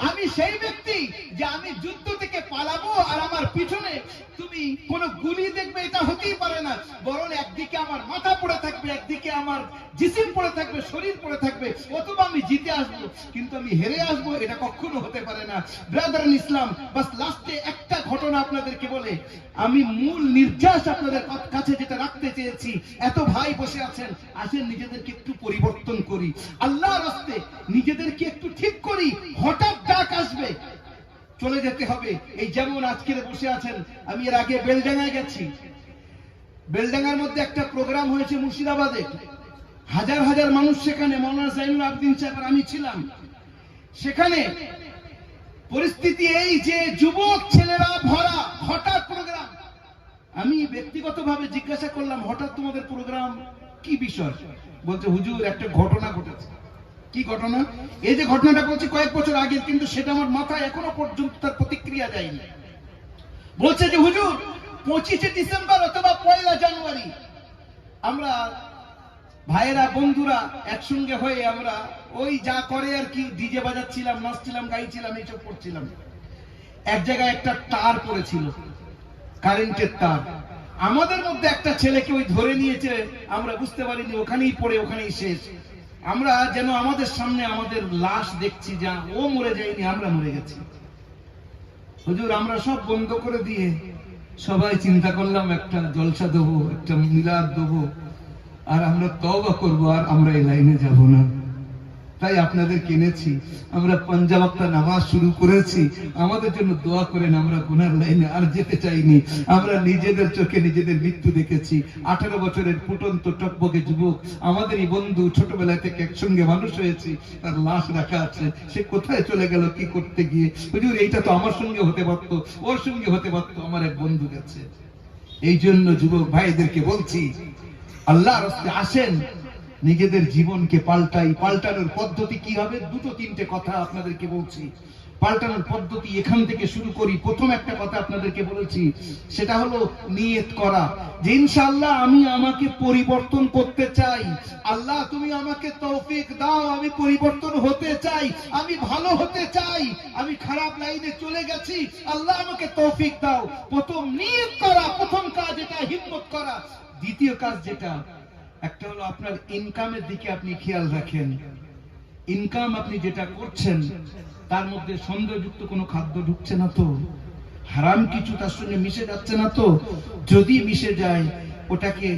আমি সেই ব্যক্তি যে আমি যুদ্ধ থেকে পালাবো আর আমার পিছনে তুমি কোন গুলি দেখবে, এটা হতেই পারে না, বরং একদিকে আমার মাথা পড়ে থাকবে, একদিকে আমার জিসিম পড়ে থাকবে, শরীর পড়ে থাকবে, অথবা আমি জিতে আসবো, কিন্তু আমি হেরে আসবো, এটা কখনো হতে পারে না। ব্রাদার ইন ইসলাম, বাস লাস্টে একটা ঘটনা আপনাদেরকে বলে আমি মূল নির্যাস আপনাদের কাছে যেটা রাখতে চেয়েছি। এত ভাই বসে আছেন, আসেন নিজেদেরকে একটু পরিবর্তন করি, আল্লাহর রাস্তে নিজেদেরকে একটু ঠিক করি। হঠাৎ ডাক আসবে, চলে যেতে হবে। এই যেমন আজকে বসে আছেন, আমি এর আগে বেলডাঙ্গায় গেছি, বেলডাঙ্গার মধ্যে একটা প্রোগ্রাম হয়েছে মুর্শিদাবাদে, হাজার হাজার মানুষ সেখানে, মৌলানা জাইনুল আবদিন সাহেব আর আমি ছিলাম সেখানে। পরিস্থিতি এই যে যুবক ছেলেরা ভরা, হঠাৎ প্রোগ্রাম। আমি ব্যক্তিগতভাবে জিজ্ঞাসা করলাম, হঠাৎ তোমাদের প্রোগ্রাম কি বিষয়? বলছে হুজুর একটা ঘটনা ঘটেছে। কি ঘটনা? এই যে ঘটনাটা বলছি কয়েক বছর আগে, কিন্তু সেটা আমার মাথায় এখনো পর্যন্ত তার প্রতিক্রিয়া যায়নি। বলছে যে হুজুর 25শে ডিসেম্বর অথবা 1 জানুয়ারি আমরা ভাইয়েরা বন্ধুরা একসঙ্গে হয়ে আমরা ওই যা করে আর কি, ডিজে বাজাচ্ছিলাম, নাচছিলাম, গাইছিলাম, এইসব করছিলাম। এক জায়গায় একটা তার পড়েছিল, কারেন্টের তার। আমাদের মধ্যে একটা ছেলেকে ওই ধরে নিয়েছে, আমরা বুঝতে পারিনি, ওখানেই পড়ে ওখানেই শেষ। আমরা যেন আমাদের সামনে আমাদের লাশ দেখছি, যা ও মরে যায়নি, আমরা মরে গেছি। হুজুর আমরা সব বন্ধ করে দিয়ে সবাই চিন্তা করলাম একটা জলসা দেবো, একটা মিলাদ দেবো, আর আমরা তওবা করবো, আর আমরা এই লাইনে যাব না। তাই আপনাদের কিনেছি, আমরা পাঞ্জাব ওয়াক্ত নামাজ শুরু করেছি, আমাদের জন্য দোয়া করেন, আমরা গুনার লাইনে আর যেতে চাইনি। আমরা নিজেদের চোখে নিজেদের মৃত্যু দেখেছি। 18 বছরের ফুটন্ত টকবকে যুবক, আমাদেরই বন্ধু, ছোটবেলা থেকে একসঙ্গে মানুষ হয়েছি, তার লাশ রাখা আছে, সে কোথায় চলে গেল কি করতে গিয়ে? হুজুর এইটা তো আমার সঙ্গে হতে পারতো, ওর সঙ্গে হতে পারতো, আমার এক বন্ধু গেছে। এই জন্য যুবক ভাইদেরকে বলছি, আল্লাহর রাস্তায় আসেন, নিজেদের জীবনকে পাল্টাই। পাল্টানোর পদ্ধতি কি হবে? 2-3টে কথা আপনাদেরকে বলছি। পাল্টানোর পদ্ধতি এখান থেকে শুরু করি। প্রথম একটা কথা আপনাদেরকে বলেছি, সেটা হলো নিয়ত করা, যে ইনশাআল্লাহ আমি আমাকে পরিবর্তন করতে চাই। আল্লাহ তুমি আমাকে তৌফিক দাও, আমি পরিবর্তন হতে চাই, আমি ভালো হতে চাই, আমি খারাপ লাইনে চলে গেছি, আল্লাহ আমাকে তৌফিক দাও। প্রথম নিয়ত করা, প্রথম কাজ এটা, হিম্মত করা। দ্বিতীয় কাজ যেটা, একটা হলো আপনার ইনকামের দিকে আপনি খেয়াল রাখেন। ইনকাম আপনি যেটা করছেন তার মধ্যে সন্দেহযুক্ত কোনো খাদ্য ঢুকছে না তো, হারাম কিছু তার সঙ্গে মিশে যাচ্ছে না তো? যদি মিশে যায় ওটাকে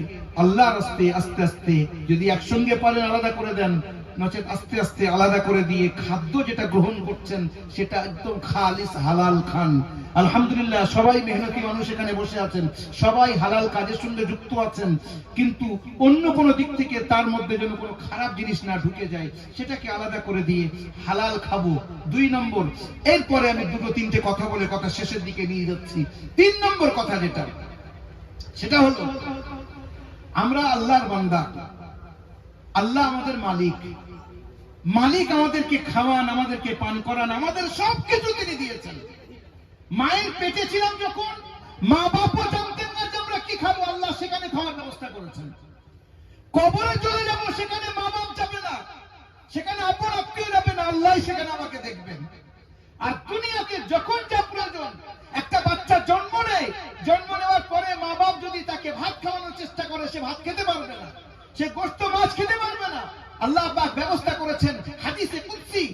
আল্লাহর রাস্তায় আস্তে আস্তে যদি একসঙ্গে পারেন আলাদা করে দেন, নচেত আস্তে আস্তে আলাদা করে দিয়ে খাদ্য যেটা গ্রহণ করছেন সেটা একদম খালিস হালাল খান। আলহামদুলিল্লাহ সবাই মেহনতি মানুষ এখানে বসে আছেন, সবাই হালাল কাজের সঙ্গে যুক্ত আছেন, কিন্তু অন্য কোনো দিক থেকে তার মধ্যে যেন কোনো খারাপ জিনিস না ঢুকে যায় সেটাকে আলাদা করে দিয়ে হালাল খাবো। 2 নম্বর, এরপরে আমি 2-3টে কথা বলে কথা শেষের দিকে নিয়ে যাচ্ছি। 3 নম্বর কথা যেটা, সেটা হলো আমরা আল্লাহর বান্দা, আল্লাহ আমাদের মালিক, মালিক আমাদেরকে খাওয়ান, আমাদেরকে পান করান, আমাদের সবকিছু তিনি দিয়েছেন। মায়ের পেটে ছিলাম যখন মা বাবা জানতেন না যে আমরা কি খাবো, আল্লাহ সেখানে খাওয়ার ব্যবস্থা করেছেন। কবরে চলে যাবো সেখানে মা বাপ যাবে না, সেখানে আপন আত্মীয় যাবে না, আল্লাহ সেখানে আমাকে দেখবেন। আর দুনিয়াকে যখন যা প্রয়োজন, একটা বাচ্চা জন্ম নেয়, জন্ম নেওয়ার পরে মা বাপ যদি তাকে ভাত খাওয়ানোর চেষ্টা করে সে ভাত খেতে পারবে না, সে গোশত মাছ খেতে পারবে না। আল্লাহ পাক ব্যবস্থা করেছেন হাদিসে কুদসি,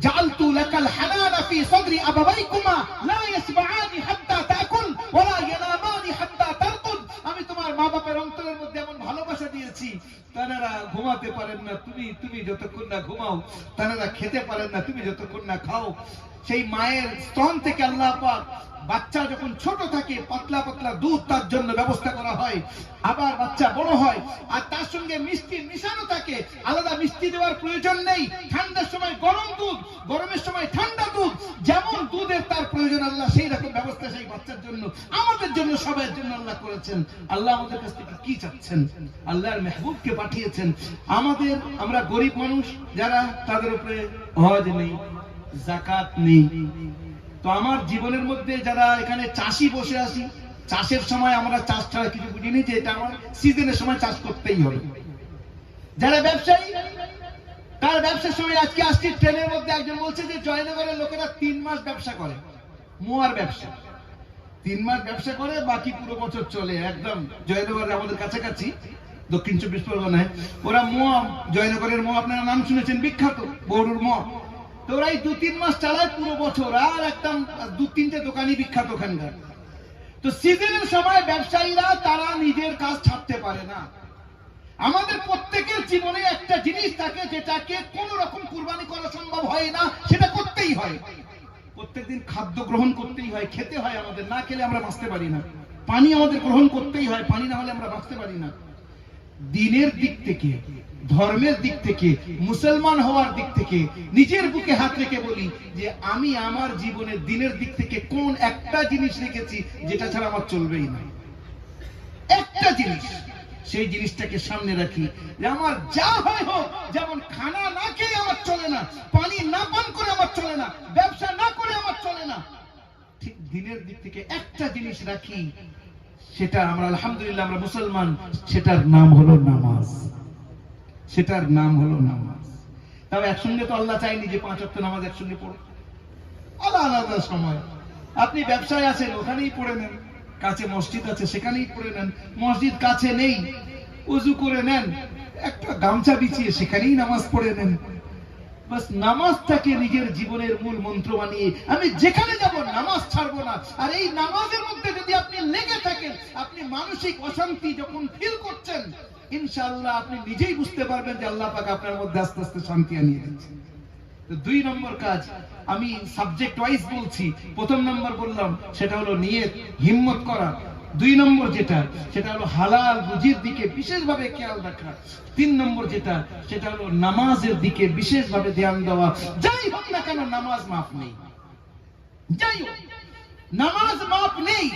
জাআলতু লাকাল হানানা ফি সাদরি আবাওয়াইকুমা লা ইয়াসবাআনি হাত্তা তাকুল ওয়া লা ইয়ানামানি হাত্তা তারকুদ। আমি তোমার মা বাবার অন্তরের মধ্যে এমন ভালোবাসা দিয়েছি, তারা ঘুমাতে পারেন না, তুমি যতক্ষণ না ঘুমাও, তারা খেতে পারেন না, তুমি যতক্ষণ না খাও। সেই মায়ের স্তন থেকে আল্লাহ পাক বাচ্চা যখন ছোট থাকে পাতলা পাতলা দুধ তার জন্য ব্যবস্থা করা হয়, আবার বাচ্চা বড় হয় আর তার সঙ্গে মিষ্টি মিশানো থাকে, আলাদা মিষ্টি দেওয়ার প্রয়োজন নেই। ঠান্ডার সময় গরম দুধ, গরমের সময় ঠান্ডা দুধ, যেমন দুধের তার প্রয়োজন আল্লাহ সেই রকম ব্যবস্থা সেই বাচ্চার জন্য, আমাদের জন্য, সবার জন্য আল্লাহ করেছেন। আল্লাহ আমাদের কাছ থেকে কি চাচ্ছেন? আল্লাহর মেহবুবকে পাঠিয়েছেন আমাদের। আমরা গরিব মানুষ যারা, তাদের উপরে হজ নেই, যাকাত নেই। তো আমার জীবনের মধ্যে যারা এখানে চাষি বসে আছি, চাষের সময় আমরা চাষ ছাড়া কিছু বুঝিনি যে এটা আমার সিজনের সময় চাষ করতেই হবে। যারা ব্যবসায়ী, তার ব্যবসার সময় আজকে আসছি ট্রেনের মধ্যে একজন বলছে যে জয়নগরের লোকেরা 3 মাস ব্যবসা করে, মোয়ার ব্যবসা 3 মাস ব্যবসা করে, বাকি পুরো বছর চলে। একদম জয়নগরে আমাদের কাছাকাছি দক্ষিণ 24 পরগনায় ওরা মোয়া, জয়নগরের মোয়া আপনারা নাম শুনেছেন, বিখ্যাত বড়ুর মোয়া। তো ওরা এই 2-3 মাস চালায় পুরো বছর, আর একদম 2-3টে দোকানই বিখ্যাত ওখানকার। তো সিজনের সময় ব্যবসায়ীরা তারা নিজের কাজ ছাড়তে পারে না। আমাদের প্রত্যেকের জীবনে একটা জিনিস থাকে যেটাকে কোন রকম কুরবানি করা সম্ভব হয় না, সেটা করতেই হয়। প্রত্যেকদিন খাদ্য গ্রহণ করতেই হয়, খেতে হয় আমাদের, না খেলে আমরা বাঁচতে পারি না। পানি আমাদের গ্রহণ করতেই হয়, পানি না হলে আমরা বাঁচতে পারি না। দিনের দিক থেকে, ধর্মের দিক থেকে, মুসলমান হওয়ার দিক থেকে নিজের বুকে হাত রেখে বলি যে আমি আমার জীবনের দিনের দিক থেকে কোন একটা জিনিস রেখেছি যেটা ছাড়া আমার চলবেই না। একটা জিনিস, সেই জিনিসটাকে সামনে রাখি যে আমার যা হয় হোক, যেমন খানা না খেয়ে আমার চলে না, পানি না পান করে আমার চলে না, ব্যবসা না করে আমার চলে না, ঠিক দিনের দিক থেকে একটা জিনিস রাখি, সেটা আমরা আলহামদুলিল্লাহ আমরা মুসলমান, সেটার নাম হলো নামাজ। সেটার নাম হলো নামাজ। তবে একসঙ্গে তো আল্লাহ চাইনি যে 5 ওয়াক্ত নামাজ একসঙ্গে পড়ো, আলাদা আলাদা সময়। আপনি ব্যবসায় আছেন, ওখানেই পড়ে নেন, কাছে মসজিদ আছে সেখানেই পড়ে নেন, মসজিদ কাছে নেই উযু করে নেন, একটা গামছা বিছিয়ে সেখানেই নামাজ পড়ে নেন। বাস নামাজটাকে নিজের জীবনের মূল মন্ত্র বানিয়ে আমি যেখানে যাব নামাজ ছাড়বো না। আর এই নামাজের মধ্যে যদি আপনি লেগে থাকেন, আপনি মানসিক অশান্তি যখন ফিল করছেন, ইনশাআল্লাহ আপনি নিজেই বুঝতে পারবেন যে আল্লাহ পাক আপনার মধ্যে আস্তে আস্তে শান্তি আনিয়ে দিচ্ছেন। তো 2 নম্বর কাজ আমি সাবজেক্ট ওয়াইজ বলছি। 1ম নম্বর বললাম সেটা হলো নিয়ত, হিম্মত করা। 2 নম্বর যেটা, সেটা হলো হালাল রুজির দিকে বিশেষভাবে খেয়াল রাখা। 3 নম্বর যেটা, সেটা হলো নামাজের দিকে বিশেষভাবে ধ্যান দেওয়া। যাই হোক না কেন নামাজ মাফ নেই, যাই হোক নামাজ মাফ নেই।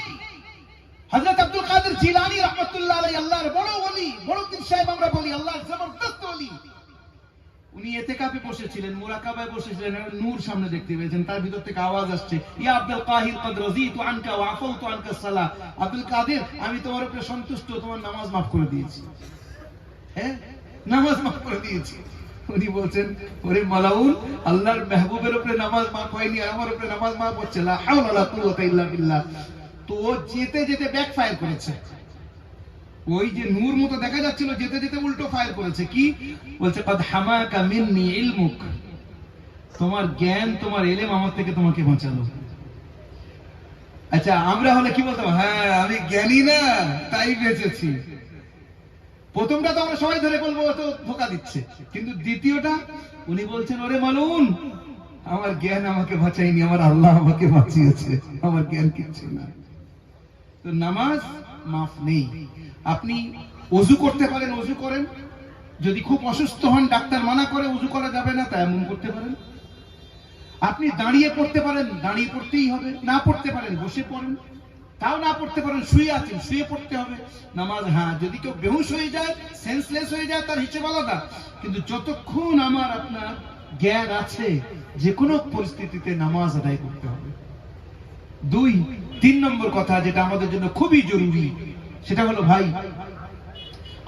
হযরত আব্দুল কাদের জিলানী রাহমাতুল্লাহ আলাইহি, আল্লাহর বড় ওলি, বড় পীর সাহেব আমরা বলি, আল্লাহর জবরদস্ত ওলি। উনি ইতিকাফে বসেছিলেন, মুরাকাবায় বসেছিলেন, নূর সামনে দেখতে পেয়েছেন, তার ভিতর থেকে আওয়াজ আসছে, ইয়া আব্দুল কাহির কদ রাযিতু আনকা ওয়া আফাউতু আনকা সালাহ। আব্দুল কাদের, আমি তোমার উপরে সন্তুষ্ট, তোমার নামাজ মাফ করে দিয়েছি। হ্যাঁ, নামাজ মাফ করে দিয়েছি। উনি বলছেন, ওরে মালাউল, আল্লাহর মেহবুবের উপরে নামাজ মাফ হয়নি, আমার উপরে নামাজ মাফ হচ্ছে, লা হাওলা ওয়ালা কুওয়াতা ইল্লা বিল্লাহ। তো ও যেতে যেতে ব্যাকফায়ার করেছে। ওই যে নূর মতো দেখা যাচ্ছিল, যেতে যেতে উল্টো ফায়ার করেছে। কি বলছে? কদ হামাকা মিন্নি ইলমুক, তোমার জ্ঞান, তোমার এলেম আমার থেকে তোমাকে বাঁচালো। আচ্ছা, আমরা হলে কি বলতাম? হ্যাঁ, আমি জ্ঞানী না তাই বেঁচেছি। প্রথমটা তো আমরা সবাই ধরে বলবো তো ধোকা দিচ্ছে, কিন্তু দ্বিতীয়টা উনি বলছেন, ওরে মালুন, আমার জ্ঞান আমাকে বাঁচায়নি, আমার আল্লাহ আমাকে বাঁচিয়েছে, আমার জ্ঞান কিচ্ছু না। তো নামাজ মাফ নেই। আপনি ওযু করতে পারেন, ওযু করেন। যদি খুব অসুস্থ হন, ডাক্তার মানা করে ওযু করা যাবে না, তাই এমন করতে পারেন। আপনি দাঁড়িয়ে পড়তে পারেন, দাঁড়িয়ে পড়তেই হবে। না পড়তে পারেন, বসে পড়েন। তাও না পড়তে পারেন, শুয়ে আছেন, শুয়ে পড়তে হবে নামাজ। হ্যাঁ, যদি কেউ বেহুশ হয়ে যায়, সেন্সলেস হয়ে যায়, তার হিসেব আলাদা। কিন্তু যতক্ষণ আমার আপনার জ্ঞান আছে, যে কোনো পরিস্থিতিতে নামাজ আদায় করতে হবে। 3 নম্বর কথা যেটা আমাদের জন্য খুবই জরুরি, সেটা হলো ভাই,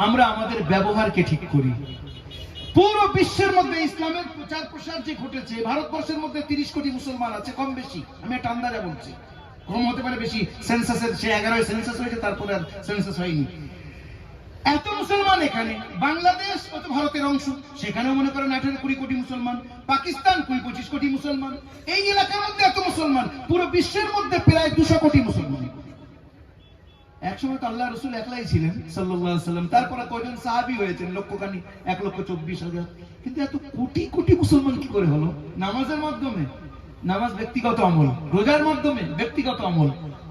আমরা আমাদের ব্যবহারকে ঠিক করি। পুরো বিশ্বের মধ্যে ইসলামের প্রচার প্রসার যে ঘটেছে, ভারতবর্ষের মধ্যে 30 কোটি মুসলমান আছে, কম বেশি, আমি একটা আন্দাজে বলছি, কম হতে পারে বেশি। সেন্সাসের সে 11 সেন্সাস হয়েছে, তারপরে আর সেন্সাস হয়নি। এত মুসলমান এখানে, বাংলাদেশ কত ভারতের অংশ, সেখানেও মনে করেন 18-20 কোটি মুসলমান, পাকিস্তান 20-25 কোটি মুসলমান, এই এলাকার মধ্যে এত মুসলমান, পুরো বিশ্বের মধ্যে প্রায় 200 কোটি মুসলমান। একসময় তো আল্লাহ রসুল একলাই ছিলেন সাল্লাল্লাহু আলাইহি ওয়াসাল্লাম, তারপরে কয়জন সাহাবী হয়েছেন? লক্ষখানি, 1,24,000। কিন্তু এত কোটি কোটি মুসলমান কি করে হলো? নামাজের মাধ্যমে। নামাজ ব্যক্তিগত আমল, রোজার মাধ্যমে ব্যক্তিগত আমল,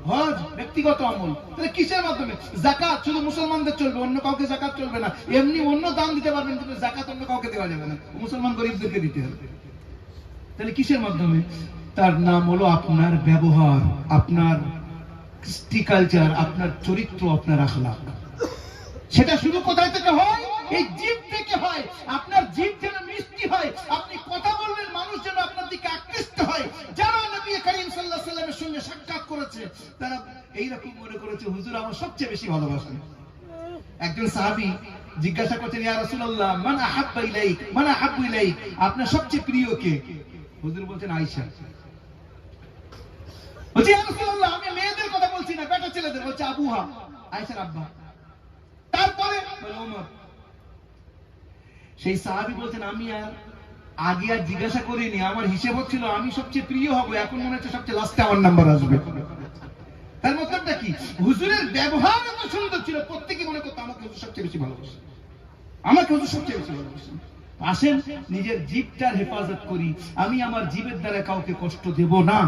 হজ ব্যক্তিগত আমল। তাহলে কিসের মাধ্যমে? যাকাত শুধু মুসলমানদের চলবে, অন্য কাউকে যাকাত চলবে না। এমনি অন্য দান দিতে পারবেন, কিন্তু যাকাত অন্য কাউকে দেওয়া যাবে না, মুসলমান গরিবদেরকে দিতে হবে। তাহলে কিসের মাধ্যমে? তার নাম হলো আপনার ব্যবহার, আপনার কৃষ্টি কালচার, আপনার চরিত্র, আপনার আখলাক। সেটা শুরু কোথায় থেকে হয়? এই জিভ থেকে হয়। আপনার জিভ যেন মিষ্টি হয়, আপনি কথা বলবেন, মানুষ যেন আপনার দিকে আকৃষ্ট হয়। যারা নবী করিম সাল্লাল্লাহু আলাইহি ওয়াসাল্লামের সঙ্গে সাক্ষাৎ করেছে, তারা এইরকম মনে করেছে, হুজুর আমার সবচেয়ে বেশি ভালোবাসেন। একজন সাহাবী জিজ্ঞাসা করছেন, ইয়া রাসূলুল্লাহ, মান আহাব্বা ইলাইক, মান আহাব্বু ইলাইক, আপনার সবচেয়ে প্রিয় কে? হুজুর বলছেন, আয়েশা। বলছি, ইয়া রাসূলুল্লাহ, আমি মেয়েদের কথা বলছি না, বেটা ছেলেদের। বলছে, আবুহা, আয়েশার আব্বা। তারপরে ওমর। সেই সাহাবী বলছেন, আমি আগে আর জিজ্ঞাসা করিনি, আমার হিসেব হচ্ছিল আমি সবচেয়ে প্রিয় হব, এখন মনে হচ্ছে সবচেয়ে লাস্টে আমার নাম্বার আসবে। তার মতলবটা কি? হুজুরের ব্যবহার এত সুন্দর ছিল, প্রত্যেকে মনে করতো আমাকে হুজুর সবচেয়ে বেশি ভালোবাসে, আমাকে হুজুর সবচেয়ে বেশি ভালোবাসে। আসেন নিজের জিভটার হেফাজত করি। আমি আমার জিভের দ্বারা কাউকে কষ্ট দেব না,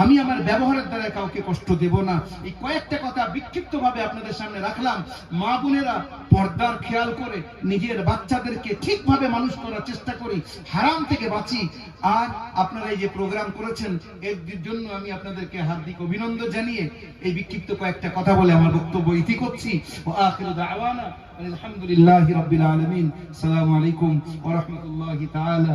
আমি আমার ব্যবহারের দ্বারা কাউকে কষ্ট দেব না। এই কয়েকটা কথা বিক্ষিপ্ত ভাবে আপনাদের সামনে রাখলাম। মা বোনেরা পর্দার খেয়াল করে নিজের বাচ্চাদেরকে ঠিকভাবে মানুষ করার চেষ্টা করি, হারাম থেকে বাঁচি। আর আপনারা এই যে প্রোগ্রাম করেছেন, এর জন্য আমি আপনাদেরকে হার্দিক অভিনন্দন জানিয়ে এই বিক্ষিপ্ত কয়েকটা কথা বলে আমার বক্তব্য ইতি করছি। ওয়া আখিরু দাওয়ানা আলহামদুলিল্লাহি রাব্বিল আলামিন। আসসালামু আলাইকুম ওয়া রাহমাতুল্লাহি তাআলা।